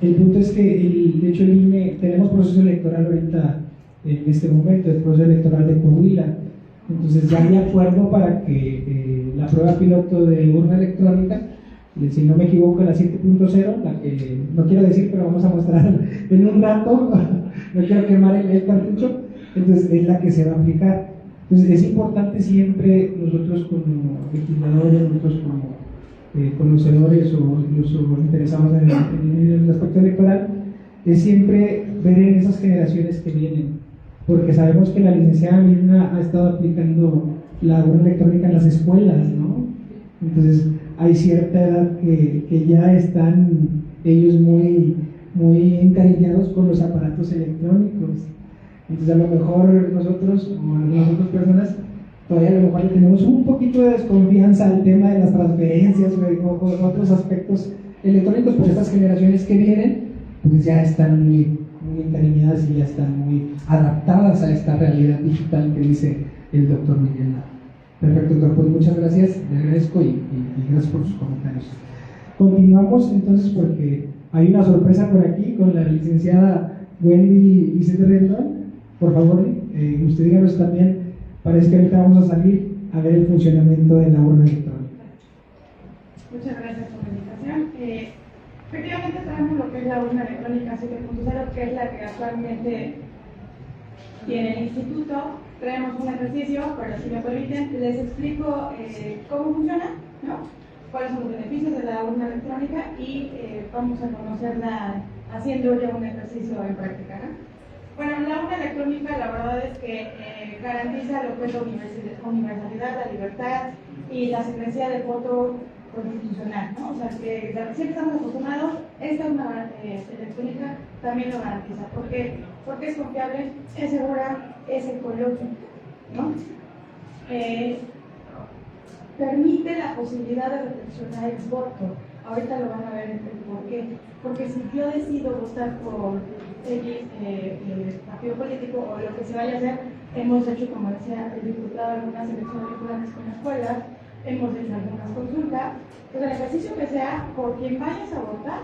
El punto es que, de hecho, el INE, tenemos proceso electoral ahorita, en este momento, el proceso electoral de Coahuila. Entonces ya hay acuerdo para que la prueba piloto de urna electrónica, si no me equivoco, la 7.0, la que no quiero decir, pero vamos a mostrar en un rato, no quiero quemar el cartucho, entonces es la que se va a aplicar. Entonces es importante siempre, nosotros como legisladores, nosotros como conocedores o incluso interesados en el aspecto electoral, es siempre ver en esas generaciones que vienen, porque sabemos que la licenciada misma ha estado aplicando la urna electrónica en las escuelas, ¿no? Entonces hay cierta edad que ya están ellos muy encariñados con los aparatos electrónicos. Entonces a lo mejor nosotros o algunas otras personas todavía a lo mejor tenemos un poquito de desconfianza al tema de las transferencias o otros aspectos electrónicos, pero estas generaciones que vienen pues ya están muy encariñadas y ya están muy adaptadas a esta realidad digital que dice el doctor Miguel. Perfecto, doctor, pues muchas gracias, le agradezco y gracias por sus comentarios. Continuamos entonces porque hay una sorpresa por aquí con la licenciada Wendy Vicente Rendón. Por favor, usted díganos también, parece que ahorita vamos a salir a ver el funcionamiento de la urna electrónica. Muchas gracias por la invitación. Efectivamente traemos lo que es la urna electrónica 7.0, que es la que actualmente tiene el instituto. Traemos un ejercicio, pero si me permiten, les explico cómo funciona, ¿no? Cuáles son los beneficios de la urna electrónica y vamos a conocerla haciendo ya un ejercicio en práctica, ¿no? Bueno, la urna electrónica la verdad es que garantiza lo que es la universalidad, la libertad y la secrecía del voto constitucional, ¿no? O sea, que siempre estamos acostumbrados, esta urna electrónica también lo garantiza. ¿Por qué? Porque es confiable, es segura, es ecológica, ¿no? Permite la posibilidad de reflexionar el voto. Ahorita lo van a ver el por qué. Porque si yo decido votar por X partido político o lo que se vaya a hacer, hemos hecho, como decía el diputado, algunas elecciones vinculantes con escuelas, hemos hecho algunas consultas. Pues el ejercicio que sea, por quien vayas a votar,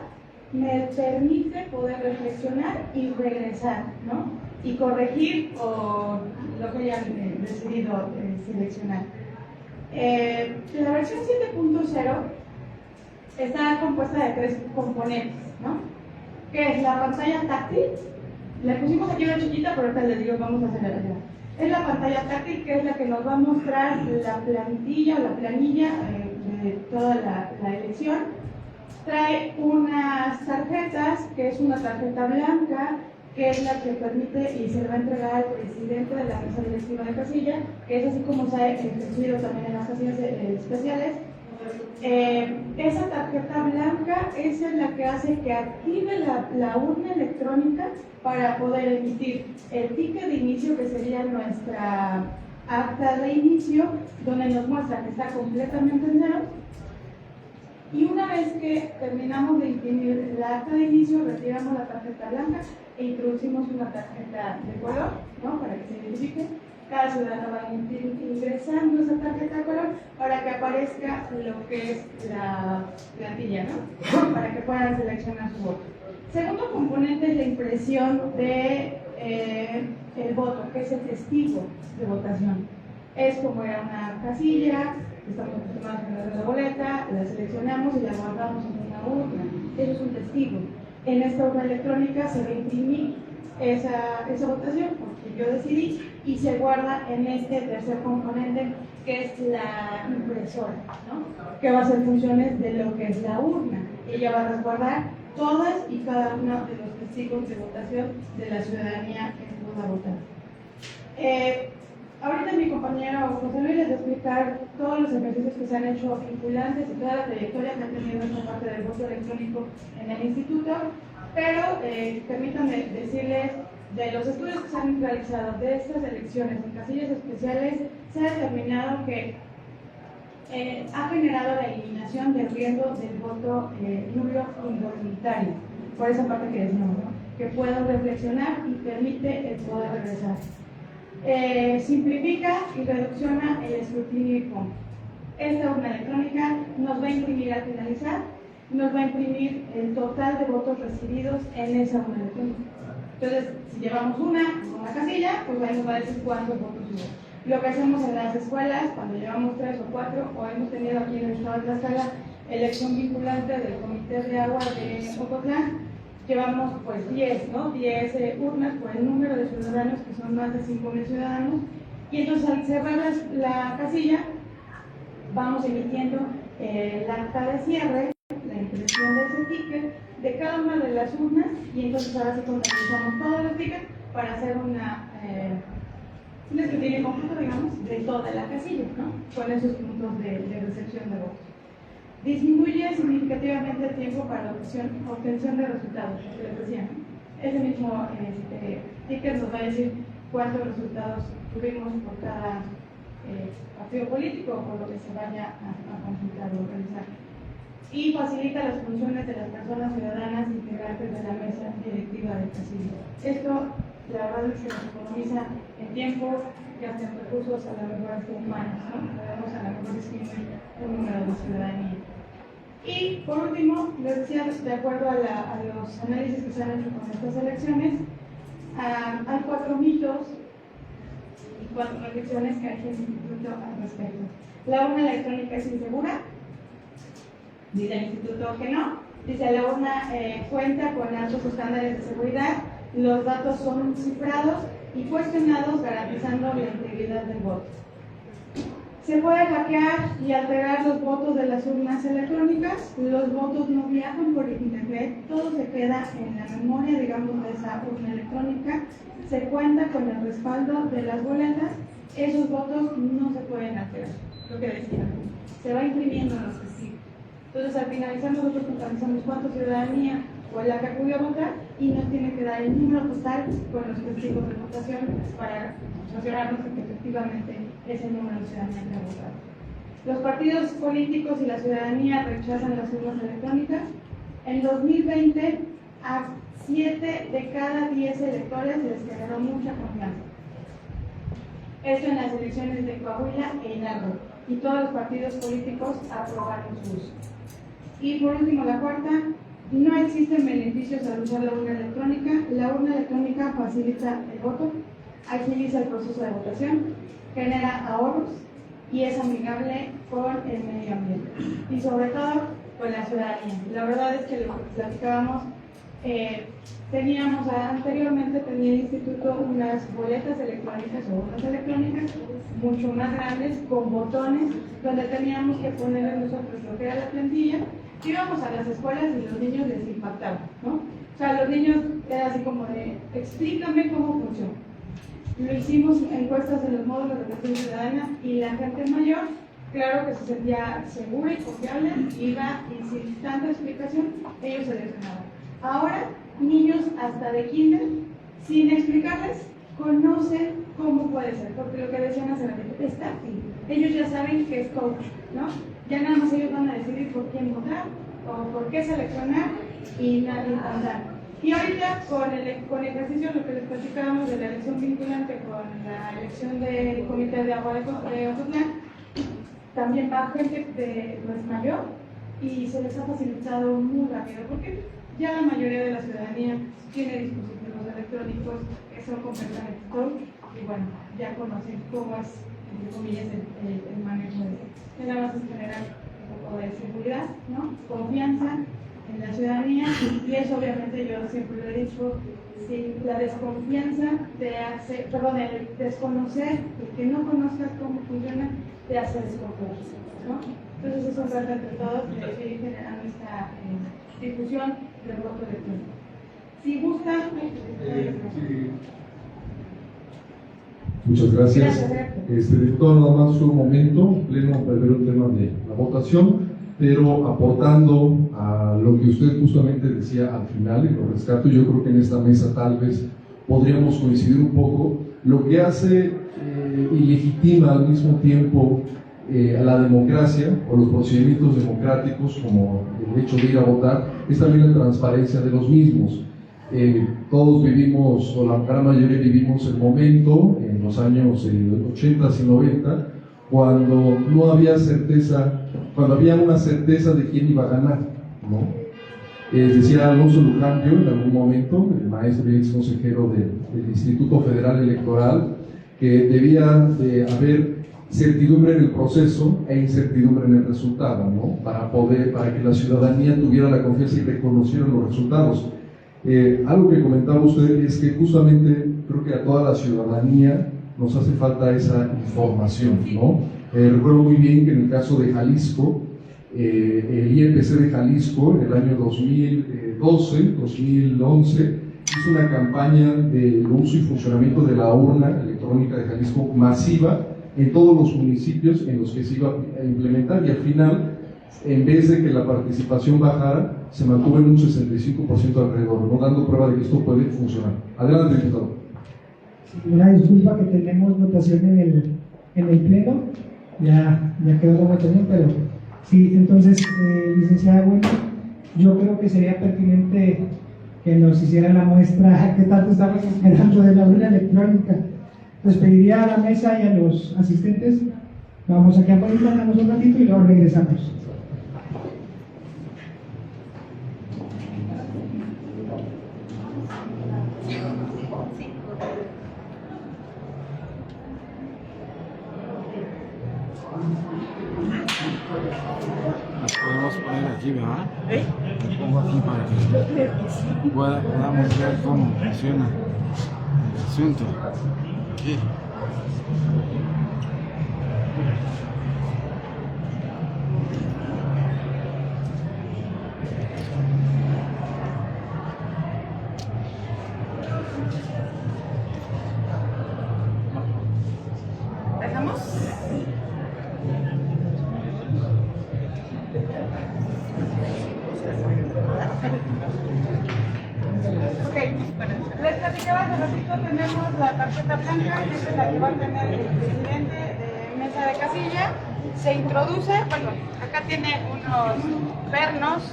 me permite poder reflexionar y regresar, ¿no? Y corregir o lo que hayan decidido seleccionar. La versión 7.0 está compuesta de 3 componentes, ¿no? Que es la pantalla táctil. Le pusimos aquí una chiquita, pero ahorita les digo, vamos a hacerla allá. Es la pantalla táctil, que es la que nos va a mostrar la plantilla o la planilla de toda la elección. Trae unas tarjetas, que es una tarjeta blanca, que es la que permite y se le va a entregar al presidente de la mesa directiva de casilla, que es así como se ha ejercido también en las casillas especiales. Esa tarjeta blanca es la que hace que active la urna electrónica para poder emitir el ticket de inicio, que sería nuestra acta de inicio, donde nos muestra que está completamente en cero. Y una vez que terminamos de imprimir la acta de inicio, retiramos la tarjeta blanca e introducimos una tarjeta de color, ¿no? Para que se identifique. Cada ciudadano va ingresando esa tarjeta de color para que aparezca lo que es la plantilla, ¿no? Para que puedan seleccionar su voto. Segundo componente es la impresión de el voto, que es el testigo de votación. Es como era una casilla, estamos acostumbrados a tener la boleta, la seleccionamos y la guardamos en una urna. Eso es un testigo. En esta urna electrónica se va a imprimir esa votación, porque yo decidí, y se guarda en este tercer componente, que es la impresora, ¿no? Que va a hacer funciones de lo que es la urna. Ella va a resguardar todas y cada uno de los testigos de votación de la ciudadanía que pueda votar. Ahorita mi compañero José Luis les va a explicar todos los ejercicios que se han hecho vinculantes y toda la trayectoria que ha tenido esta parte del voto electrónico en el instituto, pero permítanme decirles, de los estudios que se han realizado de estas elecciones en casillas especiales, se ha determinado que ha generado la eliminación del riesgo del voto nulo involuntario, por esa parte que decíamos, ¿no? Que puedo reflexionar y permite el poder regresar. Simplifica y reducciona el escrutinio y compra. Esta urna electrónica nos va a imprimir al finalizar nos va a imprimir el total de votos recibidos en esa urna electrónica. Entonces, si llevamos una casilla, pues ahí nos va a decir cuántos votos hubo. Lo que hacemos en las escuelas, cuando llevamos 3 o 4, o hemos tenido aquí en el estado de Tlaxcala, elección vinculante del Comité de Agua de Ocotlán, llevamos pues 10, ¿no? 10 urnas por el número de ciudadanos, que son más de 5,000 ciudadanos, y entonces al cerrar la casilla, vamos emitiendo el acta de cierre, la impresión de ese ticket de cada una de las urnas, y entonces ahora sí contabilizamos todos los tickets para hacer un escrutinio conjunto, digamos, de toda la casilla, ¿no? Con esos puntos de recepción de votos. Disminuye significativamente el tiempo para la obtención de resultados, que les decía, ¿no? Ese mismo ticket nos va a decir cuántos resultados tuvimos por cada partido político o por lo que se vaya a consultar o realizar. Y facilita las funciones de las personas ciudadanas integrantes de la mesa directiva del casino. Esto, la verdad es que nos economiza en tiempo y hasta en recursos a la mejor humanos, ¿no? Podemos a la mejor disminuir el número de ciudadanía. Y por último, les decía, de acuerdo a los análisis que se han hecho con estas elecciones, hay 4 mitos y 4 reflexiones que hay que instituto al respecto. La urna electrónica es insegura. Dice el instituto que no. Dice la urna cuenta con altos estándares de seguridad, los datos son cifrados y cuestionados garantizando la integridad del voto. Se puede hackear y alterar los votos de las urnas electrónicas, los votos no viajan por internet, todo se queda en la memoria, digamos, de esa urna electrónica, se cuenta con el respaldo de las boletas, esos votos no se pueden alterar, lo que decía, se va imprimiendo en los testigos. Entonces, al finalizar, nosotros contabilizamos cuánta ciudadanía fue la que acudió a votar y nos tiene que dar el número postal con los testigos de votación para asegurarnos de que efectivamente es el número de ciudadanía que ha votado. Los partidos políticos y la ciudadanía rechazan las urnas electrónicas. En 2020, a 7 de cada 10 electores les generó mucha confianza. Esto en las elecciones de Coahuila e Hidalgo, y todos los partidos políticos aprobaron su uso. Y por último, la cuarta, no existen beneficios al usar la urna electrónica. La urna electrónica facilita el voto, agiliza el proceso de votación, genera ahorros y es amigable con el medio ambiente y sobre todo con la ciudadanía. La verdad es que lo que platicábamos, anteriormente tenía el instituto unas boletas electrónicas o urnas electrónicas mucho más grandes con botones donde teníamos que poner nosotros lo que era la plantilla. Íbamos a las escuelas y los niños les impactaba, ¿no? O sea, los niños era así como de, explícame cómo funciona. Lo hicimos encuestas en los módulos de atención ciudadana y la gente mayor, claro que se sentía segura y confiable, iba y sin tanta explicación, ellos se lesionaban. Ahora, niños hasta de kinder, sin explicarles, conocen cómo puede ser, porque lo que decían hace ratito, es táctil. Ellos ya saben que es coach, ¿no? Ya nada más ellos van a decidir por quién votar o por qué seleccionar y andar. Y ahorita con ejercicio, lo que les platicábamos de la elección vinculante con la elección del Comité de Agua de Ocotlán, también va gente pues, mayor y se les ha facilitado muy rápido porque ya la mayoría de la ciudadanía tiene dispositivos electrónicos que son completamente touch y bueno, ya conocen cómo es, entre comillas, el manejo de eso. Nada más es generar un poco de seguridad, ¿no? Confianza en la ciudadanía y eso obviamente yo siempre lo he dicho, si la desconfianza te hace, el desconocer, el que no conozcas cómo funciona, te hace desconfiar, ¿no? Entonces eso trata entre todos de seguir generando esta difusión del voto electrónico. Si gustan... Muchas gracias. Diputado, nada más un momento, en pleno para ver el tema de la votación, pero aportando a lo que usted justamente decía al final, y lo rescato, yo creo que en esta mesa tal vez podríamos coincidir un poco, lo que hace y legitima al mismo tiempo a la democracia o los procedimientos democráticos, como el hecho de ir a votar, es también la transparencia de los mismos. Todos vivimos, o la gran mayoría vivimos el momento en los años 80 y 90, cuando no había certeza, cuando había una certeza de quién iba a ganar, ¿no? Decía Alonso Lucambio en algún momento, el maestro y ex consejero del Instituto Federal Electoral, que debía de haber certidumbre en el proceso e incertidumbre en el resultado, ¿no? Para que la ciudadanía tuviera la confianza y reconociera los resultados. Algo que comentaba usted es que justamente creo que a toda la ciudadanía nos hace falta esa información, ¿no? Recuerdo muy bien que en el caso de Jalisco, el IEPC de Jalisco en el año 2012-2011 hizo una campaña de uso y funcionamiento de la urna electrónica de Jalisco masiva en todos los municipios en los que se iba a implementar, y al final, en vez de que la participación bajara, se mantuvo en un 65% alrededor, ¿no? Dando prueba de que esto puede funcionar. Adelante, diputado. Una disculpa que tenemos votación en el pleno, ya quedó la votación, pero sí, entonces, licenciada Bueno, yo creo que sería pertinente que nos hiciera la muestra que tanto estamos esperando de la urna electrónica. Pues pediría a la mesa y a los asistentes, vamos aquí a poner, damos un ratito y luego regresamos. Las podemos poner aquí, ¿verdad? Las pongo aquí para que podamos ver cómo funciona el asunto. Aquí. ¿Dejamos? Ok, les platicaba hace ratito, tenemos la tarjeta blanca, que es la que va a tener el presidente de mesa de casilla. Se introduce, bueno, acá tiene unos pernos.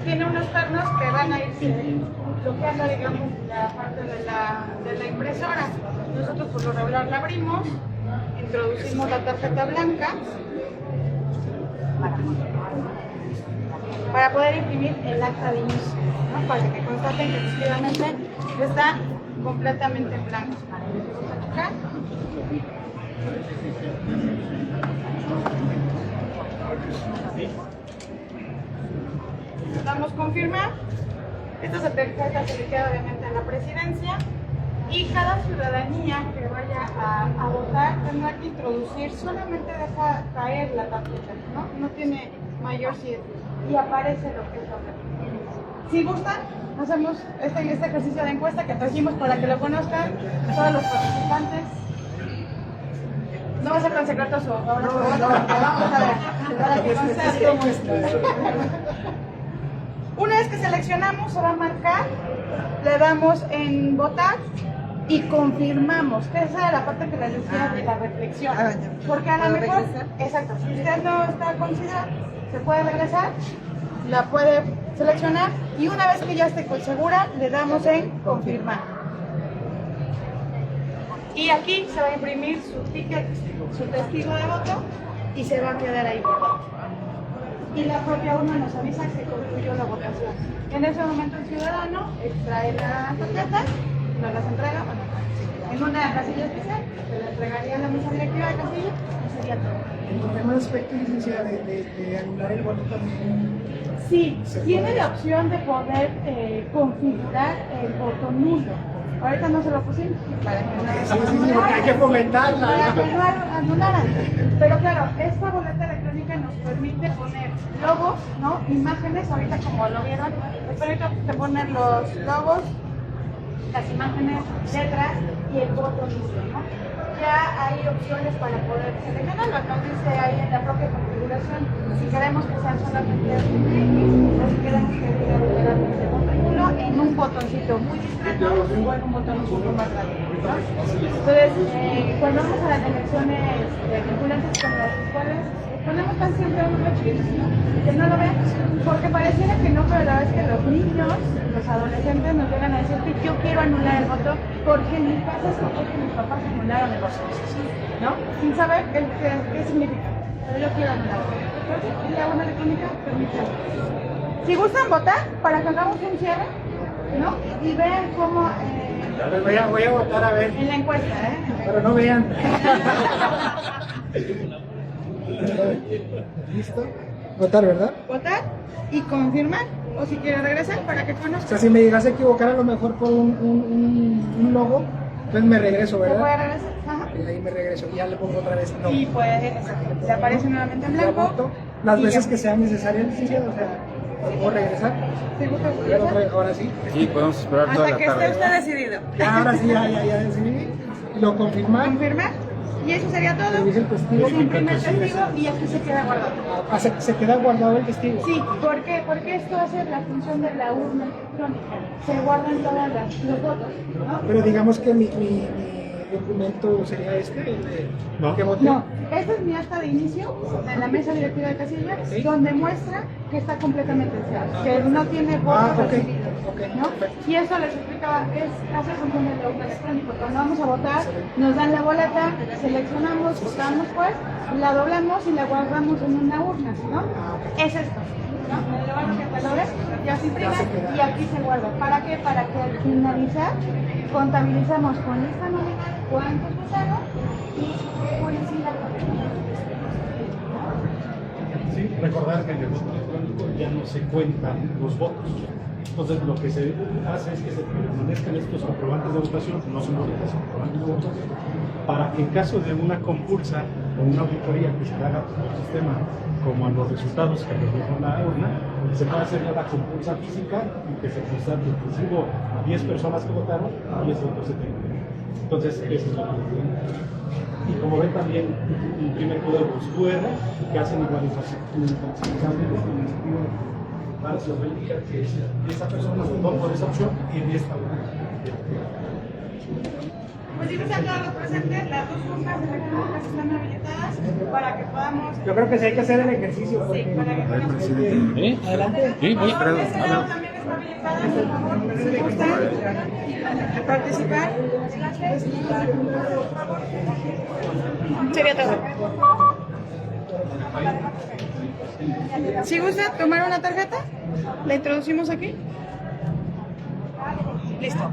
Tiene unos pernos que van a ir bloqueando, digamos, la parte de la impresora. Nosotros por lo regular la abrimos, introducimos la tarjeta blanca para poder imprimir el acta de inicio, ¿no? Para que constaten que efectivamente está completamente en blanco. Acá. Damos confirmar. Esta tarjeta se le queda obviamente a la presidencia, y cada ciudadanía que vaya a votar tendrá que introducir, solamente deja caer la tarjeta, no tiene mayor ciencia, y aparece lo que es la tarjeta. Si gustan, hacemos este ejercicio de encuesta que trajimos para que lo conozcan todos los participantes. No va a ser tan secreto su voto, vamos a ver, para que conste cómo está. Una vez que seleccionamos, se va a marcar, le damos en votar y confirmamos, que esa es la parte que les decía de la reflexión. Porque a lo mejor, exacto, si usted no está considerado, se puede regresar, la puede seleccionar, y una vez que ya esté segura, le damos en confirmar. Y aquí se va a imprimir su ticket, su testigo de voto, y se va a quedar ahí guardado. Y la propia urna nos avisa que se concluyó la votación. En ese momento el ciudadano extrae las tarjetas, nos las entrega, bueno, en una casilla especial, se le entregaría a la mesa directiva de casilla, y sería todo. El tema aspecto, licenciada, de anular el voto también. Sí, tiene la opción de poder configurar el voto nulo. Ahorita no se lo pusimos para que Porque hay que fomentarla. para que no anularan. Pero claro, esta boleta electrónica nos permite poner logos, ¿no? Imágenes, ahorita como lo vieron, les permite poner los logos, las imágenes, letras y el voto nulo, ¿no? Ya hay opciones para poder seleccionarlo, nos dice ahí en la propia configuración si queremos que sean solamente X o si queremos que diga literalmente voto nulo en un botoncito muy discreto o en un botón un poco más grande, ¿no? Entonces, cuando vamos a las elecciones vinculantes con las cuales ponemos tan siempre un chip que no lo ven, porque pareciera que no, pero la verdad es que los niños, los adolescentes nos llegan a decir que yo quiero anular el voto porque en mi casa es porque mis papás anularon el voto. ¿no? Sin saber qué significa. Pero yo quiero anular. Entonces, la urna electrónica permite. Si gustan votar, para que hagamos un cierre, ¿no? Y vean cómo... Voy a votar a ver, en la encuesta, pero no vean. ¿Listo? Votar, ¿verdad? Votar y confirmar, o si quieren regresar para que O sea, conozcan. si me llegas a equivocar a lo mejor por un logo, entonces me regreso, ¿Se puede ¿verdad? regresar? Ajá. Y ahí me regreso y ya le pongo otra vez no. Y pues, exacto. Le aparece nuevamente en Ya blanco. voto las y veces ya. que sean necesarias, licenciado, o sea, ¿puedo regresar? ¿Se gusta Ya lo regresar? ahora sí. Sí, podemos esperar toda Hasta la que esté tarde. usted decidido. Ya, ahora sí, ya decidí. Lo confirmar. Confirmar. Y eso sería todo. Revisa el testigo. Se imprime el testigo y aquí se queda guardado. Se queda guardado el testigo. Sí, ¿por qué? Porque esto hace la función de la urna electrónica. Se guardan todos los votos, ¿no? Pero digamos que mi documento sería este, el de que voté. No, esta es mi acta de inicio de la mesa directiva de casilla, Sí. donde muestra que está completamente cerrado, que no tiene votos ok, recibidos, ok, ¿no? perfecto. Y eso les explicaba, hace función de la urna electrónica. Cuando vamos a votar, nos dan la boleta, seleccionamos, votamos pues, la doblamos y la guardamos en una urna, ¿no? Es esto, ¿no? Lo van a catalogar, ya se imprime y aquí se guarda. ¿Para qué? Para que al finalizar contabilizamos con lista nominal cuántos votaron y por encima Sí, recordar que en el voto electrónico ya no se cuentan los votos. Entonces lo que se hace es que se permanezcan estos comprobantes de votación, no son boletas, son comprobantes de votación, para que en caso de una compulsa o una auditoría que se haga por el sistema, como a los resultados que reflejan la urna, se pueda hacer ya la compulsa física y que se constate que si hubo 10 personas que votaron, 10 votos se tienen. Entonces, eso es lo que y como ven también imprime códigos QR que hacen igual para que nos indica que esta persona votó por esa opción y en esta urna. pues si están todos los presentes, las dos urnas electrónicas están habilitadas para que podamos... Yo creo que sí hay que hacer el ejercicio. Sí, Porque... para que A ver, podamos... presidente. ¿Eh? Adelante. Sí, voy, De perdón. este lado también está habilitada, por favor, si gustan participar. Sería todo. Si gusta tomar una tarjeta, la introducimos aquí. Listo.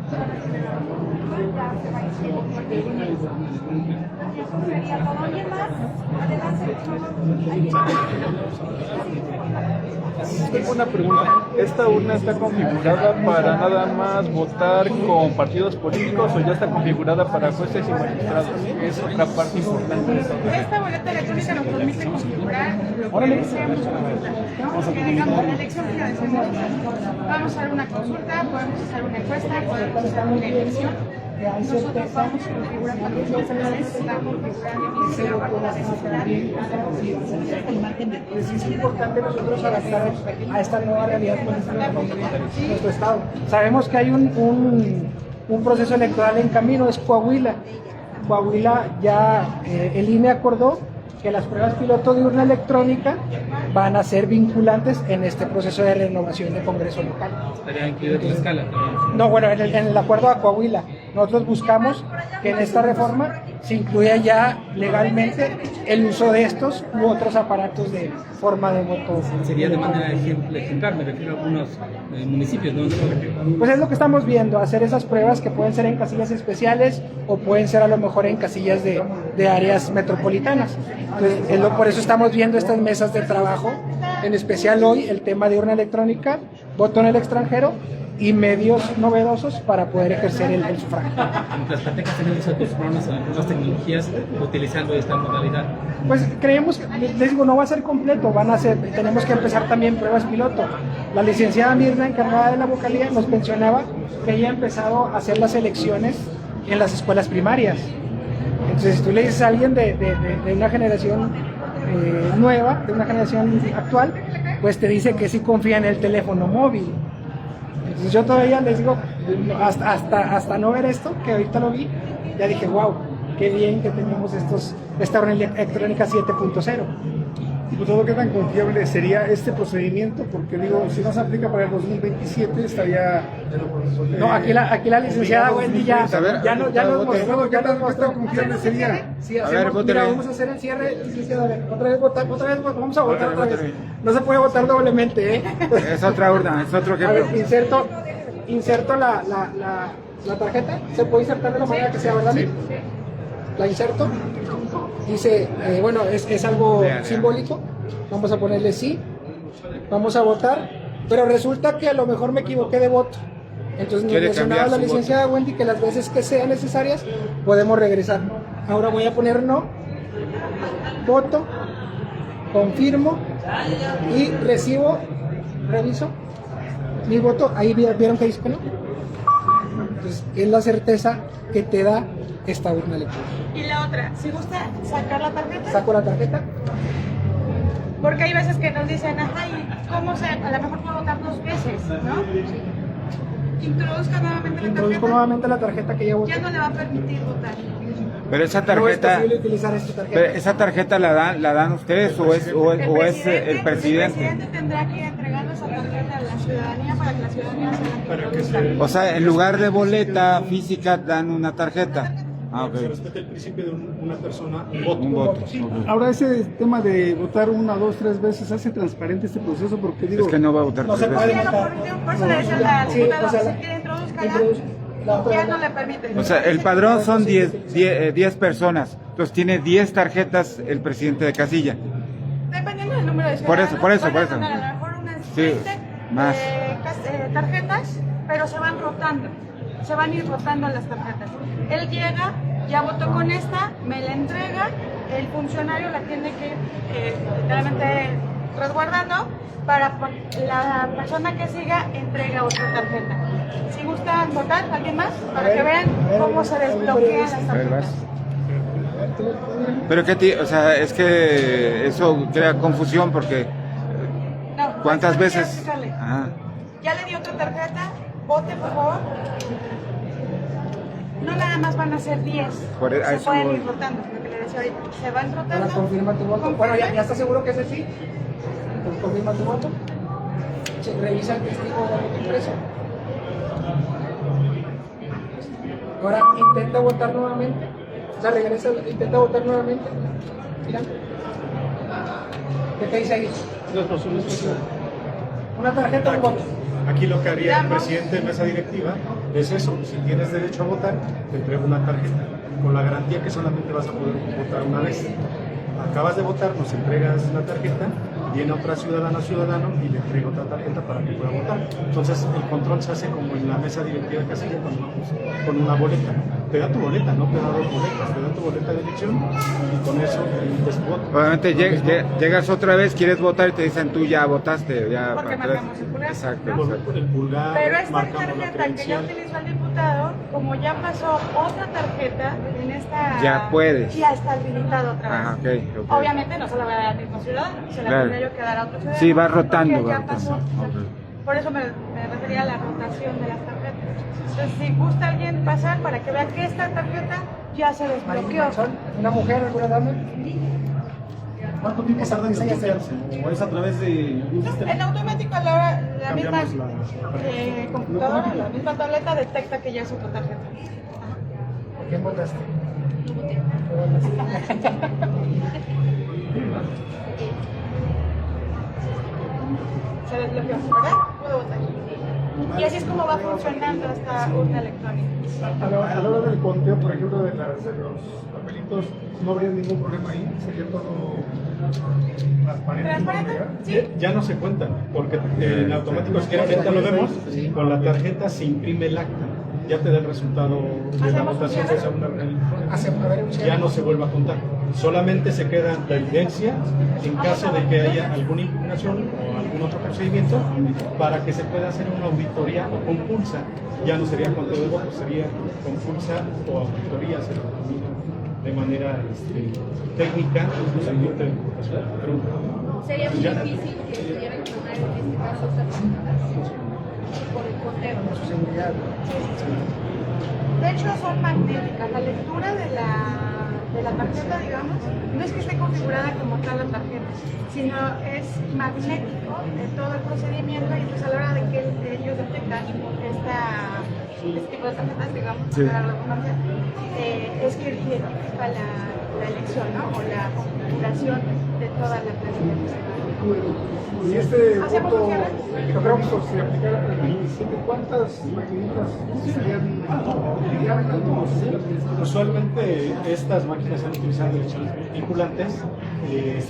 Tengo una pregunta. ¿Esta urna está configurada para nada más votar con partidos políticos o ya está configurada para jueces y magistrados? Es otra parte importante de esta urna. Esta boleta electrónica nos permite configurar lo que deseamos consultar, ¿no? Que digamos, la elección que deseamos hacer. Vamos a hacer una consulta, podemos hacer una encuesta, podemos hacer una elección. Nosotros vamos a configurar también los canales, se va a configurar el inicio bajo la necesidad. Pues es importante nosotros adaptar a esta nueva realidad política de nuestro estado. Sabemos que hay un proceso electoral en camino, es Coahuila. Coahuila ya el INE acordó que las pruebas piloto de urna electrónica van a ser vinculantes en este proceso de renovación de Congreso local. Estaría incluido en la escala también. No, bueno, en el acuerdo a Coahuila, nosotros buscamos que en esta reforma se incluya ya legalmente el uso de estos u otros aparatos de forma de voto. Sería de manera ejemplar, me refiero a algunos municipios, ¿no? Pues es lo que estamos viendo, hacer esas pruebas que pueden ser en casillas especiales o pueden ser a lo mejor en casillas de áreas metropolitanas. Entonces, por eso estamos viendo estas mesas de trabajo, en especial hoy el tema de urna electrónica, voto en el extranjero y medios novedosos para poder ejercer el sufragio. Las Zacatecas tenemos acostumbrarnos a nuevas tecnologías utilizando esta modalidad. Pues creemos, les digo, no va a ser completo, tenemos que empezar también pruebas piloto. La licenciada Mirna, encargada de la vocalía, nos mencionaba que ella ha empezado a hacer las elecciones en las escuelas primarias. Entonces, si tú le dices a alguien de una generación nueva, de una generación actual, pues te dice que sí confía en el teléfono móvil. Entonces yo todavía les digo, hasta no ver esto, que ahorita lo vi, ya dije, wow, qué bien que tenemos esta urna electrónica 7.0. Diputado, ¿qué tan confiable sería este procedimiento? Porque digo, si no se aplica para el 2027 estaría... No, aquí la licenciada Wendy ya nos mostró, ¿qué tan confiable sería? Sí, mira, vamos a hacer el cierre, licenciada, a ver, otra vez vamos a votar otra vez. No se puede votar doblemente, ¿eh? Es otra urna, es otro ejemplo. A ver, inserto la tarjeta, se puede insertar de la manera que sea, ¿verdad? Sí. La inserto, dice, bueno, es algo simbólico, vamos a ponerle sí, vamos a votar, pero resulta que a lo mejor me equivoqué de voto. Entonces nos mencionaba la licenciada Wendy que las veces que sean necesarias podemos regresar. Ahora voy a poner no, voto, confirmo y reviso mi voto. Ahí vieron que dice que no. Entonces es la certeza que te da esta urna electrónica. Y la otra, si gusta sacar la tarjeta. Saco la tarjeta. Porque hay veces que nos dicen, ajá, ¿y cómo se? A lo mejor puedo votar 2 veces, ¿no? Introduzco nuevamente la tarjeta que ya voté. Ya no le va a permitir votar. Pero esa tarjeta, no es utilizar esta tarjeta. Pero esa tarjeta la dan ustedes o es el presidente. El presidente tendrá que entregarle esa tarjeta a la ciudadanía para que la ciudadanía se la introduzca. O sea, en lugar de boleta física dan una tarjeta. Se respeta el principio de una persona, un voto. Un voto. Ahora ese tema de votar 1, 2, 3 veces hace transparente este proceso porque digo... Es que no va a votar no 3 se puede veces. votar. Por eso le decía a la diputada, si quiere introduzcala, ya no le permite. O sea, el padrón son 10 personas, entonces tiene 10 tarjetas el presidente de casilla. Dependiendo del número de ciudadanos. Por eso. A lo mejor unas 20 más. tarjetas, pero se van rotando. Se van a ir rotando las tarjetas. Él llega, ya votó con esta, me la entrega, el funcionario la tiene que literalmente resguardando para la persona que siga entrega otra tarjeta. Si gustan votar, ¿alguien más? Para que vean cómo se desbloquean las tarjetas. Pero o sea, es que eso crea confusión porque No, ¿cuántas pues, veces? Ya le di otra tarjeta, vote por favor. No nada más van a ser 10, se pueden ir rotando, lo que le decía ahorita, se van rotando. Ahora confirma tu voto. Bueno, ya está seguro que es el sí. Entonces confirma tu voto. Revisa el testigo de voto impreso. Ahora intenta votar nuevamente. O sea, intenta votar nuevamente. Mira. ¿Qué te dice ahí? Una tarjeta, un voto. Aquí lo que haría el presidente de mesa directiva es eso: si tienes derecho a votar, te entrego una tarjeta, con la garantía que solamente vas a poder votar una vez. Acabas de votar, nos entregas la tarjeta, viene otra ciudadana o ciudadano y le entrega otra tarjeta para que pueda votar. Entonces el control se hace como en la mesa directiva de casilla con una boleta. Te da tu boleta, no te da 2 boletas, te da tu boleta de elección y con eso emites tu voto. Obviamente llegas otra vez, quieres votar y te dicen tú ya votaste. Ya porque marcamos el pulgar. Exacto. El pulgar. Pero esta tarjeta que ya utilizó el diputado, como ya pasó otra tarjeta en esta... Ya puedes. Ya está habilitado otra vez. Okay. Obviamente no se la va a dar al mismo ciudadano, se la tendría yo que dar a otro ciudadano. Sí, va rotando. Porque ya pasó. Por eso me refería a la rotación de las tarjetas. Entonces, si gusta alguien pasar para que vea que esta tarjeta ya se desbloqueó. ¿Una mujer, alguna dama? ¿Cuánto tiempo tarda en desbloquearse? ¿O es a través de un sistema? En automático la misma computadora, la misma tableta detecta que ya es otra tarjeta. ¿Por quién votaste? Se desbloqueó, ¿verdad? Puedo votar. Y así es como va funcionando esta urna electrónica. A la hora del conteo, por ejemplo, de los papelitos, ¿no habría ningún problema ahí? ¿Sería todo transparente? ¿Transparente? Sí. Ya no se cuentan, porque en automático, si ahorita lo vemos, con la tarjeta se imprime el acta. Ya te da el resultado de la votación de esa urna electrónica. Ya no se vuelve a contar. Solamente se queda la evidencia en caso de que haya alguna impugnación o algún otro procedimiento para que se pueda hacer una auditoría o compulsa. Ya no sería conteo de votos, sería compulsa o auditoría, se lo denomina de manera técnica, un procedimiento de computación. Sería muy difícil que pudieran ganar en este caso por el conteo. De hecho, son magnéticas. La lectura de la tarjeta, digamos, no es que esté configurada como tal la tarjeta, sino es magnético en todo el procedimiento, y entonces a la hora de que ellos detectan este tipo de tarjetas, digamos, para la redundancia, es que identifica la elección, ¿no? O la configuración de toda la planilla. Y este voto electrónico, si aplicara el 27, ¿cuántas maquinitas serían? Usualmente estas máquinas han utilizado elecciones vinculantes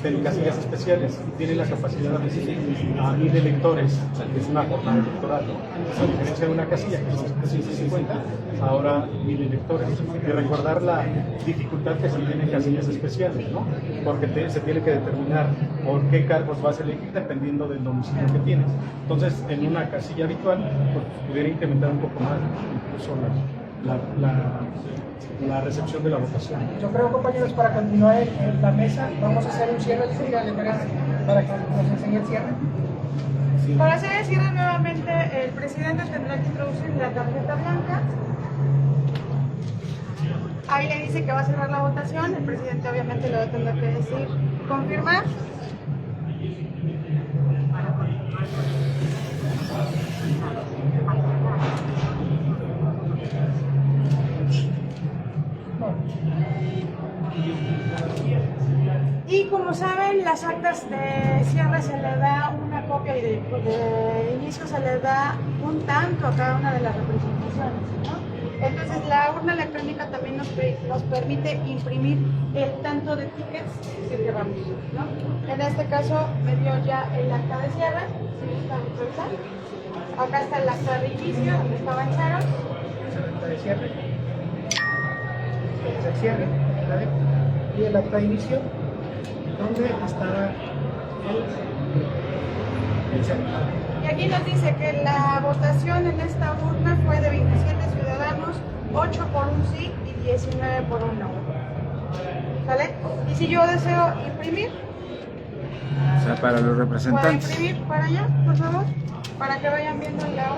en casillas especiales. Tienen la capacidad de recibir a 1000 electores, o sea, que es una jornada electoral, ¿no? A diferencia de una casilla que son 750, ahora 1000 electores. Y recordar la dificultad que se tiene en casillas especiales, ¿no? Porque se tiene que determinar por qué cargos vas a elegir dependiendo del domicilio que tienes. Entonces, en una casilla habitual, pues, pudiera incrementar un poco más incluso la recepción de la votación. Yo creo, compañeros, para continuar en la mesa, vamos a hacer un cierre de para que nos enseñe el cierre. Sí. Para hacer el cierre nuevamente, el presidente tendrá que introducir la tarjeta blanca. Ahí le dice que va a cerrar la votación, el presidente obviamente le va a tener que decir confirmar. Y como saben, las actas de cierre se le da una copia y de inicio se le da un tanto a cada una de las representaciones, ¿no? Entonces la urna electrónica también nos permite imprimir el tanto de tickets que queramos, ¿no? En este caso me dio ya el acta de cierre, si gustan revisar. Acá está el acta de inicio, donde estaba en cero. El acta de cierre. El cierre, y el acta de inicio, donde estaba el cierre. Y aquí nos dice que la votación en esta urna fue de 27 ciudadanos, 8 por un sí y 19 por un no. ¿Sale? Y si yo deseo imprimir, o sea, para los representantes. ¿puedo imprimir para allá, por favor? Para que vayan viendo el lado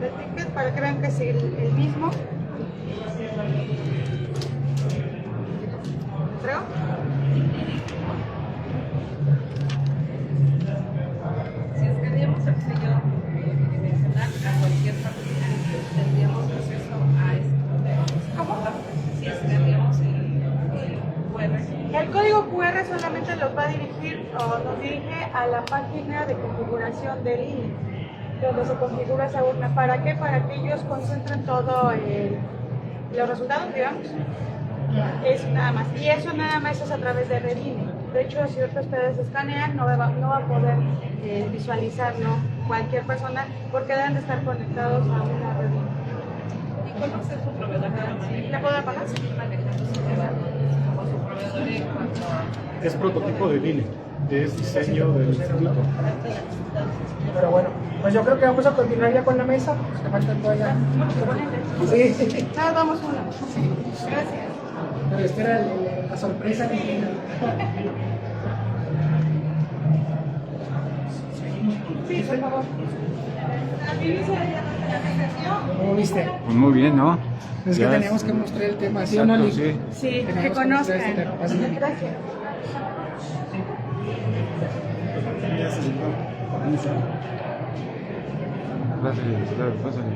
del ticket, para que vean que es el mismo. ¿Creo? Si escaneamos el sello dimensional a cualquier página, tendríamos acceso a esto. ¿Cómo? Si escaneamos el QR. El código QR solamente los va a dirigir o nos dirige a la página de configuración del INE, donde se configura esa urna. ¿Para qué? Para que ellos concentren todo los resultados, digamos. Eso nada más. Y eso nada más es a través de Redine. De hecho, si ahorita ustedes escanean, no va a poder visualizar, ¿no?, cualquier persona, porque deben de estar conectados a una Redine. ¿Y cuál va a ser su proveedor? ¿La puedo apagar? Como su proveedor en cuanto a... Es prototipo de DINE, es diseño del instituto. Pero bueno, pues yo creo que vamos a continuar ya con la mesa, porque faltan todavía. Sí. Nada, vamos uno. Sí. Gracias. Pero espera la sorpresa que tiene. Sí, por favor. Al inicio de la presentación. ¿Cómo viste? Pues muy bien, ¿no? Es que Ya teníamos que mostrar el tema, ¿sí o Exacto, no, Lick? sí. Sí, Tenemos que mostrar conozcan. este tema. Así que- Gracias. Pásale.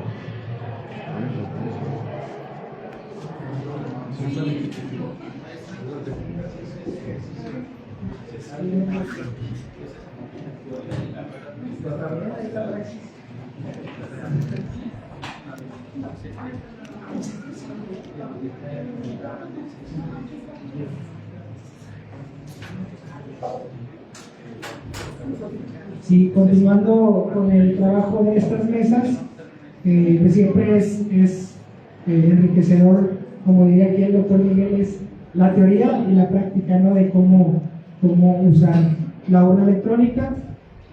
Sí, continuando con el trabajo de estas mesas, pues siempre es enriquecedor, como diría aquí el doctor Miguel, es la teoría y la práctica, ¿no?, de cómo usar la urna electrónica.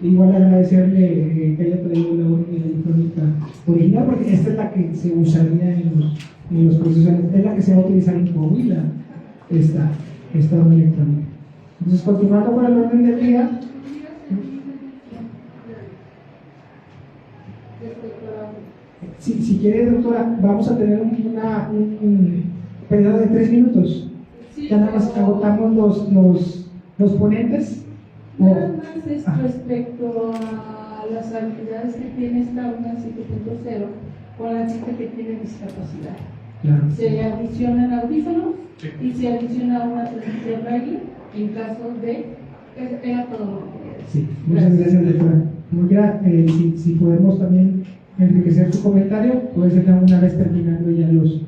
Igual agradecerle que haya traído la urna electrónica original, porque esta es la que se usaría en los procesos, es la que se va a utilizar en Coahuila, esta urna electrónica. Entonces, continuando con el orden del día, si quiere, doctora, vamos a tener periodo de 3 minutos. Sí, Ya nada más agotamos los ponentes. Nada más es respecto a las habilidades que tiene esta UNA 7.0 con la gente que tiene discapacidad. Claro. Se adicionan audífonos y se adiciona una transmisión braille en caso de... Era todo lo que quería decir. Sí, muchas gracias, doctora. Ya, si podemos también enriquecer tu comentario, puede ser que una vez terminando ya los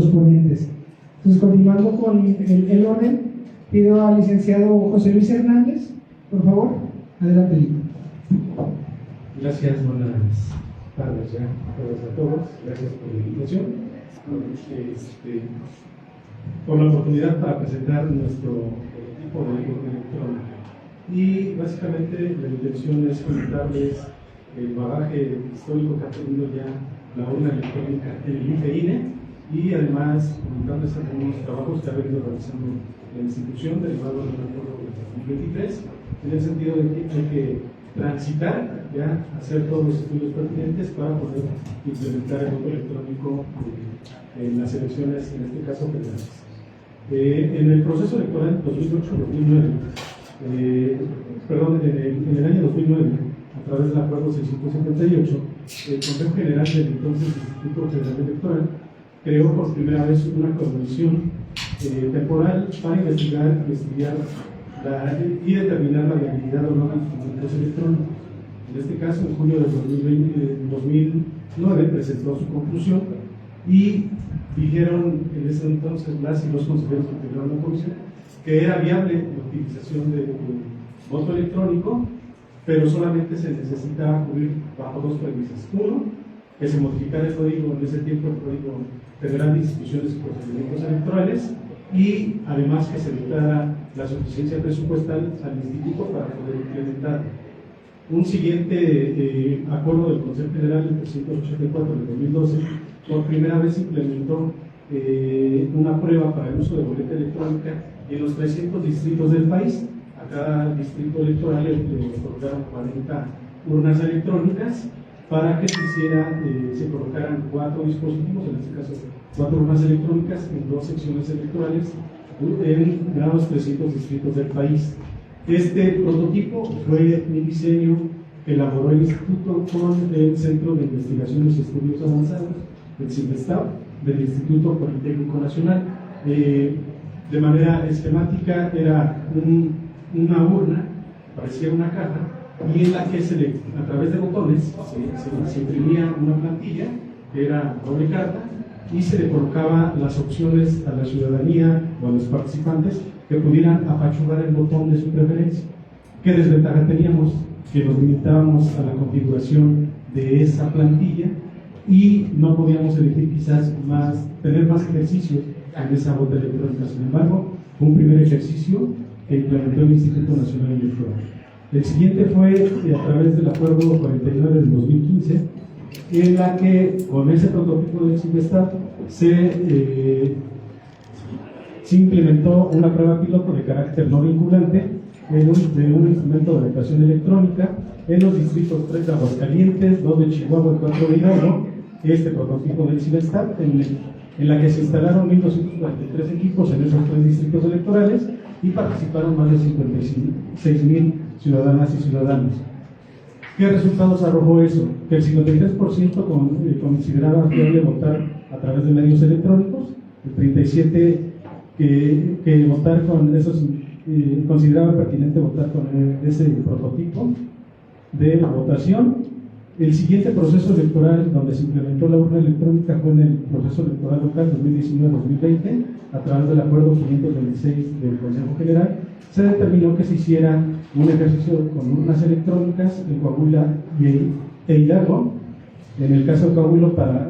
ponentes. Entonces, continuando con el orden, pido al licenciado José Luis Hernández, por favor, adelante. Gracias, buenas tardes ya a todos, gracias por la invitación, por la oportunidad para presentar nuestro tipo de urna electrónica. Y básicamente la intención es comentarles el bagaje histórico que ha tenido ya la urna electrónica en el IFE-INE y además comentarles algunos trabajos que ha venido realizando la institución derivado del acuerdo del 2023, en el sentido de que hay que transitar, ya hacer todos los estudios pertinentes para poder implementar el voto electrónico en las elecciones, en este caso federales. En el proceso electoral 2008-2009, perdón, en el año 2009, a través del acuerdo 678, el Consejo General del entonces Instituto Federal Electoral creó por primera vez una comisión temporal para investigar y estudiar y determinar la viabilidad o no de instrumentos electrónicos. En este caso, en julio de 2009 presentó su conclusión y dijeron en ese entonces las y los consejeros que integraron la comisión que era viable la utilización de voto electrónico, pero solamente se necesitaba cubrir bajo dos premisas. Uno, que se modificara el código, en ese tiempo el Código Federal de Instituciones y Procedimientos Electorales, y además que se dotara la suficiencia presupuestal al instituto para poder implementar. Un siguiente acuerdo del Consejo Federal, el 384 de 2012, por primera vez implementó una prueba para el uso de boleta electrónica en los 300 distritos del país. A cada distrito electoral le otorgaron 40 urnas electrónicas para que se colocaran 4 dispositivos, en este caso 4 urnas electrónicas en 2 secciones electorales en los 300 distritos del país. Este prototipo fue un diseño que elaboró el Instituto con el Centro de Investigaciones y Estudios Avanzados, el CINVESTAB, del Instituto Politécnico Nacional. De manera esquemática era una urna, parecía una caja, y en la que a través de botones se imprimía una plantilla que era doble carta y se le colocaba las opciones a la ciudadanía o a los participantes que pudieran apachurrar el botón de su preferencia. ¿Qué desventaja teníamos? Que nos limitábamos a la configuración de esa plantilla y no podíamos elegir quizás tener más ejercicios en esa bota electrónica. Sin embargo, fue un primer ejercicio que implementó el Instituto Nacional Electoral. El siguiente fue a través del Acuerdo 49 del 2015, en la que con ese prototipo del CINVESTAB se implementó una prueba piloto de carácter no vinculante de un instrumento de votación electrónica en los distritos 3 de Aguascalientes, 2 de Chihuahua y 4 de Hidalgo. Este prototipo del CINVESTAB, en la que se instalaron 1.243 equipos en esos 3 distritos electorales y participaron más de 56.000 ciudadanas y ciudadanos. ¿Qué resultados arrojó eso? Que el 53% consideraba fiable votar a través de medios electrónicos, el 37% que votar con esos consideraba pertinente votar con ese prototipo de votación. El siguiente proceso electoral donde se implementó la urna electrónica fue en el proceso electoral local 2019-2020, a través del acuerdo 526 del Consejo General. Se determinó que se hiciera un ejercicio con urnas electrónicas en Coahuila e Hidalgo, en el caso de Coahuila para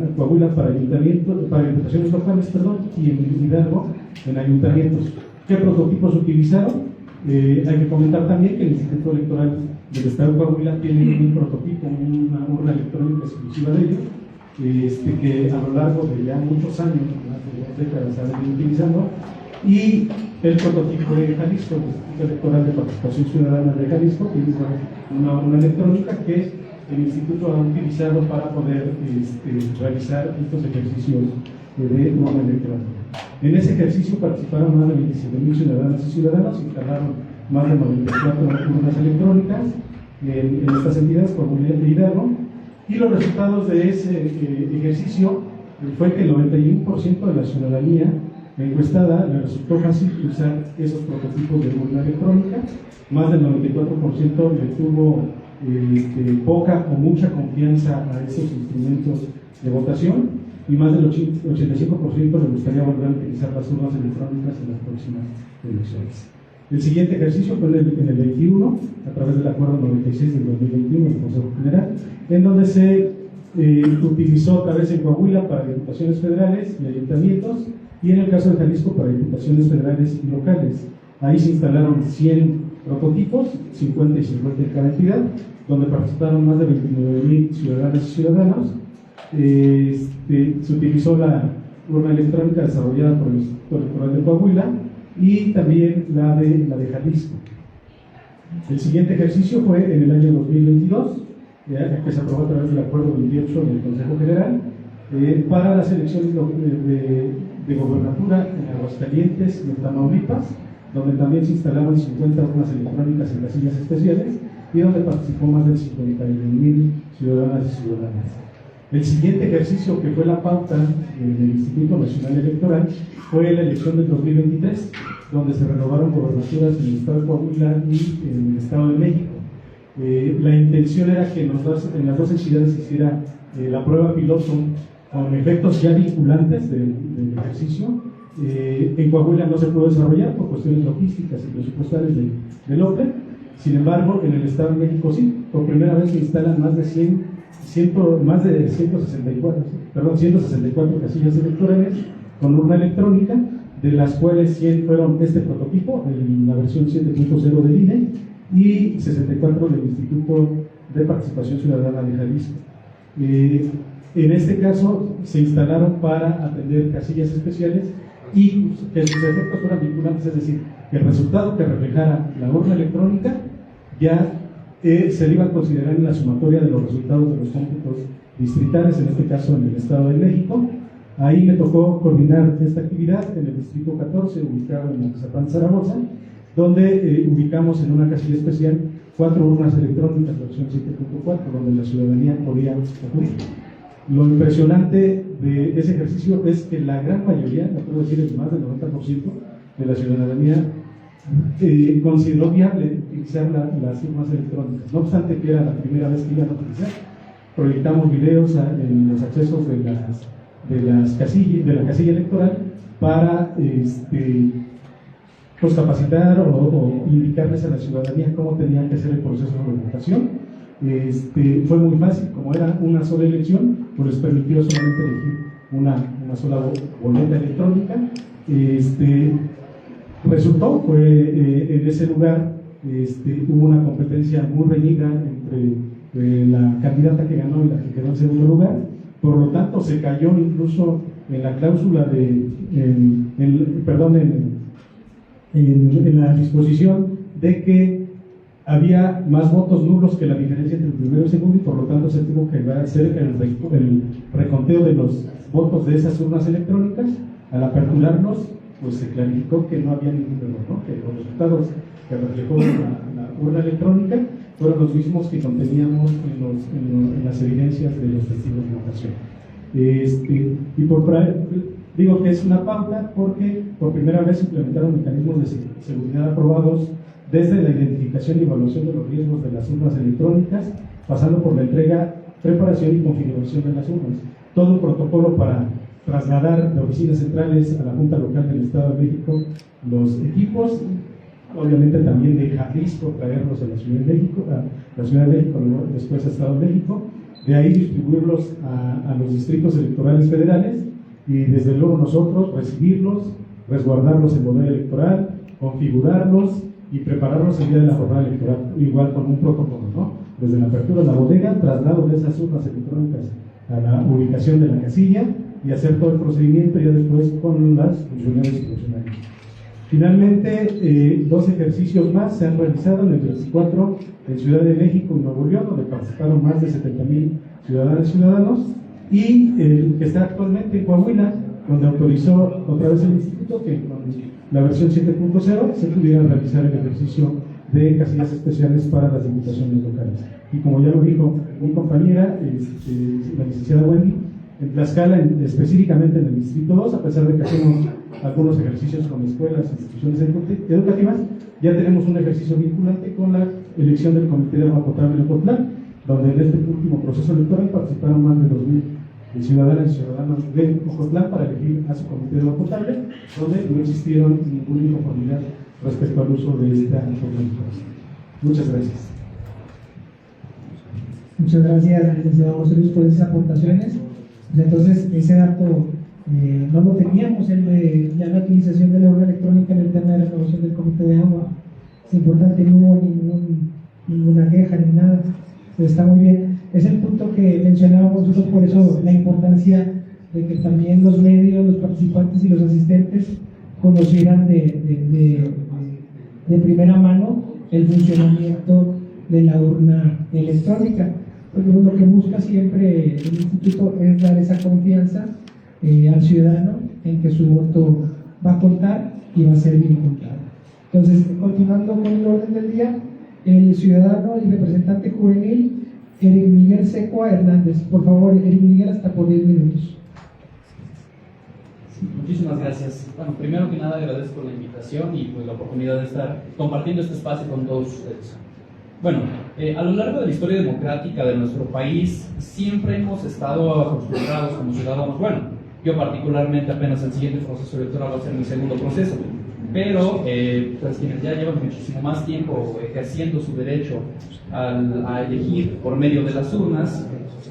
diputaciones locales, y en Hidalgo en ayuntamientos. ¿Qué prototipos se utilizaron? Hay que comentar también que el Instituto Electoral del Estado de Coahuila tiene un prototipo, una urna electrónica exclusiva de ellos, que a lo largo de ya muchos años, más de 2 décadas, se ha venido utilizando, y el prototipo de Jalisco, el Instituto Electoral de Participación Ciudadana de Jalisco, que es una urna electrónica que el Instituto ha utilizado para poder realizar estos ejercicios de urna electrónica. En ese ejercicio participaron más de 27.000 ciudadanas y ciudadanos, instalaron más de 94 urnas electrónicas en estas entidades, Coahuila e Hidalgo, y los resultados de ese ejercicio fue que el 91% de la ciudadanía encuestada le resultó fácil usar esos prototipos de urna electrónica, más del 94% le tuvo poca o mucha confianza a esos instrumentos de votación, y más del 85% le gustaría volver a utilizar las urnas electrónicas en las próximas elecciones. El siguiente ejercicio fue en el 21, a través del Acuerdo 96 del 2021 del Consejo General, en donde se utilizó otra vez en Coahuila para diputaciones federales y ayuntamientos, y en el caso de Jalisco para diputaciones federales y locales. Ahí se instalaron 100 prototipos, 50 y 50 en cada entidad, donde participaron más de 29.000 ciudadanas y ciudadanos. Se utilizó la urna electrónica desarrollada por el Instituto Electoral de Coahuila y también la de Jalisco. El siguiente ejercicio fue en el año 2022, que se aprobó a través del Acuerdo 28 del Consejo General, para las elecciones de gobernatura en Aguascalientes y en Tamaulipas, donde también se instalaron 50 urnas electrónicas en casillas especiales y donde participó más de 51.000 ciudadanas y ciudadanas. El siguiente ejercicio, que fue la pauta del Instituto Nacional Electoral, fue la elección del 2023, donde se renovaron gobernaturas en el Estado de Coahuila y en el Estado de México. La intención era que en las dos entidades se hiciera la prueba piloto con efectos ya vinculantes del ejercicio. En Coahuila no se pudo desarrollar por cuestiones logísticas y presupuestales del OPLE. Sin embargo, en el Estado de México sí. Por primera vez se instalan más de 164 casillas electorales con urna electrónica, de las cuales 100 fueron este prototipo, en la versión 7.0 del INE, y 64 del Instituto de Participación Ciudadana de Jalisco. En este caso se instalaron para atender casillas especiales y que sus efectos fueran vinculantes, es decir, que el resultado que reflejara la urna electrónica ya se le iba a considerar en la sumatoria de los resultados de los cómputos distritales, en este caso en el Estado de México. Ahí me tocó coordinar esta actividad en el Distrito 14, ubicado en Atizapán, Zaragoza, donde ubicamos en una casilla especial 4 urnas electrónicas, versión 7.4, donde la ciudadanía podía acudir. Lo impresionante de ese ejercicio es que la gran mayoría, no puedo decir el más del 90% de la ciudadanía, consideró viable utilizar las urnas electrónicas. No obstante que era la primera vez que iban a utilizar, proyectamos videos en los accesos de la casilla electoral para pues capacitar o indicarles a la ciudadanía cómo tenían que hacer el proceso de votación. Fue muy fácil, como era una sola elección, pues les permitió solamente elegir una sola boleta electrónica. Resultó, en ese lugar hubo una competencia muy reñida entre la candidata que ganó y la que quedó en segundo lugar. Por lo tanto, se cayó incluso en la cláusula en la disposición de que había más votos nulos que la diferencia entre el primero y el segundo, y por lo tanto se tuvo que hacer el reconteo de los votos de esas urnas electrónicas. Al aperturarlos, pues se clarificó que no había ningún error, ¿no? Que los resultados que reflejó la urna electrónica fueron los mismos que conteníamos en las evidencias de los testigos de votación. Digo que es una pauta porque por primera vez se implementaron mecanismos de seguridad aprobados desde la identificación y evaluación de los riesgos de las urnas electrónicas, pasando por la entrega, preparación y configuración de las urnas. Todo un protocolo para trasladar de oficinas centrales a la Junta Local del Estado de México los equipos, obviamente también de Jalisco, traerlos a la Ciudad de México, después a Estado de México, de ahí distribuirlos a los distritos electorales federales y desde luego nosotros recibirlos, resguardarlos en bodega electoral, configurarlos y prepararlos el día de la jornada electoral, igual con un protocolo, ¿no? Desde la apertura de la bodega, traslado de esas urnas electrónicas a la ubicación de la casilla y hacer todo el procedimiento ya después con las funcionarios y funcionarios. Finalmente, 2 ejercicios más se han realizado en el 24 en Ciudad de México y Nuevo León, donde participaron más de 70.000 ciudadanas y ciudadanos, y el que está actualmente en Coahuila, donde autorizó otra vez el instituto que con la versión 7.0 se pudiera realizar el ejercicio de casillas especiales para las diputaciones locales. Y como ya lo dijo mi compañera, la licenciada Wendy, en Tlaxcala, específicamente en el Distrito 2, a pesar de que hacemos algunos ejercicios con escuelas, instituciones educativas, ya tenemos un ejercicio vinculante con la elección del Comité de Agua Potable en Ocotlán, donde en este último proceso electoral participaron más de 2.000 ciudadanas y ciudadanos de Ocotlán para elegir a su Comité de Agua Potable, donde no existieron ninguna inconformidad respecto al uso de esta organización. Muchas gracias. Muchas gracias, licenciado José Luis, por esas aportaciones. Entonces, ese dato no lo teníamos, el de ya la utilización de la urna electrónica en el tema de la renovación del comité de agua. Es importante, no hubo ninguna queja ni nada. Está muy bien. Es el punto que mencionábamos nosotros, por eso la importancia de que también los medios, los participantes y los asistentes conocieran de primera mano el funcionamiento de la urna electrónica. Porque lo que busca siempre el instituto es dar esa confianza al ciudadano en que su voto va a contar y va a ser bien contado. Entonces, continuando con el orden del día, el ciudadano y representante juvenil Eric Miguel Secua Hernández. Por favor, Eric Miguel, hasta por 10 minutos. Muchísimas gracias. Bueno, primero que nada agradezco la invitación y pues la oportunidad de estar compartiendo este espacio con todos ustedes. Bueno, a lo largo de la historia democrática de nuestro país siempre hemos estado acostumbrados como ciudadanos, bueno, yo particularmente apenas el siguiente proceso electoral va a ser mi segundo proceso, pero pues quienes ya llevan muchísimo más tiempo ejerciendo su derecho a elegir por medio de las urnas,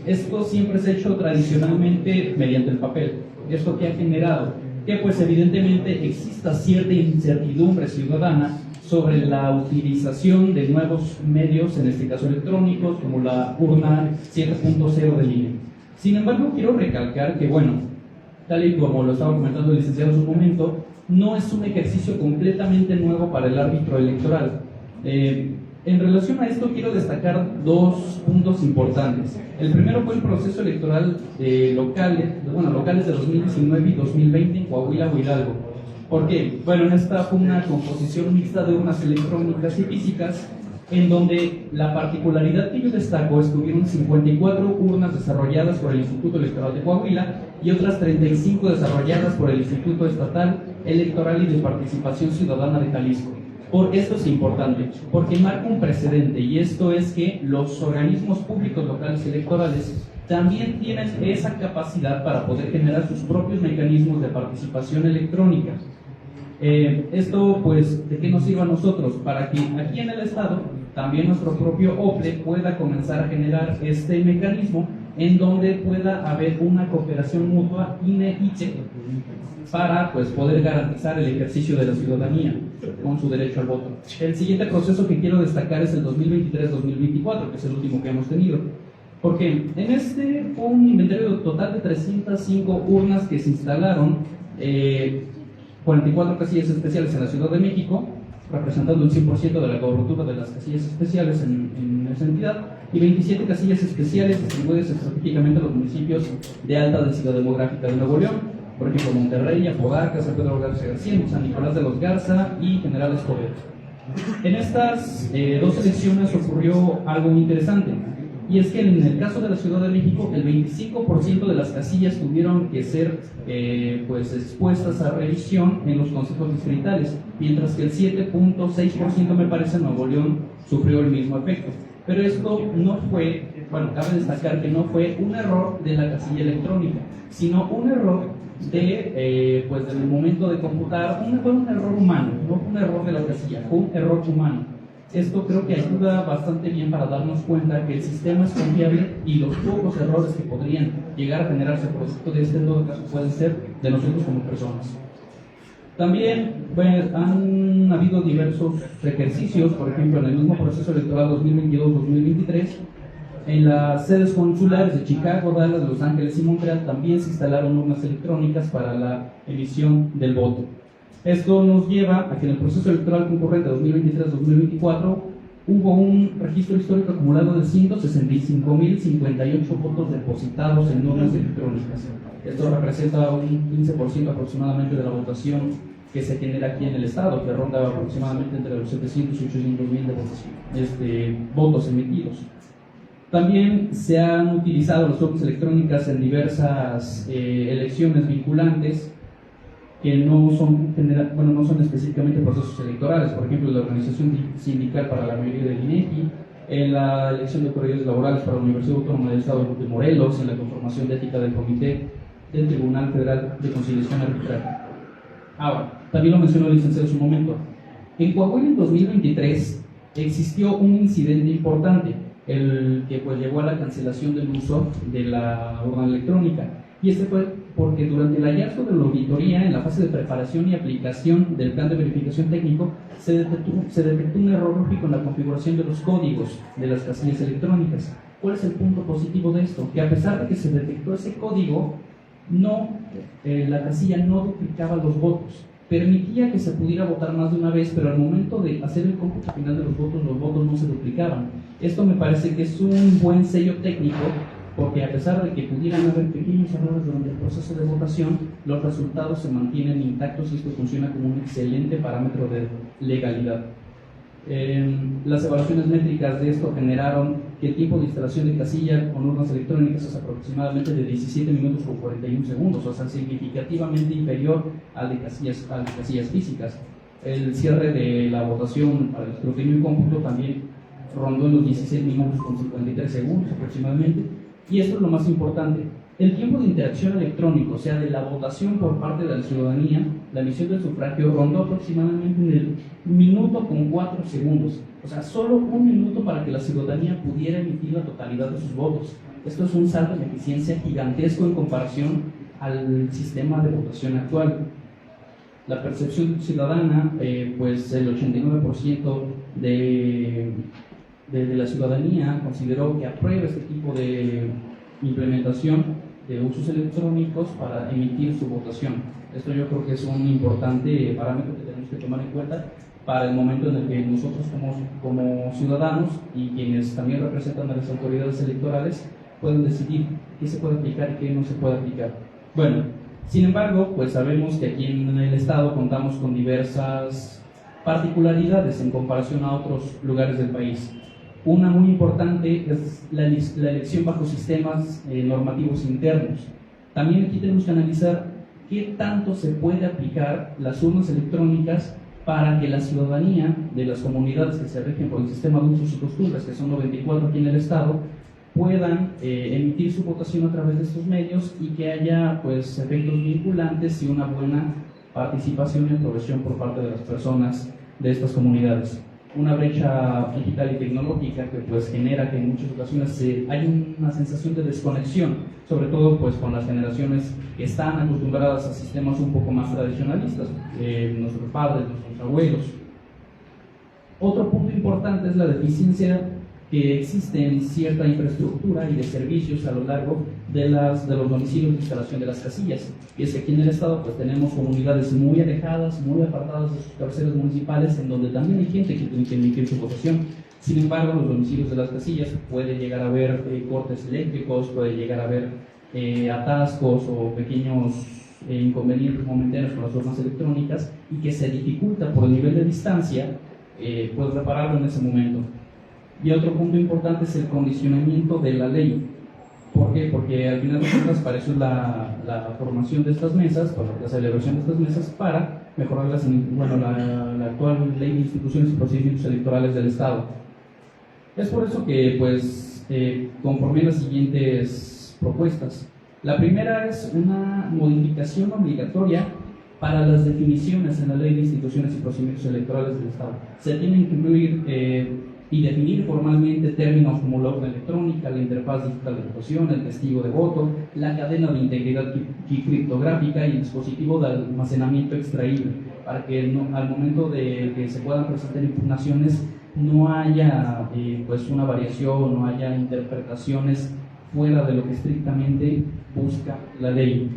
esto siempre se ha hecho tradicionalmente mediante el papel. ¿Esto qué ha generado? Que pues evidentemente exista cierta incertidumbre ciudadana sobre la utilización de nuevos medios, en este caso electrónicos, como la urna 7.0 de línea. Sin embargo, quiero recalcar que, bueno, tal y como lo estaba comentando el licenciado en su momento, no es un ejercicio completamente nuevo para el árbitro electoral. En relación a esto, quiero destacar dos puntos importantes. El primero fue el proceso electoral locales de 2019 y 2020 en Coahuila o Hidalgo. ¿Por qué? Bueno, esta fue una composición mixta de urnas electrónicas y físicas, en donde la particularidad que yo destaco es que hubieron 54 urnas desarrolladas por el Instituto Electoral de Coahuila y otras 35 desarrolladas por el Instituto Estatal Electoral y de Participación Ciudadana de Jalisco. Esto es importante, porque marca un precedente, y esto es que los organismos públicos locales electorales también tienen esa capacidad para poder generar sus propios mecanismos de participación electrónica. Esto, pues, ¿de qué nos sirve a nosotros? Para que aquí en el Estado, también nuestro propio OPLE pueda comenzar a generar este mecanismo en donde pueda haber una cooperación mutua INE-ICE para pues, poder garantizar el ejercicio de la ciudadanía con su derecho al voto. El siguiente proceso que quiero destacar es el 2023-2024, que es el último que hemos tenido. Porque en este fue un inventario total de 305 urnas que se instalaron, 44 casillas especiales en la Ciudad de México, representando el 100% de la cobertura de las casillas especiales en esa entidad, y 27 casillas especiales distribuidas estratégicamente en los municipios de alta densidad demográfica de Nuevo León, por ejemplo Monterrey, Apodaca, San Pedro Garza García, San Nicolás de los Garza y General Escobedo. En estas dos elecciones ocurrió algo muy interesante, y es que en el caso de la Ciudad de México el 25% de las casillas tuvieron que ser pues expuestas a revisión en los consejos distritales, mientras que el 7.6% me parece en Nuevo León sufrió el mismo efecto. Pero esto no fue, bueno, cabe destacar que no fue un error de la casilla electrónica, sino un error pues del momento de computar, fue un error humano, no fue un error de la casilla, fue un error humano. Esto creo que ayuda bastante bien para darnos cuenta que el sistema es confiable y los pocos errores que podrían llegar a generarse producto de este, en todo caso, pueden ser de nosotros como personas. También han habido diversos ejercicios, por ejemplo, en el mismo proceso electoral 2022-2023, en las sedes consulares de Chicago, Dallas, Los Ángeles y Montreal también se instalaron urnas electrónicas para la emisión del voto. Esto nos lleva a que en el proceso electoral concurrente 2023-2024 hubo un registro histórico acumulado de 165.058 votos depositados en urnas electrónicas. Esto representa un 15% aproximadamente de la votación que se genera aquí en el estado, que ronda aproximadamente entre los 700 y 800 mil votos emitidos. También se han utilizado las urnas electrónicas en diversas elecciones vinculantes que no son específicamente procesos electorales. Por ejemplo, la organización sindical para la mayoría del INEGI, en la elección de autoridades laborales para la Universidad Autónoma del Estado de Morelos, en la conformación de ética del Comité del Tribunal Federal de Conciliación Arbitraria. Ahora, también lo mencionó el licenciado hace un momento. En Coahuila en 2023 existió un incidente importante, el que pues llevó a la cancelación del uso de la urna electrónica. Y este fue porque durante el hallazgo de la auditoría, en la fase de preparación y aplicación del plan de verificación técnico, se detectó un error lógico en la configuración de los códigos de las casillas electrónicas. ¿Cuál es el punto positivo de esto? Que a pesar de que se detectó ese código, la casilla no duplicaba los votos. Permitía que se pudiera votar más de una vez, pero al momento de hacer el cómputo final de los votos no se duplicaban. Esto me parece que es un buen sello técnico, porque a pesar de que pudieran haber pequeños errores durante el proceso de votación, los resultados se mantienen intactos y esto funciona como un excelente parámetro de legalidad. Las evaluaciones métricas de esto generaron que el tiempo de instalación de casilla con urnas electrónicas es aproximadamente de 17 minutos con 41 segundos, o sea, significativamente inferior al de casillas físicas. El cierre de la votación para el escrutinio y cómputo también rondó en los 16 minutos con 53 segundos aproximadamente. Y esto es lo más importante, el tiempo de interacción electrónico, o sea, de la votación por parte de la ciudadanía, la emisión del sufragio rondó aproximadamente en el minuto con 4 segundos, o sea, solo un minuto para que la ciudadanía pudiera emitir la totalidad de sus votos. Esto es un salto de eficiencia gigantesco en comparación al sistema de votación actual. La percepción ciudadana, pues el 89% de la ciudadanía consideró que aprueba este tipo de implementación de usos electrónicos para emitir su votación. Esto yo creo que es un importante parámetro que tenemos que tomar en cuenta para el momento en el que nosotros como ciudadanos y quienes también representan a las autoridades electorales pueden decidir qué se puede aplicar y qué no se puede aplicar. Bueno, sin embargo, pues sabemos que aquí en el estado contamos con diversas particularidades en comparación a otros lugares del país. Una muy importante es la elección bajo sistemas normativos internos. También aquí tenemos que analizar qué tanto se puede aplicar las urnas electrónicas para que la ciudadanía de las comunidades que se rigen por el sistema de usos y costumbres, que son 94 aquí en el estado, puedan emitir su votación a través de estos medios y que haya pues efectos vinculantes y una buena participación y aprobación por parte de las personas de estas comunidades. Una brecha digital y tecnológica que pues genera que en muchas ocasiones hay una sensación de desconexión, sobre todo pues con las generaciones que están acostumbradas a sistemas un poco más tradicionalistas, nuestros padres, nuestros abuelos. Otro punto importante es la deficiencia que existe en cierta infraestructura y de servicios a lo largo de los domicilios de instalación de las casillas. Y es que aquí en el estado pues tenemos comunidades muy alejadas, muy apartadas de sus cabeceras municipales, en donde también hay gente que tiene que emitir su votación. Sin embargo, los domicilios de las casillas puede llegar a haber cortes eléctricos, puede llegar a haber atascos o pequeños inconvenientes momentáneos con las urnas electrónicas y que se dificulta por el nivel de distancia, pues repararlo en ese momento. Y otro punto importante es el condicionamiento de la ley. ¿Por qué? Porque al final de cuentas para eso es la formación de estas mesas, para la celebración de estas mesas, para mejorar la actual ley de instituciones y procedimientos electorales del Estado. Es por eso que pues conformé las siguientes propuestas. La primera es una modificación obligatoria para las definiciones en la ley de instituciones y procedimientos electorales del Estado. Se tienen que incluir y definir formalmente términos como la urna electrónica, la interfaz digital de votación, el testigo de voto, la cadena de integridad criptográfica y el dispositivo de almacenamiento extraíble, para que al momento de que se puedan presentar impugnaciones no haya pues una variación, no haya interpretaciones fuera de lo que estrictamente busca la ley.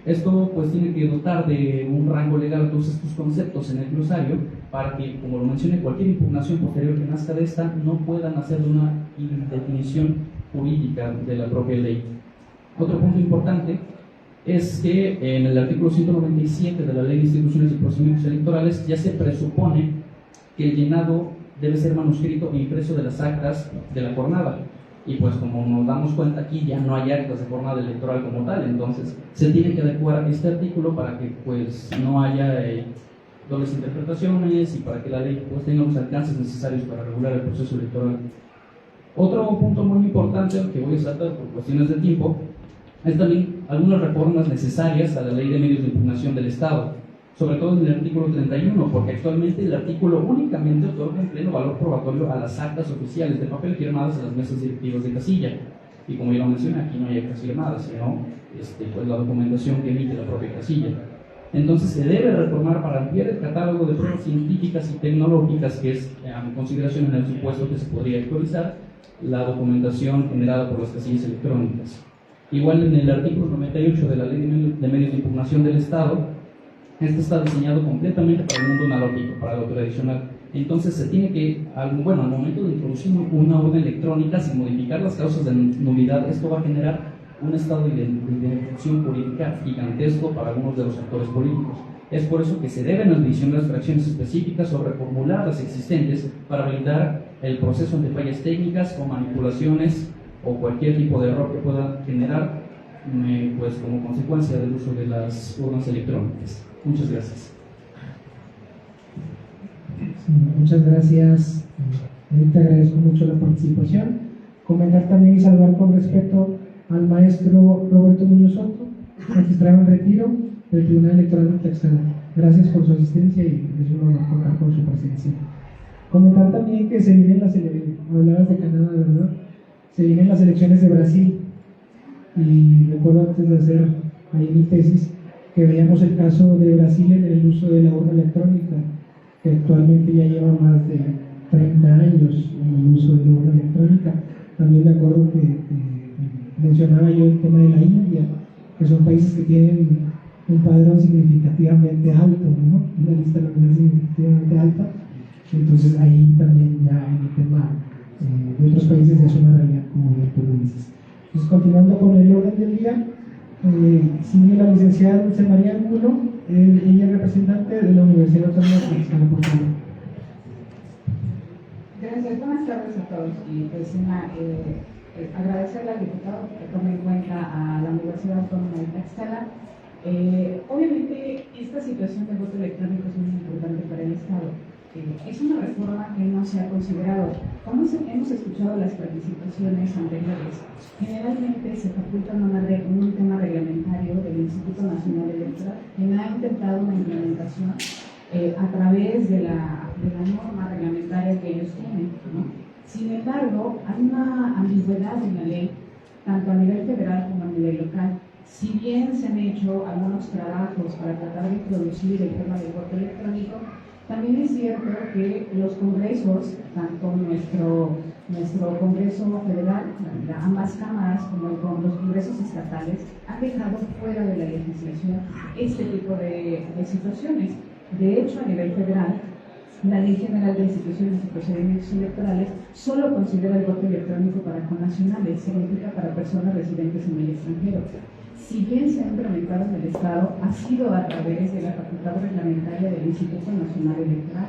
Esto pues tiene que dotar de un rango legal a todos estos conceptos en el glosario para que, como lo mencioné, cualquier impugnación posterior que nazca de esta no puedan hacer una indefinición jurídica de la propia ley. Otro punto importante es que en el artículo 197 de la Ley de Instituciones y Procedimientos Electorales ya se presupone que el llenado debe ser manuscrito e impreso de las actas de la jornada. Y pues como nos damos cuenta aquí ya no hay actas de jornada electoral como tal, entonces se tiene que adecuar este artículo para que pues no haya dobles interpretaciones y para que la ley pues tenga los alcances necesarios para regular el proceso electoral. Otro punto muy importante que voy a saltar por cuestiones de tiempo es también algunas reformas necesarias a la Ley de Medios de Impugnación del Estado, sobre todo en el artículo 31, porque actualmente el artículo únicamente otorga un pleno valor probatorio a las actas oficiales de papel firmadas en las mesas directivas de casilla. Y como ya lo mencioné, aquí no hay actas firmadas, sino pues la documentación que emite la propia casilla. Entonces se debe reformar para ampliar el catálogo de pruebas científicas y tecnológicas, que es a mi consideración en el supuesto que se podría actualizar la documentación generada por las casillas electrónicas. Igual en el artículo 98 de la Ley de Medios de Impugnación del Estado, este está diseñado completamente para el mundo analógico, para lo tradicional. Entonces se tiene que, al momento de introducir una orden electrónica sin modificar las causas de nulidad, esto va a generar un estado de indefensión jurídica gigantesco para algunos de los actores políticos. Es por eso que se deben adicionar las fracciones específicas o reformular las existentes para blindar el proceso ante fallas técnicas o manipulaciones o cualquier tipo de error que pueda generar pues como consecuencia del uso de las urnas electrónicas. Muchas gracias. Sí, muchas gracias. Te agradezco mucho la participación. Comentar también y saludar con respeto al maestro Roberto Muñoz Soto, magistrado en retiro del Tribunal Electoral de Tlaxcala. Gracias por su asistencia y es un honor contar con su presencia. Comentar también que se vienen hablabas de Canadá, ¿verdad? Se vienen las elecciones de Brasil y recuerdo antes de hacer ahí mi tesis que veíamos el caso de Brasil en el uso de la urna electrónica, que actualmente ya lleva más de 30 años en el uso de la urna electrónica. También me acuerdo que mencionaba yo el tema de la India, que son países que tienen un padrón significativamente alto, ¿no? Una lista nominal significativamente alta. Entonces ahí también ya en el tema de otros países ya es una realidad, como bien tú lo dices. Entonces, continuando con el orden del día, sigue la licenciada Dulce María Angulo, ella es representante de la Universidad Autónoma de Tlaxcala, por favor. Gracias, buenas tardes a todos. Y pues agradecerle al diputado que tome en cuenta a la Universidad Autónoma de Tlaxcala. Obviamente esta situación del voto electrónico es muy importante para el Estado. Es una reforma que no se ha considerado. Como hemos escuchado las participaciones anteriores, generalmente se faculta un tema reglamentario del Instituto Nacional Electoral, quien ha intentado una implementación a través de la norma reglamentaria que ellos tienen, ¿no? Sin embargo, hay una ambigüedad en la ley, tanto a nivel federal como a nivel local. Si bien se han hecho algunos trabajos para tratar de introducir el tema del voto electrónico, también es cierto que los congresos, tanto nuestro Congreso Federal, ambas cámaras, como los congresos estatales, han dejado fuera de la legislación este tipo de situaciones. De hecho, a nivel federal, la Ley General de Instituciones y Procedimientos Electorales solo considera el voto electrónico para connacionales, significa para personas residentes en el extranjero. Si bien se ha implementado en el Estado, ha sido a través de la facultad reglamentaria del Instituto Nacional Electoral.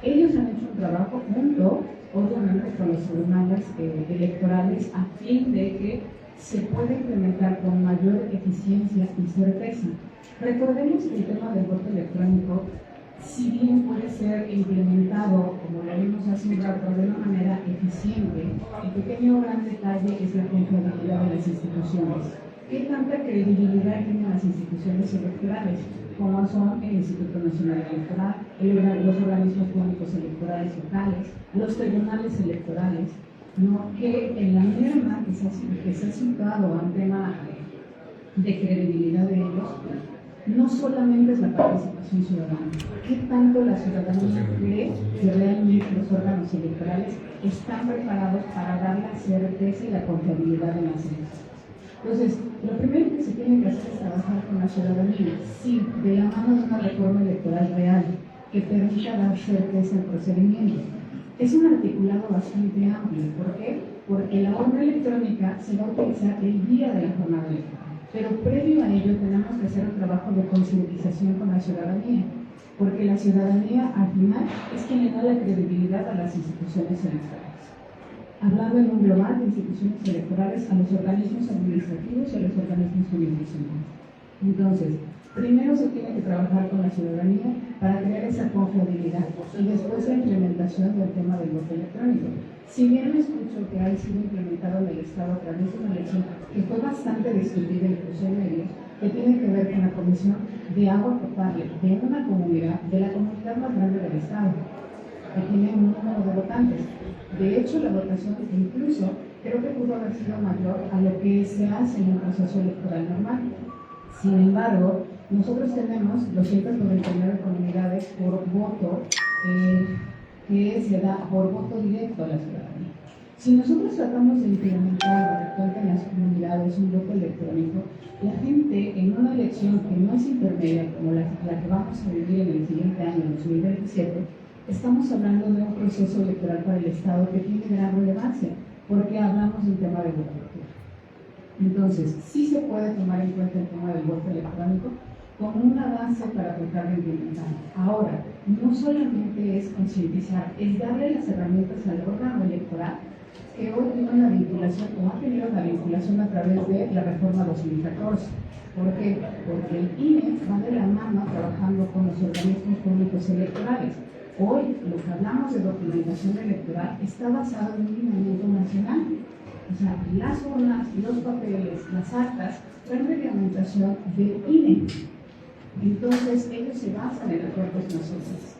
Ellos han hecho un trabajo junto, obviamente, con los tribunales electorales a fin de que se pueda implementar con mayor eficiencia y certeza. Recordemos que el tema del voto electrónico, si bien puede ser implementado, como lo vimos hace un rato, de una manera eficiente, el pequeño o gran detalle es la confiabilidad de las instituciones. ¿Qué tanta credibilidad tienen las instituciones electorales, como son el Instituto Nacional Electoral, los organismos públicos electorales locales, los tribunales electorales, ¿no? Que en la merma que se ha situado a un tema de credibilidad de ellos, no solamente es la participación ciudadana, ¿qué tanto la ciudadanía cree que realmente los órganos electorales están preparados para dar la certeza y la confiabilidad en las elecciones? Entonces, lo primero que se tiene que hacer es trabajar con la ciudadanía, sí, de la mano de una reforma electoral real, que permita dar certeza al procedimiento. Es un articulado bastante amplio. ¿Por qué? Porque la urna electrónica se va a utilizar el día de la jornada electoral. Pero previo a ello tenemos que hacer un trabajo de concientización con la ciudadanía, porque la ciudadanía al final es quien le da la credibilidad a las instituciones electorales. Hablando en un global de instituciones electorales, a los organismos administrativos y a los organismos jurisdiccionales. Entonces, primero se tiene que trabajar con la ciudadanía para crear esa confiabilidad y después la implementación del tema del voto electrónico. Si bien me escucho que ha sido implementado en el Estado a través de una elección que fue bastante discutida incluso en medios, que tiene que ver con la Comisión de Agua Potable de una comunidad, de la comunidad más grande del Estado, que tiene un número de votantes. De hecho, la votación incluso creo que pudo haber sido mayor a lo que se hace en un proceso electoral normal. Sin embargo, nosotros tenemos 299 comunidades por voto que se da por voto directo a la ciudadanía. Si nosotros tratamos de implementar de repente en las comunidades un voto electrónico, la gente en una elección que no es intermedia como la que vamos a vivir en el siguiente año, 2027, estamos hablando de un proceso electoral para el Estado que tiene gran relevancia, porque hablamos del tema de voto. Entonces, sí se puede tomar en cuenta el tema del voto electrónico como una base para tratar de implementar. Ahora, no solamente es concientizar, es darle las herramientas al órgano electoral que hoy tiene una vinculación o ha tenido una vinculación a través de la reforma 2014. ¿Por qué? Porque el INE va de la mano trabajando con los organismos públicos electorales. Hoy, lo que hablamos de documentación electoral está basado en un lineamiento nacional. O sea, las urnas, los papeles, las actas, son reglamentación del INE. Entonces, ellos se basan en acuerdos nacionales.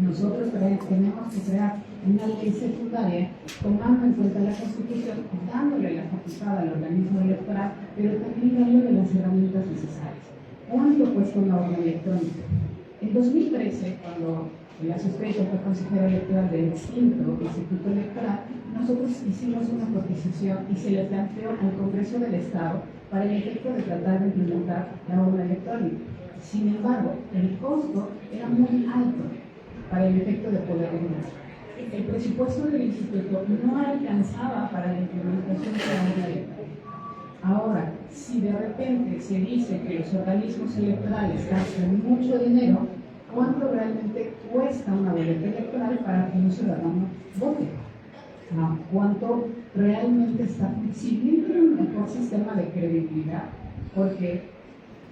Nosotros tenemos que crear una ley secundaria tomando en cuenta la Constitución, dándole la facultad al organismo electoral, pero también dándole las herramientas necesarias. ¿Cuánto cuesta una urna electrónica? En 2013, cuando la sospecha fue consejera electoral del extinto Instituto Electoral, nosotros hicimos una cotización y se le planteó al Congreso del Estado para el efecto de tratar de implementar la urna electrónica. Sin embargo, el costo era muy alto para el efecto de poder regular. El presupuesto del instituto no alcanzaba para la implementación de la urna electrónica. Ahora, si de repente se dice que los organismos electorales gastan mucho dinero, ¿cuánto realmente cuesta una boleta electoral para que un ciudadano vote? ¿Cuánto realmente está? Si bien tiene un mejor sistema de credibilidad, porque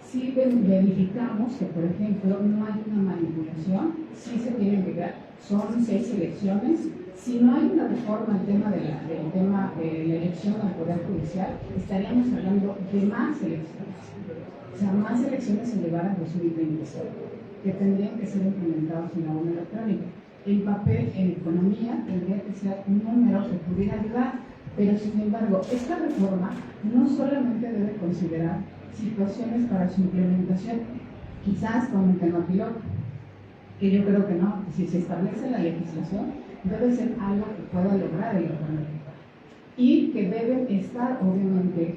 si verificamos que, por ejemplo, no hay una manipulación, sí se tiene que dar, son 6 elecciones. Si no hay una reforma al tema de la elección al Poder Judicial, estaríamos hablando de más elecciones. O sea, más elecciones se llevarán a 2026, que tendrían que ser implementados en la urna electrónica. El papel en economía tendría que ser un número que pudiera ayudar, pero sin embargo, esta reforma no solamente debe considerar situaciones para su implementación, quizás como un tema piloto, que yo creo que no, si se establece la legislación, debe ser algo que pueda lograr el órgano electoral y que deben estar obviamente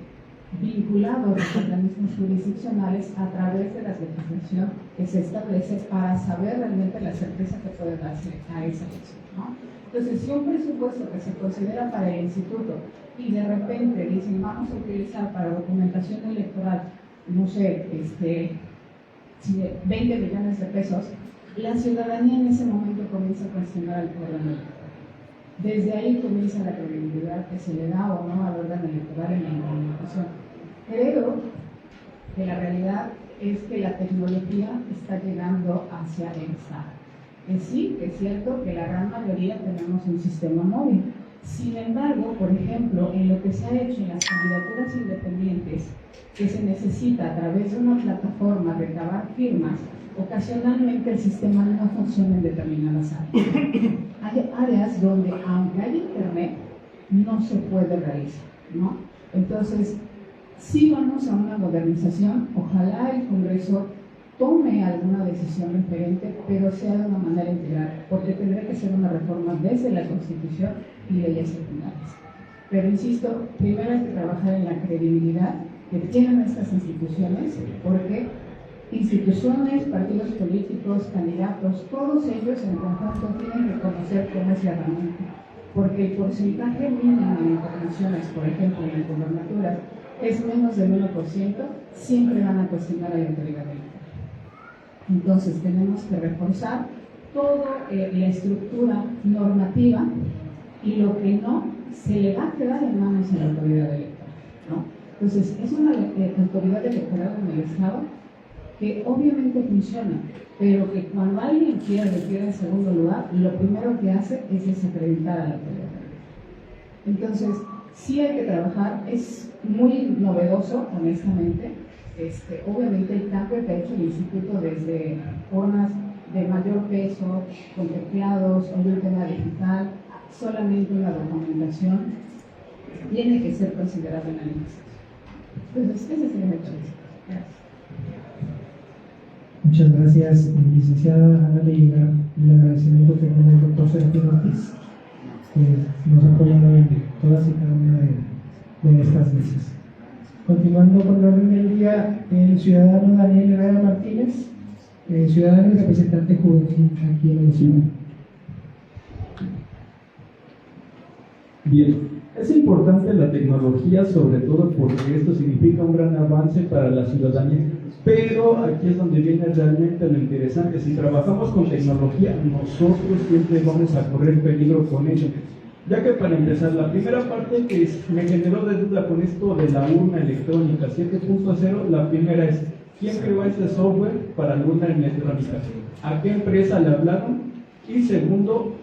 vinculados los organismos jurisdiccionales a través de la legislación que se establece para saber realmente la certeza que puede darse a esa elección, ¿no? Entonces, si un presupuesto que se considera para el instituto y de repente dicen vamos a utilizar para documentación electoral, no sé, 20 millones de pesos, la ciudadanía en ese momento comienza a cuestionar al órgano electoral. Desde ahí comienza la credibilidad que se le da o no al órgano electoral en la implementación. Creo que la realidad es que la tecnología está llegando hacia el Estado. Sí, es cierto que la gran mayoría tenemos un sistema móvil. Sin embargo, por ejemplo, en lo que se ha hecho en las candidaturas independientes, que se necesita a través de una plataforma recabar firmas, ocasionalmente el sistema no funciona en determinadas áreas. Hay áreas donde, aunque hay internet, no se puede realizar, ¿no? Entonces, si vamos a una modernización, ojalá el Congreso tome alguna decisión referente, pero sea de una manera integral, porque tendrá que ser una reforma desde la Constitución y leyes secundarias. Pero insisto, primero hay que trabajar en la credibilidad que tienen estas instituciones, porque instituciones, partidos políticos, candidatos, todos ellos en conjunto tienen que conocer cómo es la herramienta, porque el porcentaje mínimo de intervenciones, por ejemplo, en gubernaturas, es menos del 1%, siempre van a cuestionar a la autoridad electoral. Entonces tenemos que reforzar toda la estructura normativa y lo que no se le va a quedar en manos a la autoridad electoral, ¿no? Entonces es una autoridad electoral en el Estado que obviamente funciona, pero que cuando alguien quiere en segundo lugar, lo primero que hace es desacreditar a la autoridad electoral. Entonces sí hay que trabajar, es muy novedoso, honestamente. Obviamente el cambio que ha hecho el Instituto desde formas de mayor peso, con teclados, hoy un tema digital, solamente una documentación, tiene que ser considerado en la legislación. Entonces, ese sería el hecho. Gracias. Muchas gracias, licenciada Ana Leiva. El agradecimiento que tiene el doctor Sergio Ortiz, que nos ha apoyado en todas y cada una de estas mesas. Continuando con el orden del día, el ciudadano Daniel Herrera Martínez, ciudadano y representante juvenil aquí en el ciudad. Bien, es importante la tecnología, sobre todo porque esto significa un gran avance para la ciudadanía, pero aquí es donde viene realmente lo interesante. Si trabajamos con tecnología, nosotros siempre vamos a correr peligro con ello, ya que para empezar, la primera parte que me generó de duda con esto de la urna electrónica 7.0, la primera es: ¿quién creó este software para la urna electrónica? ¿A qué empresa le hablaron? Y segundo,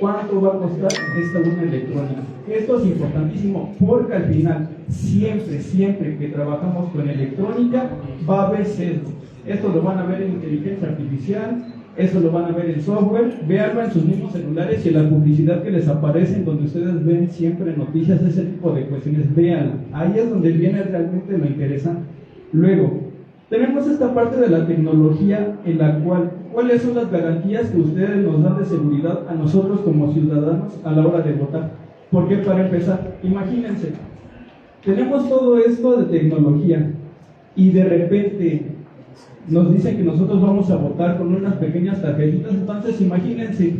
¿cuánto va a costar esta urna electrónica? Esto es importantísimo porque al final, siempre que trabajamos con electrónica, va a haber sesgo. Esto lo van a ver en inteligencia artificial, eso lo van a ver en software, véanlo en sus mismos celulares y en la publicidad que les aparece, en donde ustedes ven siempre noticias, ese tipo de cuestiones, véanlo. Ahí es donde viene realmente lo interesante. Luego, tenemos esta parte de la tecnología en la cual, ¿cuáles son las garantías que ustedes nos dan de seguridad a nosotros como ciudadanos a la hora de votar? Porque para empezar, imagínense, tenemos todo esto de tecnología y de repente nos dicen que nosotros vamos a votar con unas pequeñas tarjetitas. Entonces imagínense,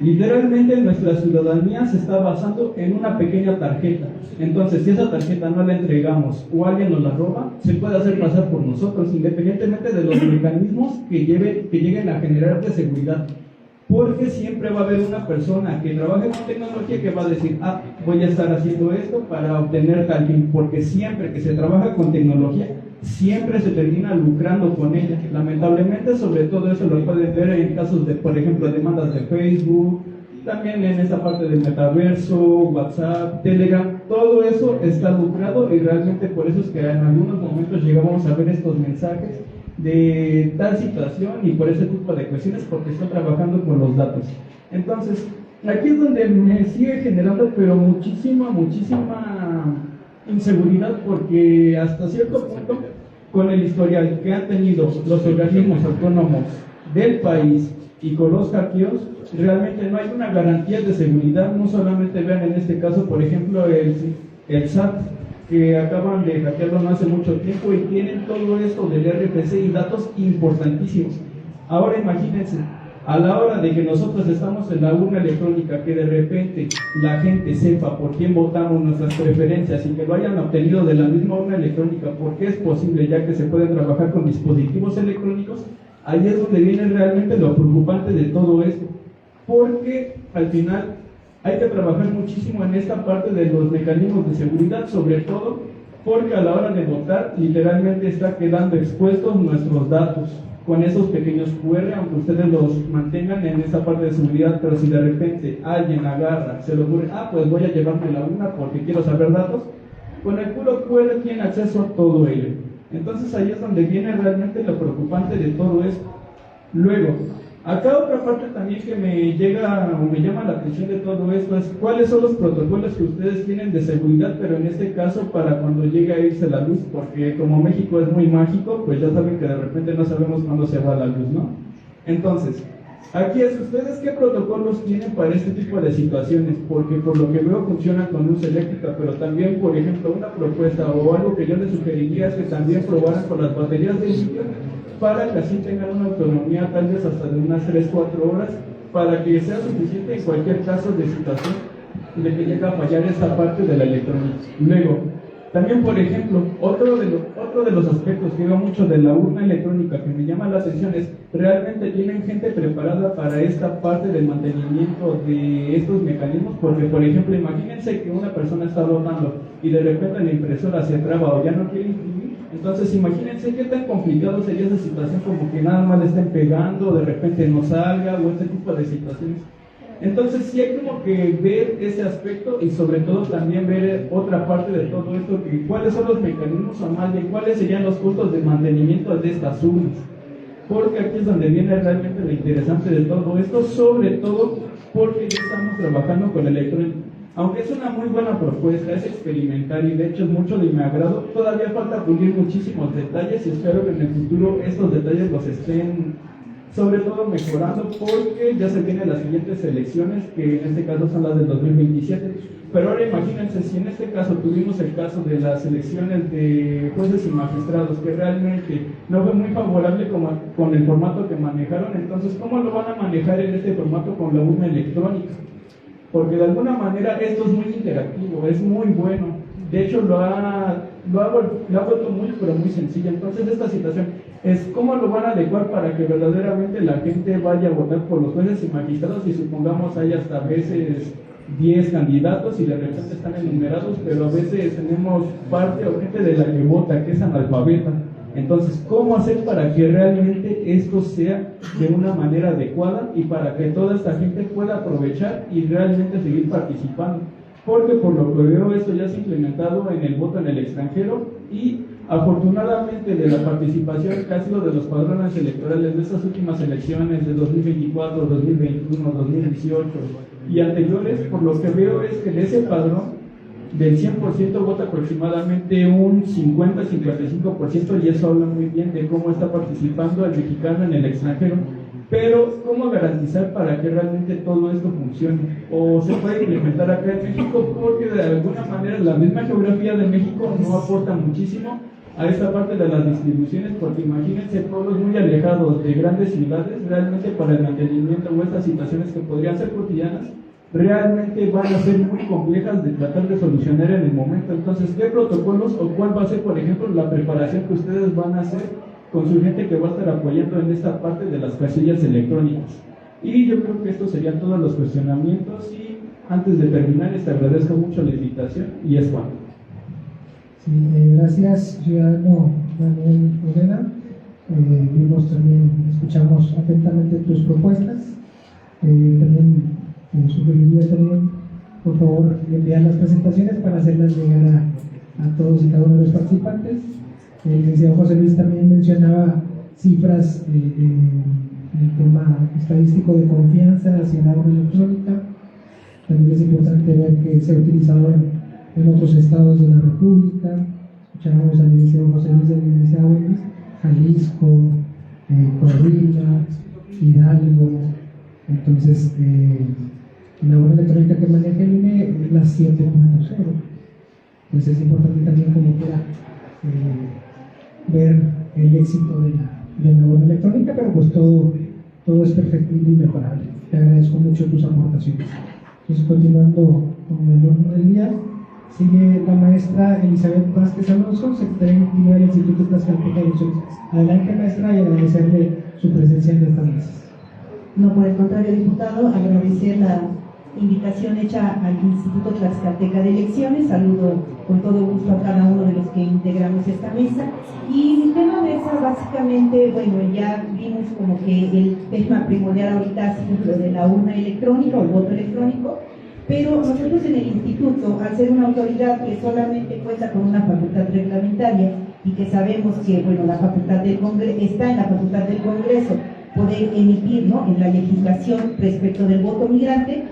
literalmente nuestra ciudadanía se está basando en una pequeña tarjeta. Entonces si esa tarjeta no la entregamos o alguien nos la roba, se puede hacer pasar por nosotros, independientemente de los mecanismos que lleguen a generar de seguridad. Porque siempre va a haber una persona que trabaje con tecnología que va a decir: voy a estar haciendo esto para obtener tal fin. Porque siempre que se trabaja con tecnología, siempre se termina lucrando con ella. Lamentablemente, sobre todo eso lo pueden ver en casos de, por ejemplo, demandas de Facebook, también en esta parte del metaverso, WhatsApp, Telegram. Todo eso está lucrado y realmente por eso es que en algunos momentos llegamos a ver estos mensajes de tal situación y por ese tipo de cuestiones, porque están trabajando con los datos. Entonces, aquí es donde me sigue generando pero muchísima inseguridad, porque hasta cierto punto, con el historial que han tenido los organismos autónomos del país y con los hackeos, realmente no hay una garantía de seguridad. No solamente vean en este caso, por ejemplo, el SAT, que acaban de hackearlo no hace mucho tiempo y tienen todo esto del RFC y datos importantísimos. Ahora imagínense, a la hora de que nosotros estamos en la urna electrónica, que de repente la gente sepa por quién votamos, nuestras preferencias, y que lo hayan obtenido de la misma urna electrónica, porque es posible, ya que se pueden trabajar con dispositivos electrónicos. Ahí es donde viene realmente lo preocupante de todo esto, porque al final hay que trabajar muchísimo en esta parte de los mecanismos de seguridad, sobre todo porque a la hora de votar literalmente está quedando expuestos nuestros datos con esos pequeños QR, aunque ustedes los mantengan en esa parte de seguridad. Pero si de repente alguien agarra, se le ocurre: pues voy a llevarme la urna porque quiero saber datos, con el puro QR tiene acceso a todo ello. Entonces ahí es donde viene realmente lo preocupante de todo esto. Luego, acá otra parte también que me llega o me llama la atención de todo esto es cuáles son los protocolos que ustedes tienen de seguridad, pero en este caso para cuando llegue a irse la luz, porque como México es muy mágico, pues ya saben que de repente no sabemos cuándo se va la luz, ¿no? Entonces, Aquí es, ¿ustedes qué protocolos tienen para este tipo de situaciones? Porque por lo que veo funcionan con luz eléctrica, pero también, por ejemplo, una propuesta o algo que yo les sugeriría es que también probaran con las baterías de litio para que así tengan una autonomía tal vez hasta de unas 3-4 horas, para que sea suficiente en cualquier caso de situación de que llegue a fallar esta parte de la electrónica. Luego, también, por ejemplo, otro de los aspectos que veo mucho de la urna electrónica que me llama la atención es, realmente tienen gente preparada para esta parte del mantenimiento de estos mecanismos, porque, por ejemplo, imagínense que una persona está votando y de repente la impresora se traba o ya no quiere imprimir. Entonces, imagínense qué tan complicado sería esa situación, como que nada más le estén pegando, de repente no salga, o este tipo de situaciones. Entonces sí hay como que ver ese aspecto y sobre todo también ver otra parte de todo esto, que cuáles son los mecanismos o más bien cuáles serían los costos de mantenimiento de estas urnas, porque aquí es donde viene realmente lo interesante de todo esto, sobre todo porque ya estamos trabajando con electrónica. Aunque es una muy buena propuesta, es experimental y de hecho es mucho de mi agrado, todavía falta pulir muchísimos detalles y espero que en el futuro estos detalles los estén sobre todo mejorando, porque ya se vienen las siguientes elecciones, que en este caso son las del 2027. Pero ahora imagínense, si en este caso tuvimos el caso de las elecciones de jueces y magistrados, que realmente no fue muy favorable con el formato que manejaron, entonces ¿cómo lo van a manejar en este formato con la urna electrónica? Porque de alguna manera esto es muy interactivo, es muy bueno. De hecho, lo ha vuelto muy, pero muy sencillo. Entonces, esta situación es cómo lo van a adecuar para que verdaderamente la gente vaya a votar por los jueces y magistrados, y supongamos hay hasta a veces 10 candidatos y de repente están enumerados, pero a veces tenemos parte o gente de la que vota que es analfabeta. Entonces, ¿cómo hacer para que realmente esto sea de una manera adecuada y para que toda esta gente pueda aprovechar y realmente seguir participando? Porque por lo que veo esto ya se ha implementado en el voto en el extranjero y afortunadamente de la participación que ha sido de los padrones electorales de estas últimas elecciones de 2024, 2021, 2018 y anteriores, por lo que veo es que de ese padrón del 100% vota aproximadamente un 50-55%, y eso habla muy bien de cómo está participando el mexicano en el extranjero. Pero, ¿cómo garantizar para que realmente todo esto funcione? ¿O se puede implementar acá en México? Porque de alguna manera la misma geografía de México no aporta muchísimo a esta parte de las distribuciones, porque imagínense pueblos muy alejados de grandes ciudades, realmente para el mantenimiento o estas situaciones que podrían ser cotidianas, realmente van a ser muy complejas de tratar de solucionar en el momento. Entonces, ¿qué protocolos o cuál va a ser, por ejemplo, la preparación que ustedes van a hacer con su gente que va a estar apoyando en esta parte de las casillas electrónicas? Y yo creo que estos serían todos los cuestionamientos, y antes de terminar les agradezco mucho la invitación y es cuanto. Sí, gracias, ciudadano Daniel Oreda. Vimos también, escuchamos atentamente tus propuestas. También sugeriría también, por favor, enviar las presentaciones para hacerlas llegar a todos y cada uno de los participantes. El licenciado José Luis también mencionaba cifras en el tema estadístico de confianza hacia la urna electrónica. También es importante ver que se ha utilizado en otros estados de la República. Escuchábamos al licenciado José Luis y al licenciado Luis, Jalisco, Coahuila, Hidalgo. Entonces, la urna electrónica que maneja el INE es la 7.0. Entonces es importante también como quiera ver el éxito de la urna electrónica, pero pues todo es perfectible y mejorable. Te agradezco mucho tus aportaciones. Entonces, continuando con el orden del día, sigue la maestra Elizabeth Vázquez Alonso, secretaria ejecutiva del Instituto Tlaxcalteca de Elecciones. Adelante, maestra, y agradecerle su presencia en estas mesas. No, por el contrario, diputado, agradecer la invitación hecha al Instituto Tlaxcalteca de Elecciones. Saludo con todo gusto a cada uno de los que integramos esta mesa. Y mi tema mesa, básicamente, bueno, ya vimos como que el tema primordial ahorita ha sido lo de la urna electrónica o el voto electrónico, pero nosotros en el instituto, al ser una autoridad que solamente cuenta con una facultad reglamentaria y que sabemos que, bueno, la facultad del Congreso está en la facultad del Congreso poder emitir, ¿no?, en la legislación respecto del voto migrante.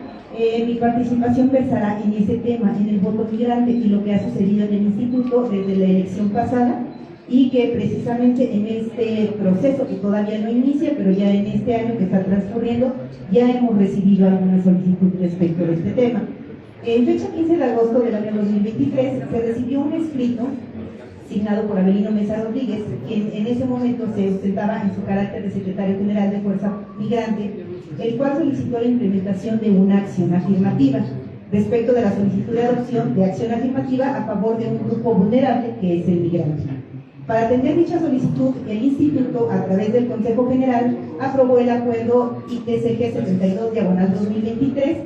Mi participación versará en ese tema, en el voto migrante y lo que ha sucedido en el instituto desde la elección pasada, y que precisamente en este proceso, que todavía no inicia, pero ya en este año que está transcurriendo, ya hemos recibido alguna solicitud respecto de este tema. En fecha 15 de agosto del año 2023 se recibió un escrito signado por Abelino Mesa Rodríguez, quien en ese momento se ostentaba en su carácter de secretario general de Fuerza Migrante, el cual solicitó la implementación de una acción afirmativa respecto de la solicitud de adopción de acción afirmativa a favor de un grupo vulnerable que es el migrante. Para atender dicha solicitud, el Instituto, a través del Consejo General, aprobó el acuerdo ITCG 72/2023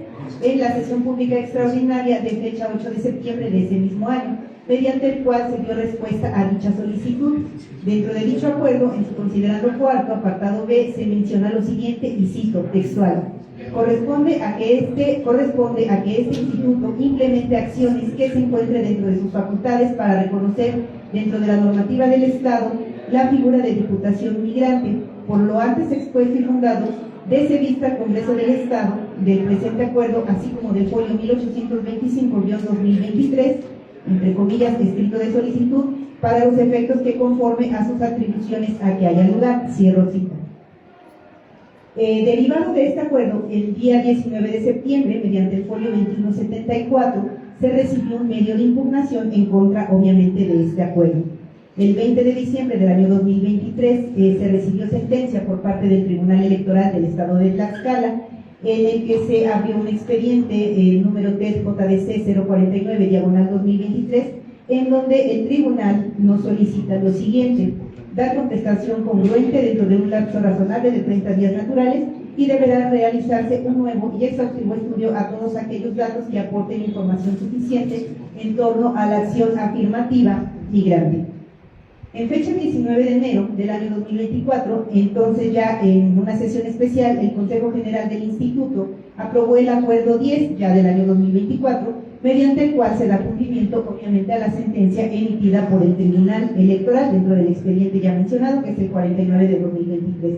en la sesión pública extraordinaria de fecha 8 de septiembre de ese mismo año, mediante el cual se dio respuesta a dicha solicitud. Dentro de dicho acuerdo, en su considerando cuarto, apartado B, se menciona lo siguiente, y cito textual: corresponde a que este instituto implemente acciones que se encuentren dentro de sus facultades para reconocer dentro de la normativa del Estado la figura de diputación migrante. Por lo antes expuesto y fundado, dese vista al Congreso del Estado del presente acuerdo, así como del folio 1825-2023, entre comillas, escrito de solicitud, para los efectos que conforme a sus atribuciones a que haya lugar. Cierro cita. Derivado de este acuerdo, el día 19 de septiembre, mediante el folio 2174, se recibió un medio de impugnación en contra, obviamente, de este acuerdo. El 20 de diciembre del año 2023 se recibió sentencia por parte del Tribunal Electoral del Estado de Tlaxcala, en el que se abrió un expediente número TES-JDC 049/2023, en donde el tribunal nos solicita lo siguiente: dar contestación congruente dentro de un lapso razonable de 30 días naturales, y deberá realizarse un nuevo y exhaustivo estudio a todos aquellos datos que aporten información suficiente en torno a la acción afirmativa migrante. En fecha 19 de enero del año 2024, entonces ya en una sesión especial, el Consejo General del Instituto aprobó el Acuerdo 10, ya del año 2024, mediante el cual se da cumplimiento, obviamente, a la sentencia emitida por el Tribunal Electoral dentro del expediente ya mencionado, que es el 49 de 2023,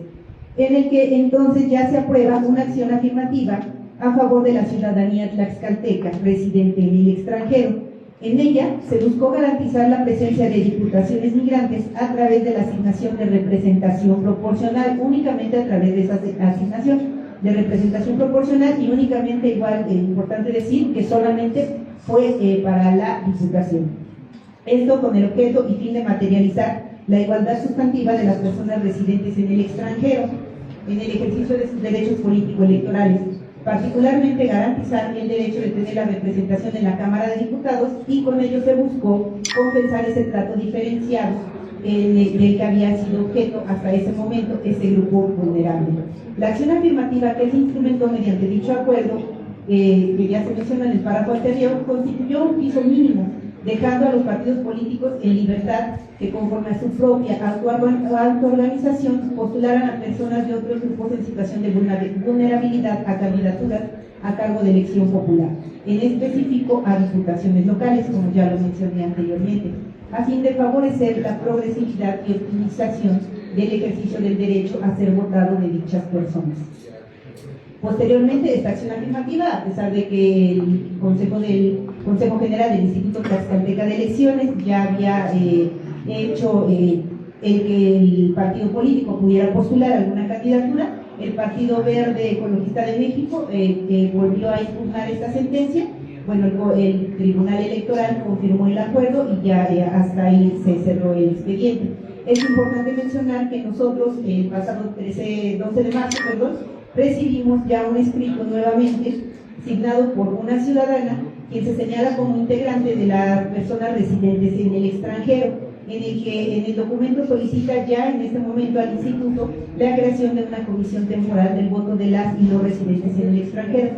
en el que entonces ya se aprueba una acción afirmativa a favor de la ciudadanía tlaxcalteca residente en el extranjero. En ella se buscó garantizar la presencia de diputaciones migrantes a través de la asignación de representación proporcional, únicamente a través de esa asignación de representación proporcional, y únicamente, igual, importante decir, que solamente fue para la diputación. Esto con el objeto y fin de materializar la igualdad sustantiva de las personas residentes en el extranjero en el ejercicio de sus derechos político-electorales, particularmente garantizar el derecho de tener la representación en la Cámara de Diputados, y con ello se buscó compensar ese trato diferenciado del que había sido objeto hasta ese momento ese grupo vulnerable. La acción afirmativa que se instrumentó mediante dicho acuerdo, que ya se menciona en el párrafo anterior, constituyó un piso mínimo, dejando a los partidos políticos en libertad que, conforme a su propia autoorganización, postularan a personas de otros grupos en situación de vulnerabilidad a candidaturas a cargo de elección popular, en específico a diputaciones locales, como ya lo mencioné anteriormente, a fin de favorecer la progresividad y optimización del ejercicio del derecho a ser votado de dichas personas. Posteriormente, esta acción afirmativa, a pesar de que el Consejo General del Instituto Tlaxcalteca de Elecciones ya había hecho el que el partido político pudiera postular alguna candidatura, el Partido Verde Ecologista de México volvió a impugnar esta sentencia. Bueno, el Tribunal Electoral confirmó el acuerdo y ya hasta ahí se cerró el expediente. Es importante mencionar que nosotros, el pasado 12 de marzo, recibimos ya un escrito nuevamente signado por una ciudadana, quien se señala como integrante de las personas residentes en el extranjero, en el que en el documento solicita ya en este momento al instituto la creación de una comisión temporal del voto de las y los residentes en el extranjero.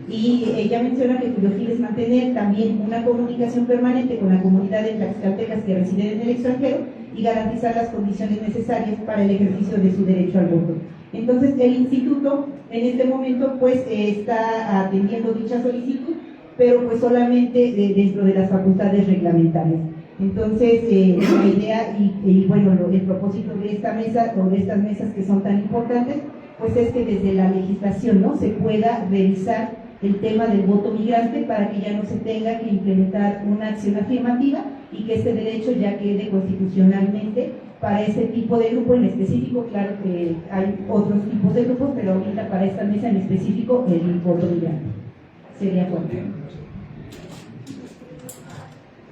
Y ella menciona que cuyo fin es mantener también una comunicación permanente con la comunidad de tlaxcaltecas que residen en el extranjero y garantizar las condiciones necesarias para el ejercicio de su derecho al voto. Entonces, el instituto en este momento pues está atendiendo dicha solicitud, pero pues solamente dentro de las facultades reglamentarias. Entonces, la idea y bueno, el propósito de esta mesa o de estas mesas que son tan importantes, pues es que desde la legislación, ¿no?, se pueda revisar el tema del voto migrante para que ya no se tenga que implementar una acción afirmativa y que este derecho ya quede constitucionalmente para ese tipo de grupo en específico. Claro que hay otros tipos de grupos, pero ahorita para esta mesa en específico el voto migrante sería bueno.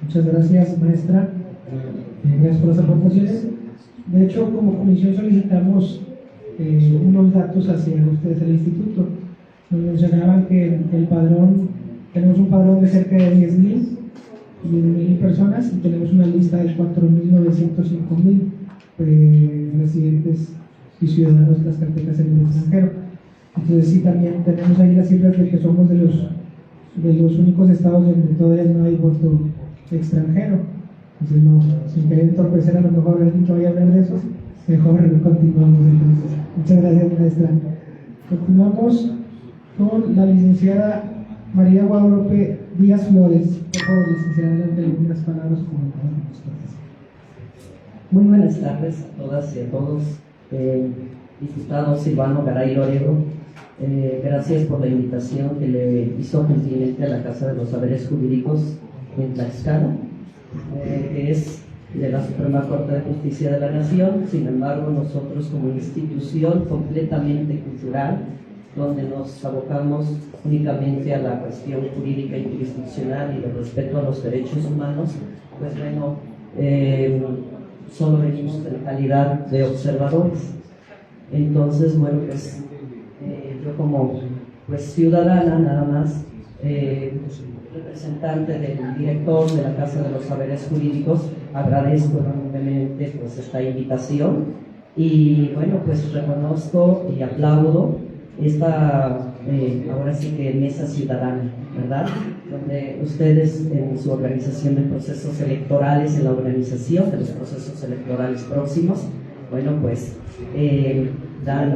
Muchas gracias, maestra. Gracias por las aportaciones. De hecho, como comisión solicitamos unos datos hacia ustedes al instituto. Nos mencionaban que el padrón, tenemos un padrón de cerca de 10.000 personas y tenemos una lista de 4.905.000 residentes y ciudadanos tlaxcaltecas en el extranjero. Entonces sí, también tenemos ahí las cifras de que somos de los únicos estados donde todavía no hay voto extranjero. Entonces, no, sin querer entorpecer a lo mejor alguien que vaya a hablar de eso, mejor continuamos entonces. Muchas gracias, maestra. Continuamos con la licenciada María Guadalupe Díaz Flores. Por favor, licenciada, adelante algunas palabras o comentarios de ustedes. Muy buenas tardes a todas y a todos. Diputado Silvano Garay Lorego, gracias por la invitación que le hizo gentilmente a la Casa de los Saberes Jurídicos en Tlaxcala, que es de la Suprema Corte de Justicia de la Nación. Sin embargo, nosotros como institución completamente cultural, donde nos abocamos únicamente a la cuestión jurídica y jurisdiccional y de respeto a los derechos humanos, pues bueno, solo venimos en calidad de observadores. Entonces, bueno, pues yo como pues ciudadana nada más, representante del director de la Casa de los Saberes Jurídicos, agradezco enormemente pues esta invitación y bueno, pues reconozco y aplaudo esta ahora sí que mesa ciudadana, ¿verdad? Donde ustedes en su organización de procesos electorales, en la organización de los procesos electorales próximos, bueno, pues dan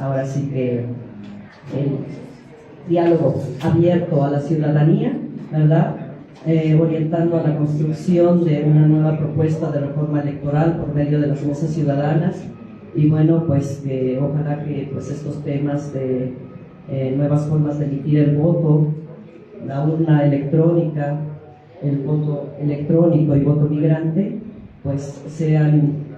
ahora sí que el diálogo abierto a la ciudadanía, ¿verdad? Orientando a la construcción de una nueva propuesta de reforma electoral por medio de las mesas ciudadanas y bueno, pues ojalá que pues estos temas de nuevas formas de emitir el voto, la urna electrónica, el voto electrónico y voto migrante, pues sean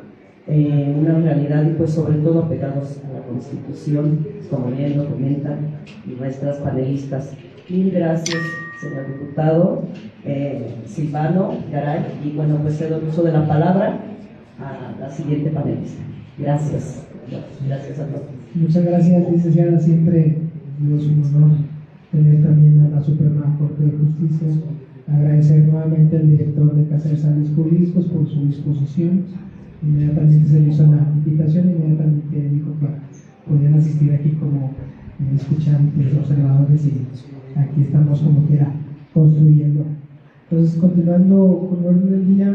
una realidad y pues sobre todo apegados a la Constitución, como bien lo comentan nuestras panelistas. Mil gracias, señor diputado Silvano Garay, y bueno, pues cedo el uso de la palabra a la siguiente panelista. Gracias. Gracias a todos. Muchas gracias, licenciada. Siempre es un honor tener también a la Suprema Corte de Justicia. Agradecer nuevamente al director de Casa de Saberes Jurídicos por su disposición. Inmediatamente se le hizo la invitación, inmediatamente dijo que podían asistir aquí como escuchantes, observadores, y aquí estamos como quiera construyendo. Entonces, continuando con el orden del día,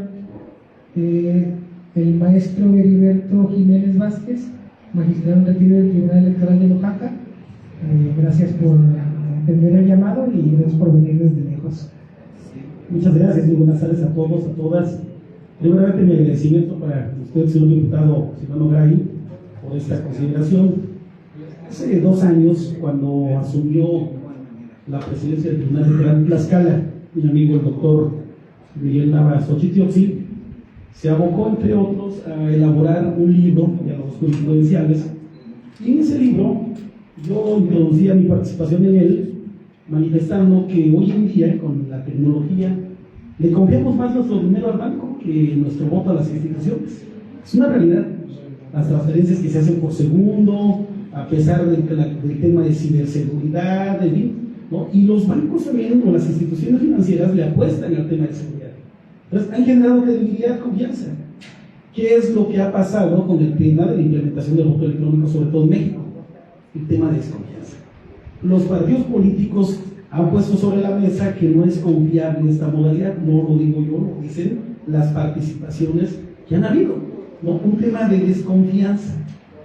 el maestro Heriberto Jiménez Vázquez, magistrado en retiro del Tribunal Electoral de Oaxaca. Gracias por atender el llamado y gracias por venir desde lejos. Muchas gracias y buenas tardes a todos, a todas. Primeramente, mi agradecimiento para usted, señor diputado Silvano Garay, por esta consideración. Hace 2 años, cuando asumió la presidencia del Tribunal Electoral de Tlaxcala, mi amigo el doctor Miguel Nava Xochitl se abocó, entre otros, a elaborar un libro, Diálogos Jurisprudenciales, y en ese libro yo introducía mi participación en él, manifestando que hoy en día, con la tecnología, le confiamos más nuestro dinero al banco que nuestro voto a las instituciones. Es una realidad. Las transferencias que se hacen por segundo, a pesar del tema de ciberseguridad, ¿no? Y los bancos también, o las instituciones financieras, le apuestan al tema de seguridad. Entonces, han generado credibilidad, confianza. ¿Qué es lo que ha pasado con el tema de la implementación del voto electrónico, sobre todo en México? El tema de desconfianza. Los partidos políticos han puesto sobre la mesa que no es confiable esta modalidad, no lo digo yo, lo dicen las participaciones que han habido, ¿no? Un tema de desconfianza,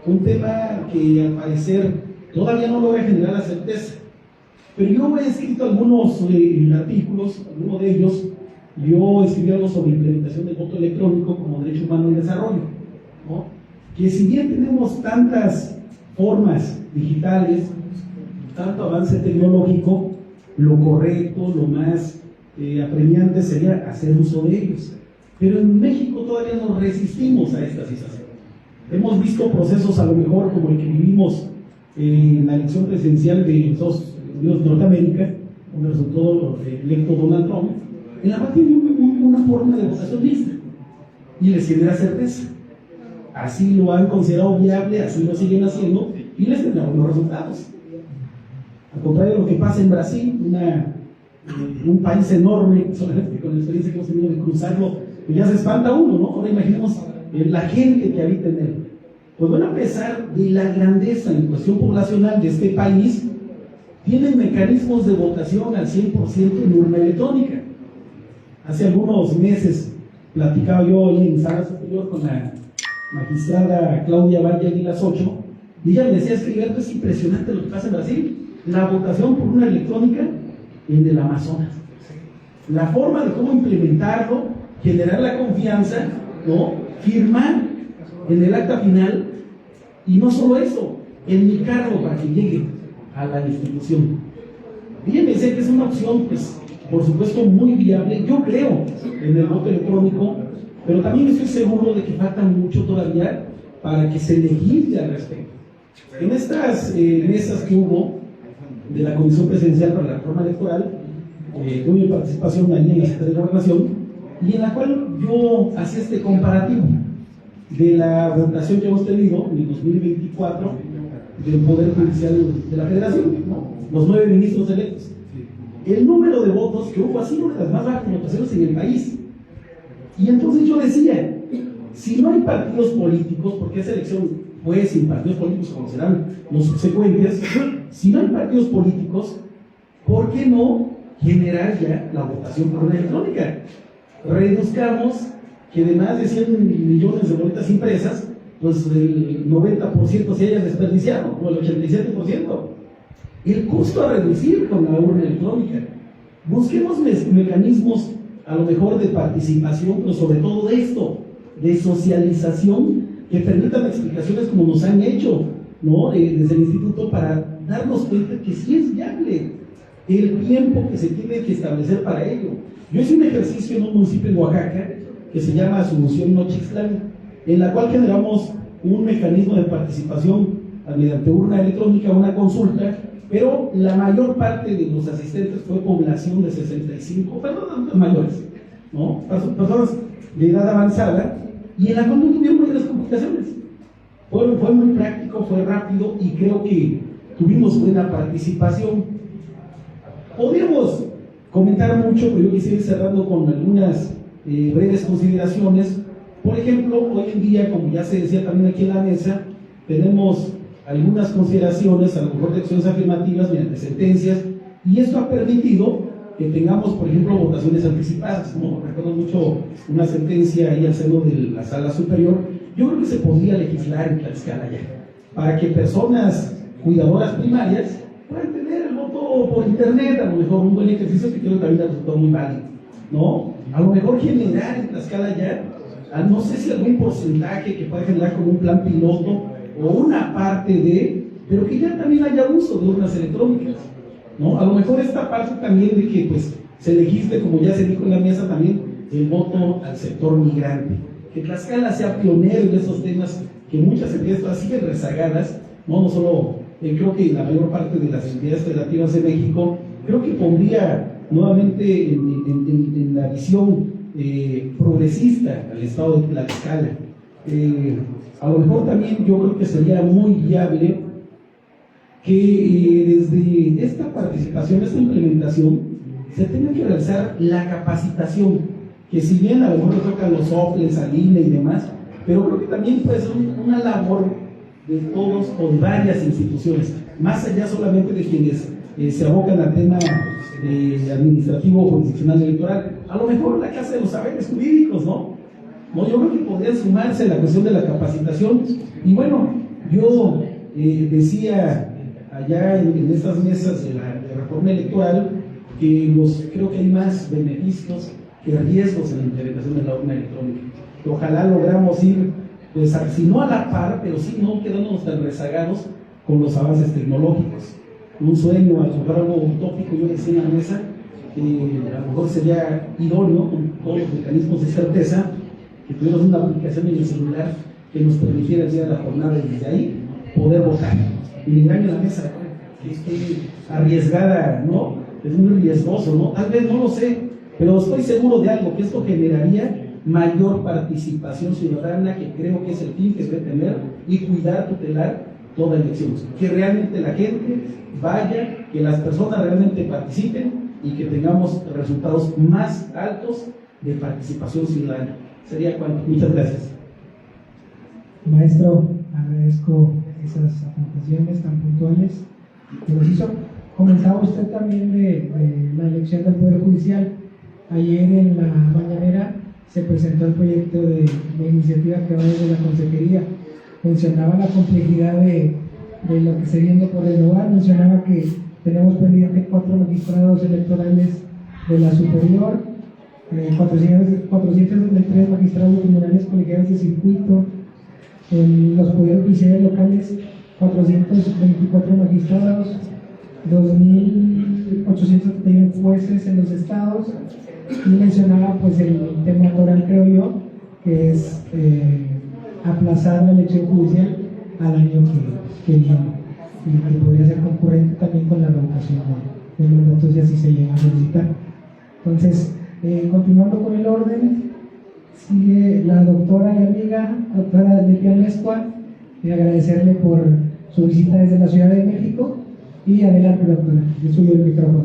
un tema que al parecer todavía no logra generar la certeza. Pero yo he escrito algunos artículos, algunos de ellos, yo escribí algo sobre implementación del voto electrónico como derecho humano y desarrollo, ¿no? Que si bien tenemos tantas formas digitales, tanto avance tecnológico, lo correcto, lo más apremiante sería hacer uso de ellos. Pero en México todavía nos resistimos a esta situación. Hemos visto procesos a lo mejor como el que vivimos en la elección presidencial de Estados Unidos de Norteamérica, donde resultó electo Donald Trump, en la cual tiene una forma de votación mixta y les genera certeza. Así lo han considerado viable, así lo siguen haciendo y les tendrá buenos resultados. Al contrario de lo que pasa en Brasil, un país enorme, solamente con la experiencia que hemos tenido de cruzarlo, pues ya se espanta uno, ¿no? Ahora imaginemos la gente que habita en él. Pues bueno, a pesar de la grandeza en cuestión poblacional de este país, tienen mecanismos de votación al 100% en urna electrónica. Hace algunos meses platicaba yo ahí en Sala Superior con la magistrada Claudia Valle Aguilas 8, y ella me decía, es que es impresionante lo que pasa en Brasil, la votación por urna electrónica en el Amazonas. La forma de cómo implementarlo, generar la confianza, ¿no? Firmar en el acta final, y no solo eso, enmicarlo para que llegue a la institución. Y ella me decía que es una opción, pues, por supuesto, muy viable. Yo creo en el voto electrónico, pero también estoy seguro de que falta mucho todavía para que se legisle al respecto. En estas mesas que hubo de la Comisión Presidencial para la Reforma Electoral, tuve mi participación allí en la Secretaría de Gobernación, y en la cual yo hacía este comparativo de la votación que hemos tenido en el 2024 del Poder Judicial de la Federación, ¿no? Los 9 ministros electos. El número de votos que hubo ha sido de las más bajas votaciones en el país. Y entonces yo decía, si no hay partidos políticos, porque esa elección fue sin partidos políticos, como serán los subsecuentes, si no hay partidos políticos, ¿por qué no generar ya la votación por urna electrónica? Reduzcamos que de más de 100 millones de boletas impresas, pues el 90% se haya desperdiciado, o el 87%. El costo a reducir con la urna electrónica. Busquemos mecanismos a lo mejor de participación, pero sobre todo de esto, de socialización, que permitan explicaciones como nos han hecho, ¿no? Desde el instituto, para darnos cuenta que sí es viable el tiempo que se tiene que establecer para ello. Yo hice un ejercicio en un municipio en Oaxaca que se llama Asunción Nochixtlán, en la cual generamos un mecanismo de participación mediante urna electrónica, una consulta, pero la mayor parte de los asistentes fue población de 65, perdón, mayores, ¿no? Personas de edad avanzada, y en la cual no tuvieron mayores complicaciones. Fue muy práctico, fue rápido, y creo que tuvimos buena participación. Podríamos comentar mucho, pero yo quisiera ir cerrando con algunas breves consideraciones. Por ejemplo, hoy en día, como ya se decía también aquí en la mesa, tenemos algunas consideraciones, a lo mejor de acciones afirmativas mediante sentencias, y esto ha permitido que tengamos, por ejemplo, votaciones anticipadas, ¿no? Recuerdo mucho una sentencia ahí al seno de la Sala Superior. Yo creo que se podría legislar en Tlaxcala ya, para que personas cuidadoras primarias puedan tener el voto por internet, a lo mejor un buen ejercicio que creo que también ha resultado muy válido, ¿no? A lo mejor generar en Tlaxcala ya, no sé si algún porcentaje que pueda generar como un plan piloto o una parte de, pero que ya también haya uso de urnas electrónicas, ¿no? A lo mejor esta parte también de que pues se legisle, como ya se dijo en la mesa también, el voto al sector migrante, que Tlaxcala sea pionero en esos temas, que muchas entidades siguen rezagadas, no solo, creo que la mayor parte de las entidades federativas de México, creo que pondría nuevamente en la visión progresista al estado de Tlaxcala. A lo mejor también yo creo que sería muy viable que desde esta participación, esta implementación, se tenga que realizar la capacitación, que si bien a lo mejor le tocan los OPLES, al INE y demás, pero creo que también puede ser una labor de todos o de varias instituciones, más allá solamente de quienes se abocan al tema administrativo o jurisdiccional electoral. A lo mejor la Casa de los Saberes Jurídicos, ¿no? Yo creo que podrían sumarse a la cuestión de la capacitación. Y bueno, yo decía allá en estas mesas de la reforma electoral que creo que hay más beneficios que riesgos en la implementación de la urna electrónica. Que ojalá logramos ir, pues, si no a la par, pero sí no quedándonos tan rezagados con los avances tecnológicos. un sueño, a lo mejor algo utópico, yo decía en la mesa, a lo mejor sería idóneo, con todos los mecanismos de certeza, que tuviéramos una aplicación en el celular que nos permitiera el día de la jornada y desde ahí poder votar. Y me engaño en la mesa, que arriesgada, ¿no? Es muy riesgoso, ¿no? Tal vez no lo sé, pero estoy seguro de algo, que esto generaría mayor participación ciudadana, que creo que es el fin que debe tener, y cuidar, tutelar toda elección. Que realmente la gente vaya, que las personas realmente participen y que tengamos resultados más altos de participación ciudadana. Sería cuanto. Muchas gracias. Maestro, agradezco esas aportaciones tan puntuales que nos hizo. Comentaba usted también de la elección del Poder Judicial. Ayer en la mañanera se presentó el proyecto de iniciativa que va desde la Consejería. Mencionaba la complejidad de lo que se viene por renovar, mencionaba que tenemos pendiente 4 magistrados electorales de la superior, 433 magistrados tribunales colegiados de circuito, en los poderes judiciales locales 424 magistrados, 2.871 jueces en los estados, y mencionaba pues el tema moral, creo yo, que es aplazar la elección judicial al año que viene, y que podría ser concurrente también con la revocación de mandatos, y así se llega a solicitar. Entonces, continuando con el orden, sigue la doctora y amiga, doctora Letia Mezcua, y agradecerle por su visita desde la Ciudad de México. Y adelante, doctora, le subo el micrófono.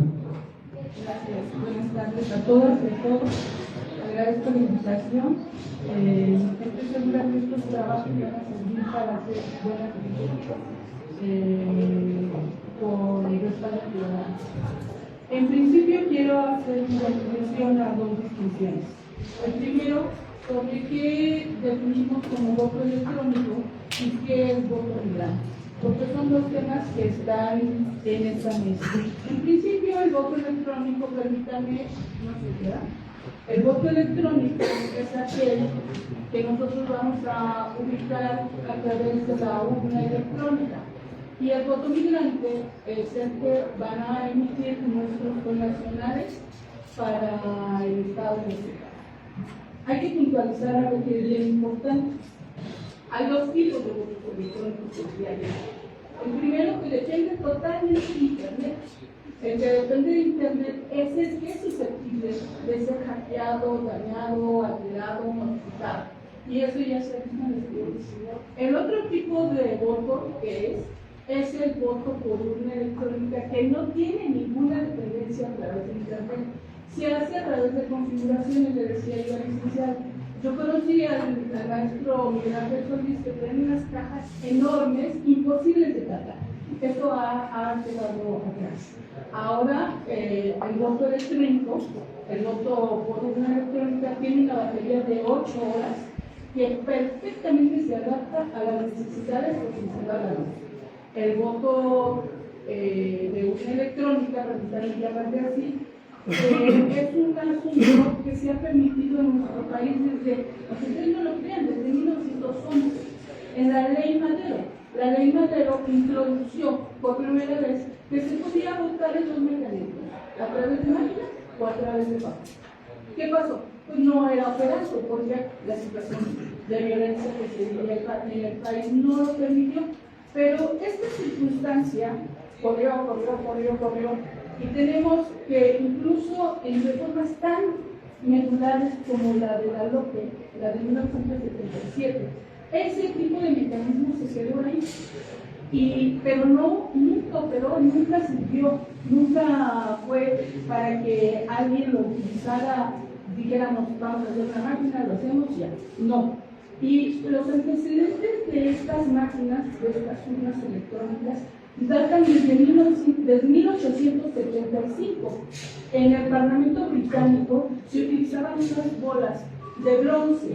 Gracias, buenas tardes a todas y a todos. Agradezco la invitación. Estoy segura que estos trabajos van a servir para hacer buenas políticas por el respaldo ciudadano. En principio quiero hacer una introducción a 2 distinciones. El primero, sobre qué definimos como voto electrónico y qué es voto migrante, porque son 2 temas que están en esta mesa. En principio, el voto electrónico, permítanme, no sé qué da. El voto electrónico es aquel que nosotros vamos a ubicar a través de la urna electrónica. Y el voto migrante es el que van a emitir nuestros connacionales para el Estado de México. Hay que puntualizar algo que es bien importante. Hay 2 tipos de votos electrónicos que hay. El primero, que depende totalmente de Internet. El que depende de Internet es el que es susceptible de ser hackeado, dañado, alterado, modificado. Y eso ya se ha visto en el estudio. El otro tipo de voto que es el voto por urna electrónica, que no tiene ninguna dependencia a través de Internet. Se hace a través de configuraciones, le decía yo al licenciado. Yo conocí al maestro Miguel Ángel Solís, que tiene unas cajas enormes, imposibles de cargar. Esto ha quedado atrás. Ahora, el voto electrónico, el voto por urna electrónica, tiene una batería de 8 horas que perfectamente se adapta a las necesidades que se va a dar. El voto de urna electrónica, permítanme llamarle así, es un asunto que se ha permitido en nuestro país desde, ustedes no lo crean, desde 1911, en la ley Madero. La ley Madero introdujo por primera vez que se podía votar en 2 mecanismos, a través de máquina o a través de papel. ¿Qué pasó? Pues no era operante, porque la situación de violencia que se vivía en el país no lo permitió. Pero esta circunstancia corrió, y tenemos que incluso en reformas tan medulares como la de la LOPE, la de 1977, ese tipo de mecanismo se quedó ahí, pero nunca operó, nunca sirvió, nunca fue para que alguien lo utilizara, dijéramos, vamos a hacer una máquina, lo hacemos ya. No. Y los antecedentes de estas máquinas, de estas urnas electrónicas, datan desde 1875. En el Parlamento británico se utilizaban unas bolas de bronce,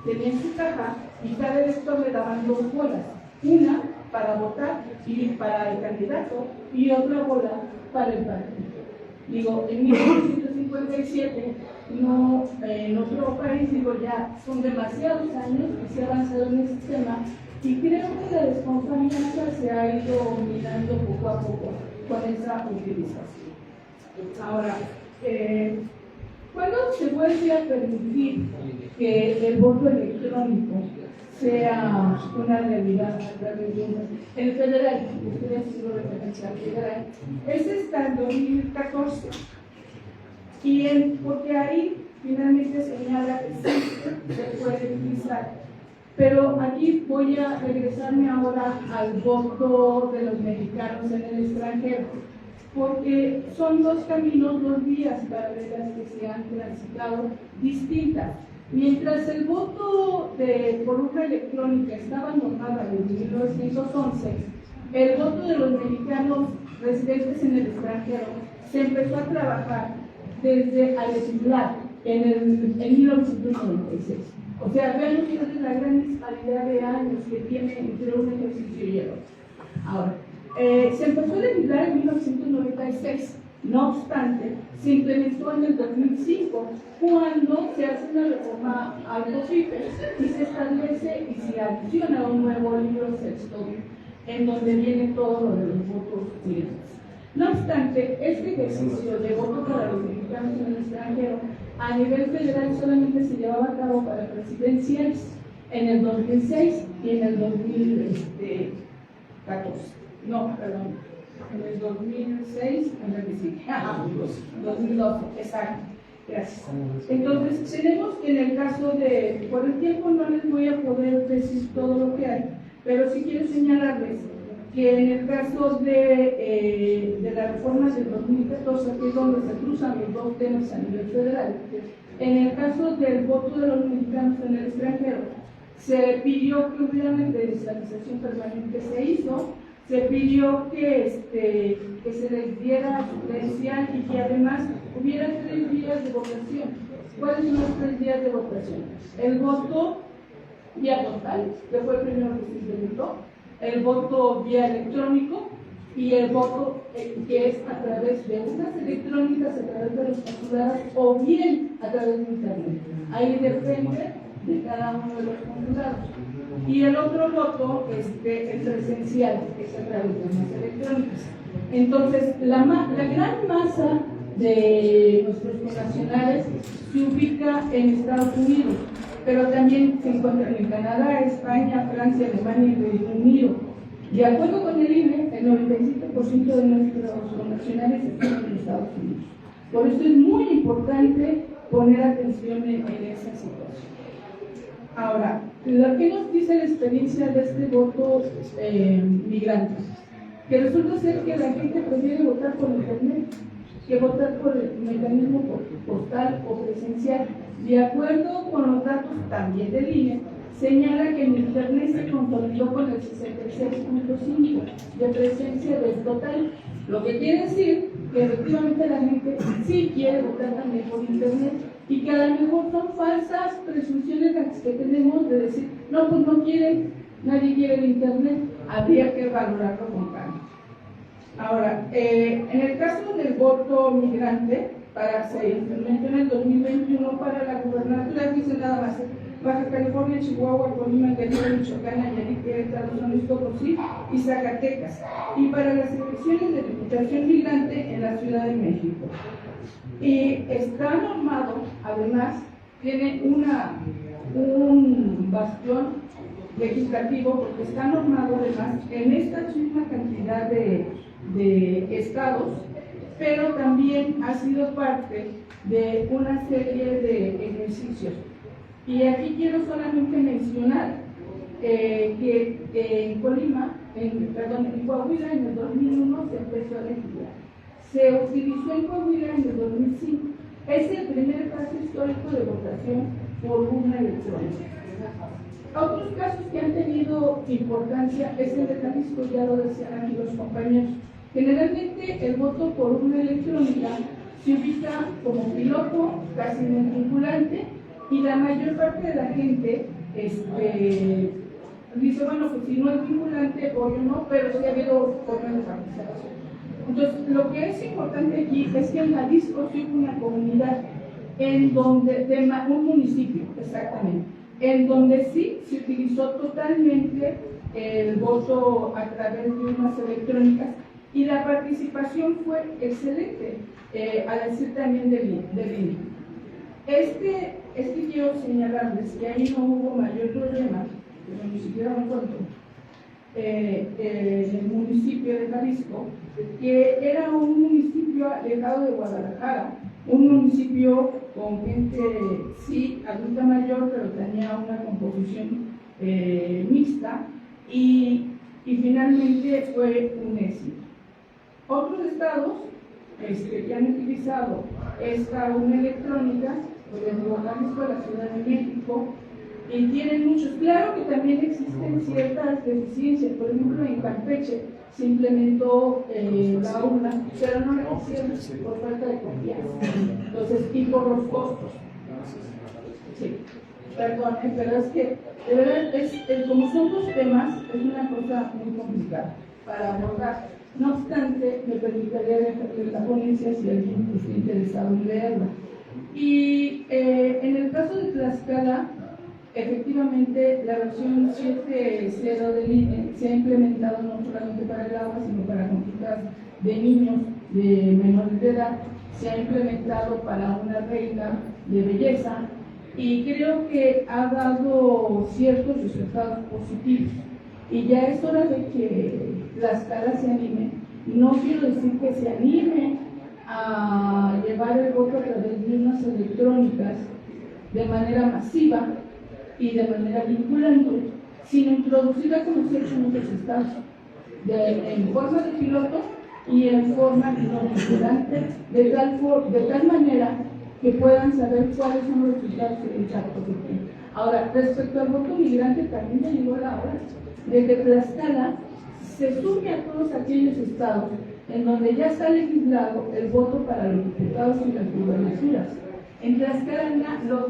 tenían su caja y cada elector le daban 2 bolas, una para votar y para el candidato y otra bola para el partido. Digo, en 1957, no, en otro país, ya son demasiados años que se ha avanzado en ese tema, y creo que la desconfianza se ha ido mirando poco a poco. con esa utilización. Ahora, ¿cuándo se vuelve a permitir que el voto electrónico sea una realidad a través de el federal? Ustedes hicieron referencia al federal. Es hasta el 2014. Porque ahí finalmente señala que sí se puede utilizar. Pero aquí voy a regresarme ahora al voto de los mexicanos en el extranjero, porque son dos caminos, dos vías paralelas que se han transitado distintas. Mientras el voto por urna electrónica estaba normado desde 1911, el voto de los mexicanos residentes en el extranjero se empezó a trabajar desde a legislar en 1996. O sea, vean ustedes la gran disparidad de años que tiene entre un ejercicio y el otro. Ahora, se empezó a legislar en 1996, no obstante, se implementó en el 2005, cuando se hace una reforma al COFIPE y se establece y se adiciona un nuevo libro sexto, en donde viene todo lo de los votos directos. No obstante, este ejercicio de voto para los mexicanos en el extranjero a nivel federal solamente se llevaba a cabo para presidenciales en el 2006 y en el 2014. No, perdón, en el 2006, en el que sigue. 2012, exacto. Gracias. Entonces, tenemos que en el caso de, por el tiempo no les voy a poder decir todo lo que hay, pero sí quiero señalarles que en el caso de la reforma del 2014, que es donde se cruzan los dos temas a nivel federal, en el caso del voto de los mexicanos en el extranjero, se pidió que hubiera una desestabilización permanente, se hizo, se pidió que se les diera su credencial y que además hubiera 3 días de votación. ¿Cuáles son los 3 días de votación? El voto vía postal, que fue el primero que se implementó, el voto vía electrónico y el voto que es a través de unas electrónicas, a través de los consulados o bien a través de internet. Ahí depende de cada uno de los consulados. Y el otro voto, el presencial, que es a través de unas electrónicas. Entonces, la gran masa de nuestros connacionales se ubica en Estados Unidos, pero también se encuentran en Canadá, España, Francia, Alemania y Reino Unido. De acuerdo con el INE, el 97% de nuestros connacionales están en Estados Unidos. Por eso es muy importante poner atención en esa situación. Ahora, lo que nos dice la experiencia de este voto migrante, que resulta ser que la gente prefiere votar por internet que votar por el mecanismo postal o presencial. De acuerdo con los datos también del INE, señala que en internet se consolidó con el 66.5% de presencia del total, lo que quiere decir que efectivamente la gente sí quiere votar también por internet y que a lo mejor son falsas presunciones las que tenemos de decir, no, pues no quieren, nadie quiere el internet, habría que valorarlo con calma. Ahora, en el caso del voto migrante, para se implementó en el 2021 para la gubernatura, dice nada más, Baja California, Chihuahua, Colima, Guerrero, Michoacán, Nayarit, Querétaro, San Luis Potosí y Zacatecas, y para las elecciones de diputación migrante en la Ciudad de México. Y está normado, además, tiene un bastión legislativo, porque está normado además en esta misma cantidad de estados, pero también ha sido parte de una serie de ejercicios. Y aquí quiero solamente mencionar que en Colima, en Coahuila en el 2001 se empezó a legislar. Se utilizó en Coahuila en el 2005. Es el primer caso histórico de votación por urna electrónica. Otros casos que han tenido importancia es el de Jalisco, ya lo decían aquí los compañeros. Generalmente el voto por urna electrónica se ubica como piloto, casi vinculante, y la mayor parte de la gente dice, bueno, pues si no es vinculante, obvio no, pero sí ha habido formas de participación. Entonces, lo que es importante aquí es que en Jalisco sí hubo una comunidad, en donde, un municipio, exactamente, en donde sí se utilizó totalmente el voto a través de urnas electrónicas, y la participación fue excelente, a decir también del INE. Quiero señalarles que ahí no hubo mayor problema, pero ni siquiera un cuento, en el municipio de Jalisco, que era un municipio alejado de Guadalajara, un municipio con gente, sí, adulta mayor, pero tenía una composición mixta, y finalmente fue un éxito. Otros estados que han utilizado esta urna electrónica, por ejemplo, Jalisco, la Ciudad de México, y tienen muchos. Claro que también existen ciertas deficiencias, por ejemplo en Campeche se implementó la urna, pero no la hicieron por falta de confianza, entonces, y por los costos. Sí, perdón, pero es que de verdad, como son dos temas, es una cosa muy complicada para abordar. No obstante, me permitiría dejar la ponencia si alguien está interesado en leerla. Y en el caso de Tlaxcala, efectivamente, la versión 7.0 del INE se ha implementado no solamente para el agua, sino para consultas de niños de menores de edad, se ha implementado para una regla de belleza, y creo que ha dado ciertos resultados positivos. Y ya es hora de que Tlaxcala se anime. No quiero decir que se anime a llevar el voto a través de urnas electrónicas de manera masiva y de manera vinculante, sino introducirla como se ha hecho en otros estados, en forma de piloto y en forma no vinculante, de tal manera que puedan saber cuáles son los resultados del impacto que tiene. Ahora, respecto al voto migrante, también ya llegó la hora de que Tlaxcala se sume a todos aquellos estados en donde ya está legislado el voto para los diputados y las gubernaturas. En Tlaxcala, los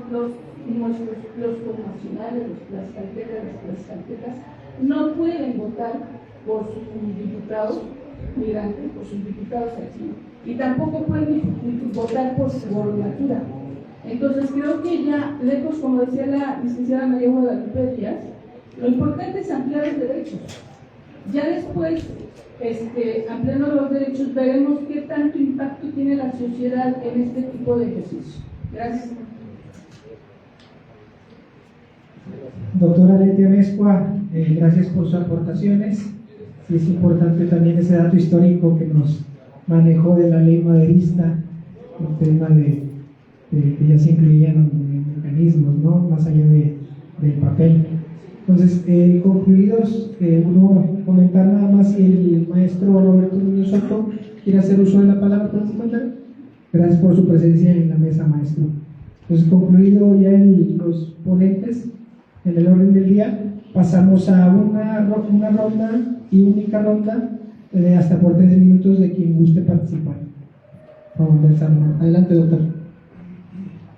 connacionales, los tlaxcaltecas, las tlaxcaltecas, no pueden votar por sus diputados migrantes, por sus diputados aquí, y tampoco pueden votar por su gobernatura. Entonces creo que ya, lejos, como decía la licenciada María Guadalupe Díaz, lo importante es ampliar los derechos. Ya después, ampliando los derechos, veremos qué tanto impacto tiene la sociedad en este tipo de ejercicio. Gracias. Doctora Leti Amezcua, gracias por sus aportaciones. Sí, es importante también ese dato histórico que nos manejó de la ley maderista, el tema de que ya se incluían mecanismos, ¿no? Más allá del papel. Entonces, concluidos, uno comentar nada más si el maestro Roberto Muñoz Soto quiere hacer uso de la palabra para su comentario. Gracias por su presencia en la mesa, maestro. Entonces, concluido ya los ponentes en el orden del día, pasamos a una ronda y única ronda hasta por 3 minutos de quien guste participar. Vamos del salón. Adelante, doctor.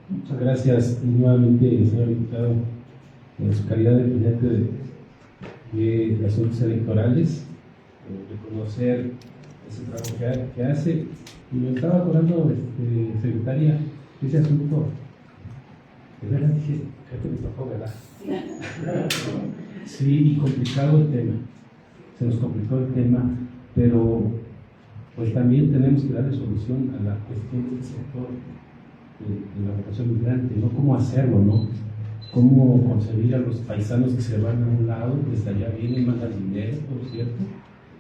Muchas gracias nuevamente, señor diputado, en su calidad de presidente de asuntos electorales, reconocer ese trabajo que hace. Y me estaba acordando, secretaria, ese asunto, de verdad dije, creo que me tocó, ¿verdad? Sí, y complicado el tema, se nos complicó el tema, pero pues también tenemos que darle solución a la cuestión del sector de la vocación migrante, ¿no? ¿Cómo hacerlo, no? ¿Cómo concebir a los paisanos que se van a un lado, que estaría bien y mandan dinero, por cierto?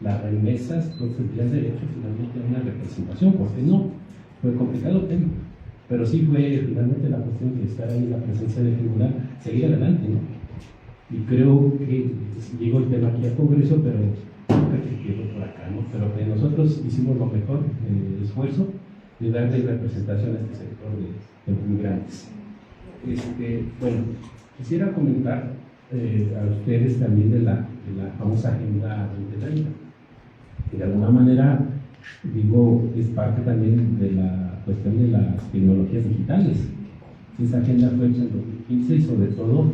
Las remesas, pues tendrían derecho finalmente a una representación, ¿por qué no? Fue complicado el tema, pero sí fue finalmente la cuestión de estar ahí en la presencia del tribunal, seguir adelante, ¿no? Y creo que llegó el tema aquí al Congreso, pero creo que quedó por acá, ¿no? Pero que nosotros hicimos lo mejor, el esfuerzo de darle representación a este sector de los migrantes. Bueno, quisiera comentar a ustedes también de la famosa Agenda 2030, que de alguna manera, digo, es parte también de la cuestión de las tecnologías digitales. Esa agenda fue hecha en 2015 y sobre todo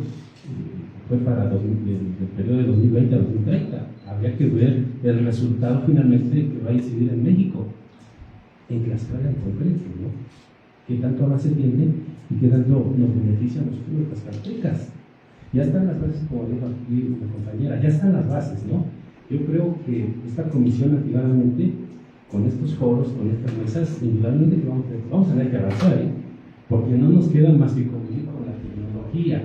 fue para el periodo de 2020 a 2030. Habría que ver el resultado finalmente que va a incidir en México, en Tlaxcala en concreto, ¿no? ¿Qué tanto avance tiene y qué tanto nos beneficia a nosotros los tlaxcaltecas? Ya están las bases, como dijo aquí mi compañera, ya están las bases, ¿no? Yo creo que esta comisión, naturalmente, con estos foros, con estas mesas, indudablemente que vamos a tener que avanzar, porque no nos queda más que convivir con la tecnología.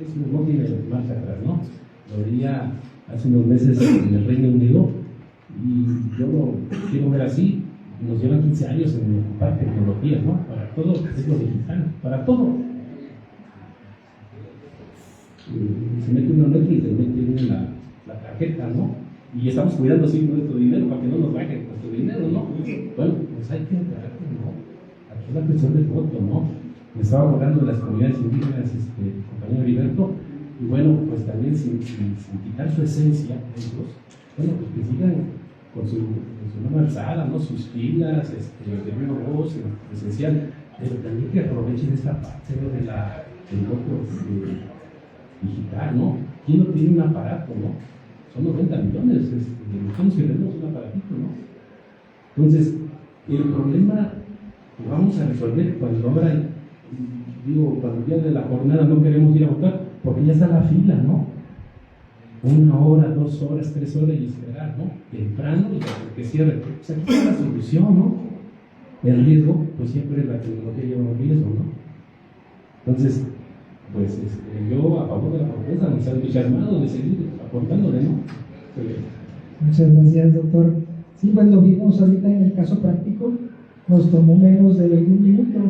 Eso no tiene marcha atrás, ¿no? Lo veía hace unos meses en el Reino Unido y yo lo quiero ver así. Nos llevan 15 años en ocupar tecnologías, ¿no? Para todo es lo digital, para todo. Se mete uno en y se mete la tarjeta, ¿no? Y estamos cuidando siempre nuestro dinero para que no nos bajen nuestro dinero, ¿no? Bueno, pues hay que entrar, ¿no? Aquí es la cuestión del voto, ¿no? Me estaba hablando de las comunidades indígenas, compañero Heriberto, y bueno, pues también sin quitar su esencia, ellos, bueno, pues que sigan con su mano alzada, ¿no? Sus filas, de viva voz, esencial, pero también que aprovechen esta parte, ¿no? Del voto digital, ¿no? ¿Quién no tiene un aparato, no? Son 90 millones, nosotros que tenemos un aparatito, ¿no? Entonces, el problema lo vamos a resolver cuando ahora, cuando el día de la jornada no queremos ir a votar, porque ya está la fila, ¿no? 1 hora, 2 horas, 3 horas y esperar, ¿no? Temprano y que cierre. Pues aquí está la solución, ¿no? El riesgo, pues siempre la tecnología lleva un riesgo, ¿no? Entonces, pues yo a favor de la propuesta, me está entusiasmado de seguir aportándole, ¿no? Muchas gracias, doctor. Sí, pues lo vimos ahorita en el caso práctico, nos tomó menos de 1 minuto.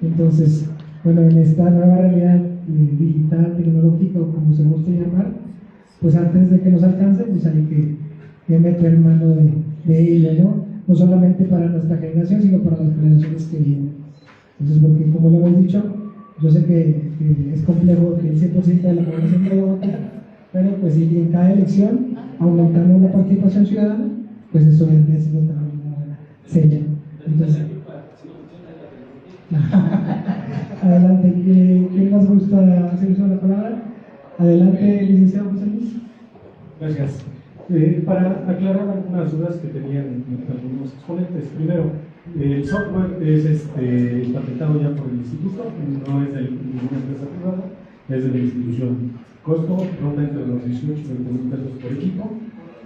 Entonces, bueno, en esta nueva realidad digital, tecnológica, o como se guste llamar, pues antes de que nos alcance, pues hay que meter mano de ello, ¿no? No solamente para nuestra generación, sino para las generaciones que vienen. Entonces, porque como lo hemos dicho, yo sé que es complejo que el 100% de la población pueda votar, pero pues si en cada elección aumentamos la participación ciudadana, pues eso vendría siendo también una buena señal. Entonces, adelante, ¿quién más gusta hacer uso de la palabra? Adelante, licenciado José Luis. Gracias. Para aclarar algunas dudas que tenían algunos exponentes. Primero, el software es patentado ya por el instituto, no es de ninguna empresa privada, es de la institución. Costo ronda entre los 18 y 20 mil pesos por equipo.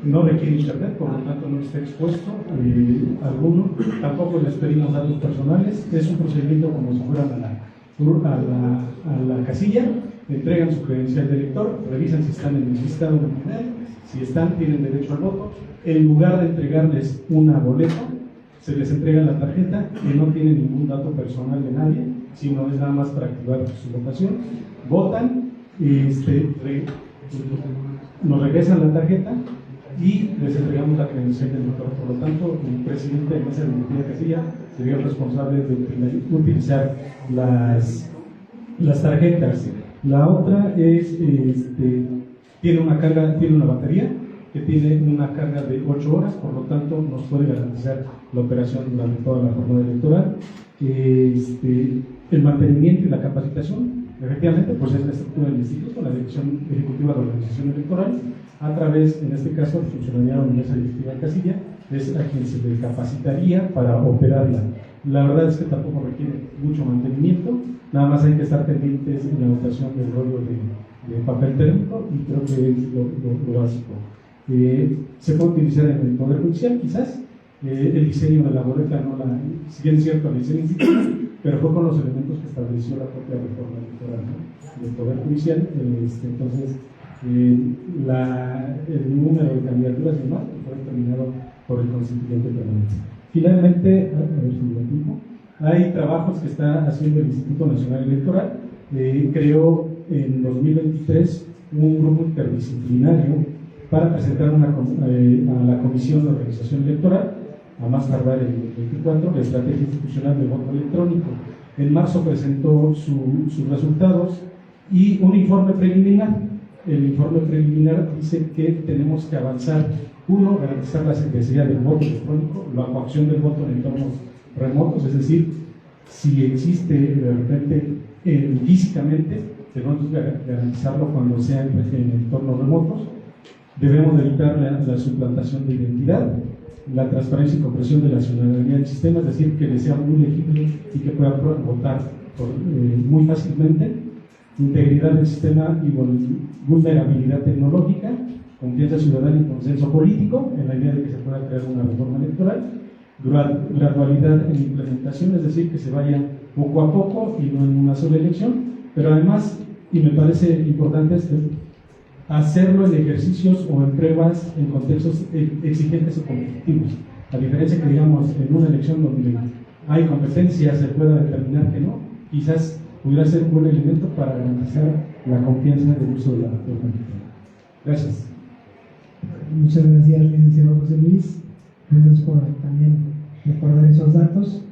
No requiere internet, por lo tanto no está expuesto alguno. Tampoco les pedimos datos personales. Es un procedimiento como si fueran a la casilla, entregan su credencial de elector, revisan si están en el listado nominal, si están, tienen derecho al voto. En lugar de entregarles una boleta, se les entrega la tarjeta que no tiene ningún dato personal de nadie, sino es nada más para activar su votación. Votan, nos regresan la tarjeta y les entregamos la credencial del elector. Por lo tanto, el presidente de mesa de casilla sería el responsable de utilizar las tarjetas. La otra es, tiene una batería que tiene una carga de 8 horas, por lo tanto nos puede garantizar la operación durante toda la jornada electoral. El mantenimiento y la capacitación, efectivamente, pues es la estructura del instituto, la Dirección Ejecutiva de la Organización Electoral, a través, en este caso, el funcionario de la Mesa Directiva de Casilla, es a quien se le capacitaría para operarla. La verdad es que tampoco requiere mucho mantenimiento, nada más hay que estar pendientes en la votación del rollo de papel térmico, y creo que es lo básico. Se puede utilizar en el Poder Judicial, quizás. El diseño de la boleta, si bien es cierto, el diseño institucional, pero fue con los elementos que estableció la propia reforma electoral, ¿no? Del Poder Judicial. Entonces, el número de candidaturas y demás fue determinado por el Constituyente permanente. Finalmente, hay trabajos que está haciendo el Instituto Nacional Electoral. Creó en 2023 un grupo interdisciplinario para presentar a la Comisión de Organización Electoral, a más tardar el 24, la estrategia institucional de voto electrónico. En marzo presentó sus resultados y un informe preliminar. El informe preliminar dice que tenemos que avanzar, uno, garantizar la secrecía del voto electrónico, la coacción del voto en entornos remotos, es decir, si existe de repente físicamente, debemos garantizarlo cuando sea en entornos remotos. Debemos evitar la suplantación de identidad, la transparencia y comprensión de la ciudadanía del sistema, es decir, que le sea muy legible y que pueda votar muy fácilmente. integridad del sistema y vulnerabilidad tecnológica, confianza ciudadana y consenso político, en la idea de que se pueda crear una reforma electoral, gradualidad en implementación, es decir, que se vaya poco a poco y no en una sola elección, pero además, y me parece importante hacerlo en ejercicios o en pruebas en contextos exigentes o competitivos, a diferencia que digamos en una elección donde hay competencias se pueda determinar que no, quizás pudiera ser un buen elemento para garantizar la confianza del uso de la computadora. Gracias. Muchas gracias, licenciado José Luis. Gracias por también recordar esos datos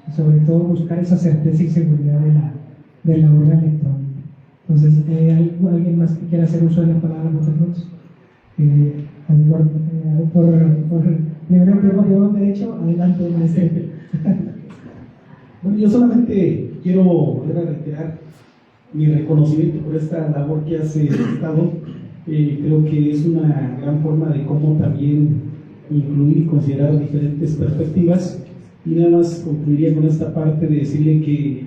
y sobre todo buscar esa certeza y seguridad de la urna electrónica. Entonces, ¿alguien más que quiera hacer uso de la palabra por primero por derecho? Adelante, maestro. Bueno, yo solamente quiero volver a reiterar mi reconocimiento por esta labor que hace el Estado. Creo que es una gran forma de cómo también incluir y considerar diferentes perspectivas. Y nada más concluiría con esta parte de decirle que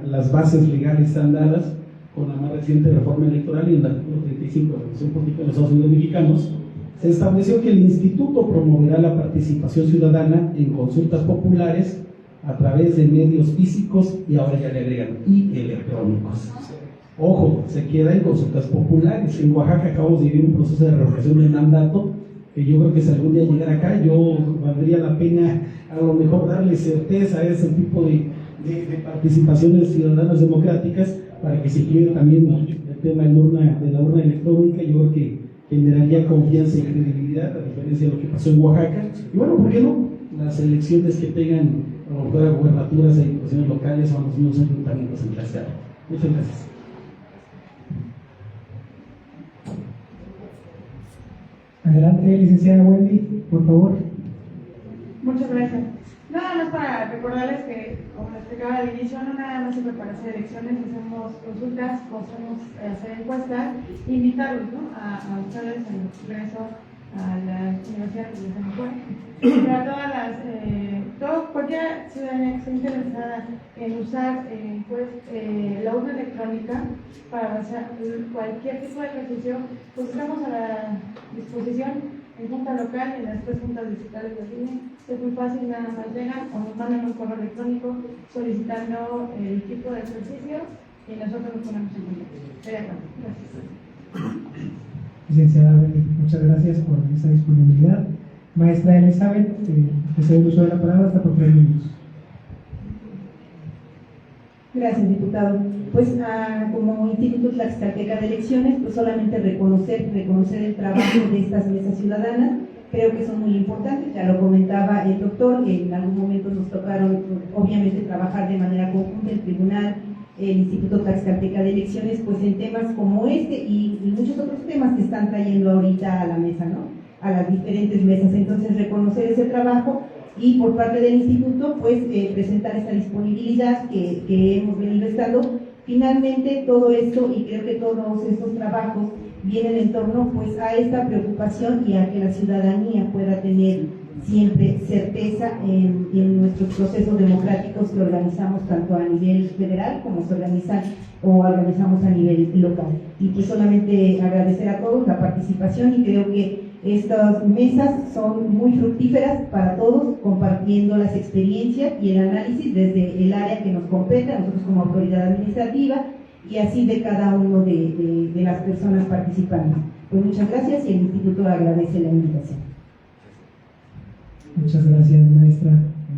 las bases legales están dadas con la más reciente reforma electoral y en el artículo 35 de la Constitución Política de los Estados Unidos Mexicanos. Se estableció que el Instituto promoverá la participación ciudadana en consultas populares a través de medios físicos y ahora ya le agregan y electrónicos. Ojo, se queda en consultas populares. En Oaxaca acabamos de vivir un proceso de revocación de mandato que yo creo que si algún día llegara acá, valdría la pena a lo mejor darle certeza a ese tipo de participaciones ciudadanas democráticas para que se incluya también el tema de la urna electrónica. Yo creo que generaría confianza y credibilidad, a diferencia de lo que pasó en Oaxaca. Y bueno, ¿por qué no? Las elecciones que tengan a lo mejor a gubernaturas, a diputaciones locales o a los mismos ayuntamientos en Tlaxcala. Muchas gracias. Adelante, licenciada Wendy, por favor. Muchas gracias. Nada más para recordarles que, como les explicaba al inicio, no nada más sirve para hacer elecciones, hacemos consultas, podemos hacer encuestas, invitarlos, ¿no?, a ustedes en el Congreso, a la Universidad de San Juan, para todas las, cualquier ciudadanía que esté interesada en usar la urna electrónica para hacer cualquier tipo de ejercicio, pues estamos a la disposición en junta local, en las 3 juntas distritales de INE. Es muy fácil, nada más llegan o nos mandan un correo electrónico solicitando el tipo de ejercicio y nosotros nos ponemos en contacto. Gracias. Licenciada Wendy, muchas gracias por esa disponibilidad. Maestra Elizabeth, que se el uso de la palabra hasta por 3 minutos. Gracias, diputado. Pues como Instituto Tlaxcalteca de Elecciones, pues solamente reconocer el trabajo de estas mesas ciudadanas. Creo que son muy importantes, ya lo comentaba el doctor, en algún momento nos tocaron obviamente trabajar de manera conjunta el Tribunal, el Instituto Tlaxcalteca de Elecciones, pues en temas como este y muchos otros temas que están trayendo ahorita a la mesa, ¿no?, a las diferentes mesas. Entonces, reconocer ese trabajo y por parte del instituto, pues presentar esta disponibilidad que hemos venido estando. Finalmente, todo esto, y creo que todos estos trabajos vienen en torno pues a esta preocupación y a que la ciudadanía pueda tener siempre certeza en nuestros procesos democráticos que organizamos tanto a nivel federal como se organizamos a nivel local. Y pues solamente agradecer a todos la participación, y creo que estas mesas son muy fructíferas para todos, compartiendo las experiencias y el análisis desde el área que nos compete, a nosotros como autoridad administrativa, y así de cada uno de las personas participantes. Pues muchas gracias, y el Instituto agradece la invitación. Muchas gracias, maestra.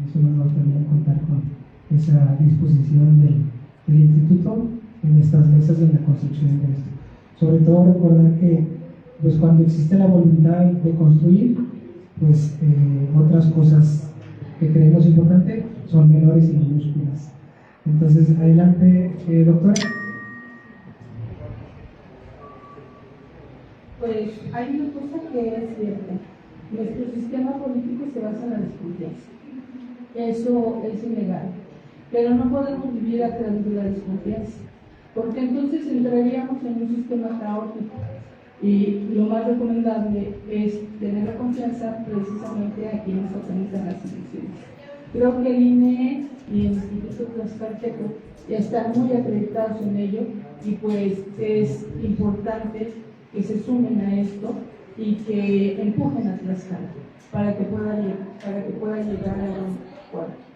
Es un honor también contar con esa disposición del Instituto en estas mesas, en la construcción de esto. Sobre todo recordar que pues cuando existe la voluntad de construir, pues otras cosas que creemos importantes son menores y minúsculas. Entonces, adelante, doctora. Pues hay una cosa que es cierta: nuestro sistema político se basa en la desconfianza. Eso es innegable. Pero no podemos vivir a través de la desconfianza, porque entonces entraríamos en un sistema caótico. Y lo más recomendable es tener la confianza precisamente a quienes organizan las elecciones. Creo que el INE y el Instituto Tlaxcalteco ya están muy acreditados en ello y pues es importante que se sumen a esto y que empujen a Tlaxcala para que pueda llegar a un acuerdo.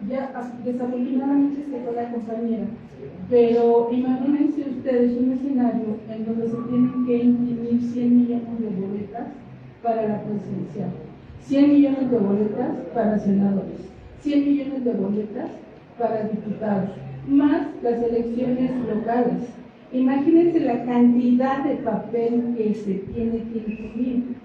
Ya desafortunadamente se fue la compañera, pero imagínense ustedes un escenario en donde se tienen que imprimir 100 millones de boletas para la presidencial, 100 millones de boletas para senadores, 100 millones de boletas para diputados, más las elecciones locales. Imagínense la cantidad de papel que se tiene que imprimir.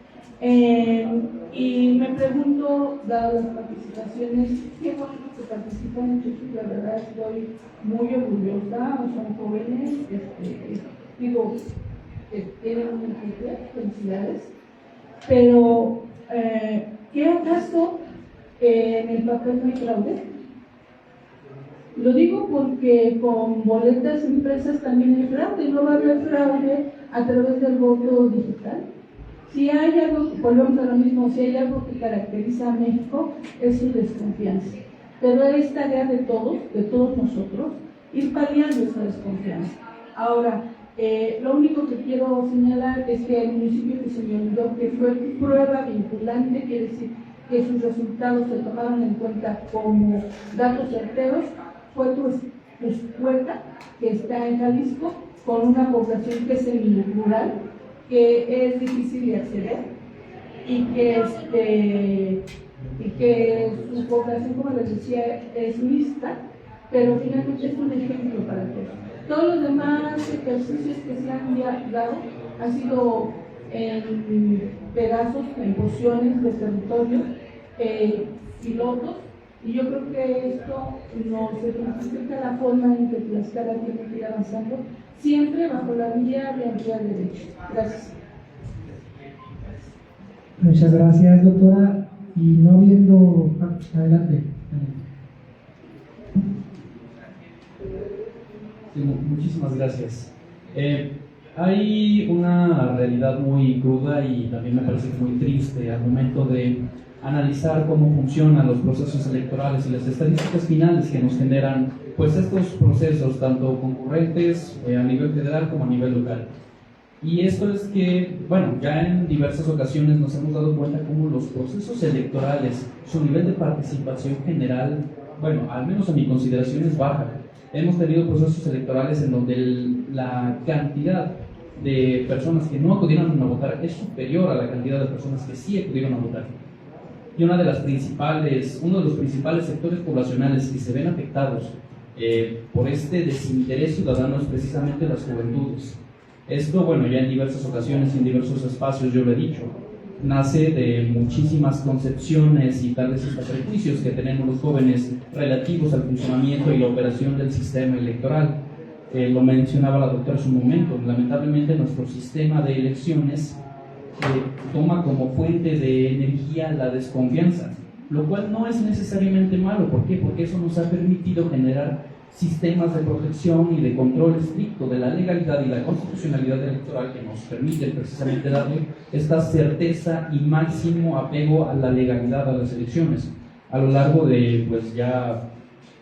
Y me pregunto, dado las participaciones, qué bueno que participan muchos, la verdad estoy muy orgullosa, son jóvenes, tienen una idea, felicidades, pero ¿qué acaso en el papel no hay fraude? Lo digo porque con boletas impresas también hay fraude, no va a haber fraude a través del voto digital. Si hay algo, volvemos a lo mismo, si hay algo que caracteriza a México es su desconfianza. Pero es tarea de todos nosotros, ir paliando esa desconfianza. Ahora, lo único que quiero señalar es que el municipio que se me olvidó que fue prueba vinculante, quiere decir que sus resultados se tomaron en cuenta como datos certeros, fue Tuxtla, que está en Jalisco, con una población que es semi-rural, que es difícil de acceder y que su población, como les decía, es mixta, pero finalmente es un ejemplo para todos. Todos los demás ejercicios que se han dado han sido en pedazos, en porciones de territorio, pilotos, y yo creo que esto nos ejemplifica la forma en que Tlaxcala tiene que ir avanzando, siempre bajo la vía de ampliar derechos. Gracias. Muchas gracias, doctora. Y no viendo... adelante. Sí, muchísimas gracias. Hay una realidad muy cruda y también me parece muy triste al momento de analizar cómo funcionan los procesos electorales y las estadísticas finales que nos generan pues estos procesos tanto concurrentes a nivel federal como a nivel local. Y esto es que, bueno, ya en diversas ocasiones nos hemos dado cuenta cómo los procesos electorales, su nivel de participación general, bueno, al menos a mi consideración es baja. Hemos tenido procesos electorales en donde la cantidad de personas que no acudieron a votar es superior a la cantidad de personas que sí acudieron a votar. Y uno de los principales sectores poblacionales que se ven afectados por este desinterés ciudadano es precisamente las juventudes. Esto, bueno, ya en diversas ocasiones y en diversos espacios yo lo he dicho, nace de muchísimas concepciones y tal vez hasta prejuicios que tenemos los jóvenes relativos al funcionamiento y la operación del sistema electoral. Lo mencionaba la doctora hace un momento, lamentablemente nuestro sistema de elecciones toma como fuente de energía la desconfianza, lo cual no es necesariamente malo. ¿Por qué? Porque eso nos ha permitido generar sistemas de protección y de control estricto de la legalidad y la constitucionalidad electoral que nos permiten precisamente darle esta certeza y máximo apego a la legalidad a las elecciones a lo largo de pues ya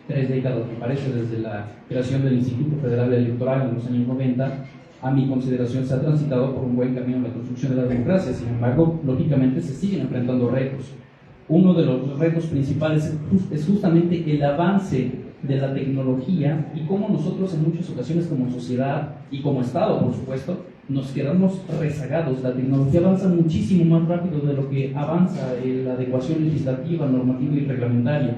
3 décadas, me parece, desde la creación del Instituto Federal Electoral en los años 90. A mi consideración se ha transitado por un buen camino en la construcción de la democracia. Sin embargo, lógicamente se siguen enfrentando retos. Uno de los retos principales es justamente el avance de la tecnología y cómo nosotros en muchas ocasiones como sociedad y como Estado, por supuesto, nos quedamos rezagados. La tecnología avanza muchísimo más rápido de lo que avanza la adecuación legislativa, normativa y reglamentaria.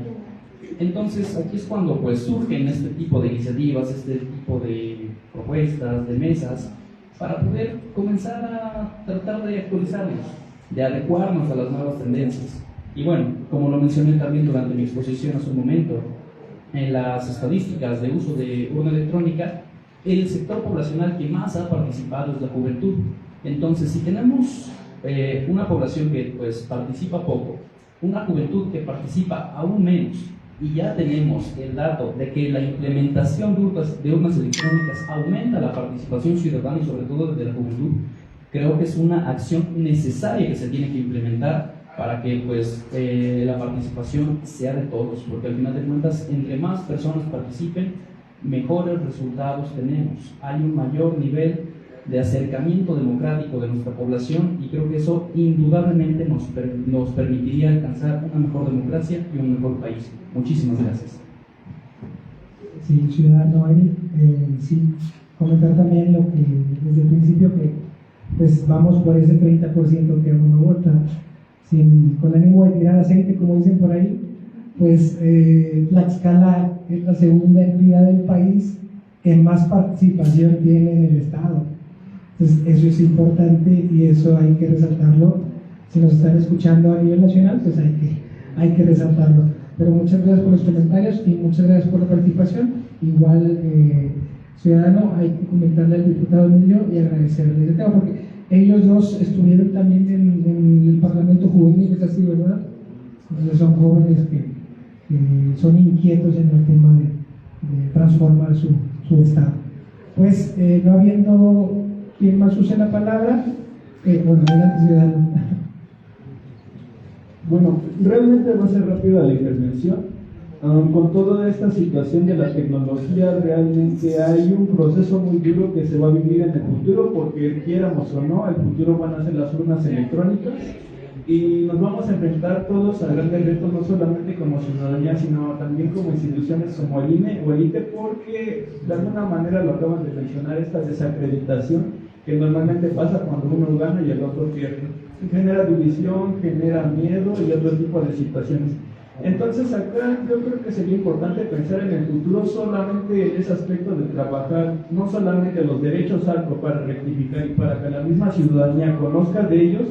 Entonces, aquí es cuando pues surgen este tipo de iniciativas, este tipo de propuestas, de mesas, para poder comenzar a tratar de actualizarnos, de adecuarnos a las nuevas tendencias. Y bueno, como lo mencioné también durante mi exposición hace un momento, en las estadísticas de uso de urna electrónica, el sector poblacional que más ha participado es la juventud. Entonces, si tenemos una población que pues participa poco, una juventud que participa aún menos, y ya tenemos el dato de que la implementación de urnas electrónicas aumenta la participación ciudadana y sobre todo desde la juventud, creo que es una acción necesaria que se tiene que implementar para que pues la participación sea de todos, porque al final de cuentas, entre más personas participen, mejores resultados tenemos. Hay un mayor nivel de acercamiento democrático de nuestra población y creo que eso indudablemente nos permitiría alcanzar una mejor democracia y un mejor país. Muchísimas gracias. Sí, ciudadano Eric, sí, comentar también lo que desde el principio que pues vamos por ese 30% que uno vota, con ánimo de tirar aceite, como dicen por ahí, pues Tlaxcala es la segunda entidad del país que más participación tiene en el Estado. Entonces eso es importante y eso hay que resaltarlo. Si nos están escuchando a nivel nacional, pues hay que resaltarlo. Pero muchas gracias por los comentarios y muchas gracias por la participación. Igual, ciudadano, hay que comentarle al diputado Emilio y agradecerle ese tema, porque ellos dos estuvieron también en el Parlamento Juvenil, es así, ¿verdad? Entonces son jóvenes que son inquietos en el tema de transformar su Estado. Pues, no habiendo quien más use la palabra, bueno, adelante, ciudadano. Bueno, realmente va a ser rápida la intervención. Con toda esta situación de la tecnología, realmente hay un proceso muy duro que se va a vivir en el futuro, porque quieramos o no, el futuro van a ser las urnas electrónicas y nos vamos a enfrentar todos a grandes retos, no solamente como ciudadanía, sino también como instituciones como el INE o el ITE, porque de alguna manera lo acaban de mencionar, esta desacreditación que normalmente pasa cuando uno gana y el otro pierde. Genera división, genera miedo y otro tipo de situaciones. Entonces acá yo creo que sería importante pensar en el futuro solamente en ese aspecto de trabajar no solamente los derechos algo para rectificar y para que la misma ciudadanía conozca de ellos,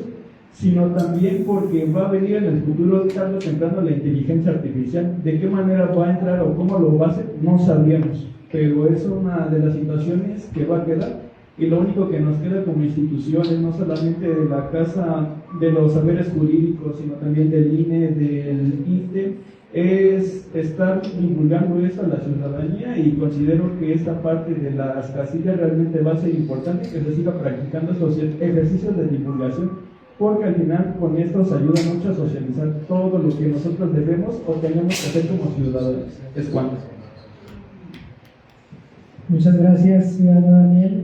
sino también porque va a venir en el futuro tarde o temprano la inteligencia artificial. ¿De qué manera va a entrar o cómo lo va a hacer? No sabríamos, pero es una de las situaciones que va a quedar. Y lo único que nos queda como instituciones, no solamente de la Casa de los Saberes Jurídicos, sino también del INE, del ITE, es estar divulgando eso a la ciudadanía, y considero que esta parte de las casillas realmente va a ser importante que se siga practicando estos ejercicios de divulgación, porque al final con esto nos ayuda mucho a socializar todo lo que nosotros debemos o tenemos que hacer como ciudadanos. Es cuanto. Muchas gracias, ciudadano Daniel.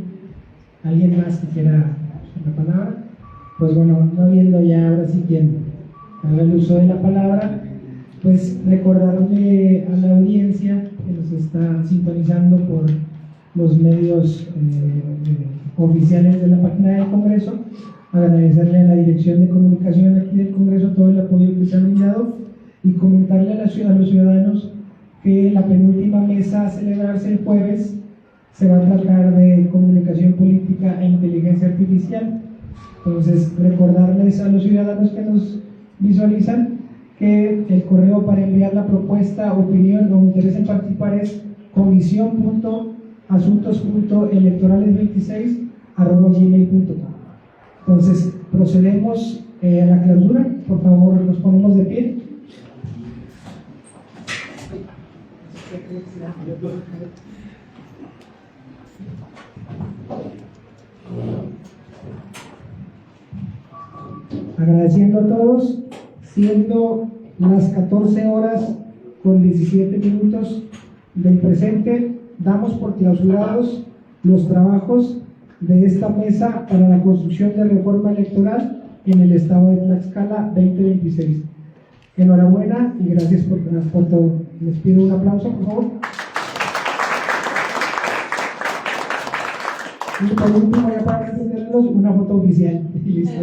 ¿Alguien más que quiera la palabra? Pues bueno, no viendo ya ahora sí quien haga el uso de la palabra, pues recordarle a la audiencia que nos está sintonizando por los medios oficiales de la página del Congreso, agradecerle a la Dirección de Comunicación aquí del Congreso todo el apoyo que se ha brindado y comentarle a los ciudadanos que la penúltima mesa a celebrarse el jueves se va a tratar de comunicación política e inteligencia artificial. Entonces, recordarles a los ciudadanos que nos visualizan que el correo para enviar la propuesta, opinión o interés en participar es comisión.asuntos.electorales26@gmail.com. Entonces, procedemos a la clausura. Por favor, nos ponemos de pie. Agradeciendo a todos, siendo las 14 horas con 17 minutos del presente, damos por clausurados los trabajos de esta mesa para la construcción de reforma electoral en el estado de Tlaxcala 2026. Enhorabuena y gracias por todo. Les pido un aplauso, por favor. Y por último, ya para entenderlos, una foto oficial. Y listo.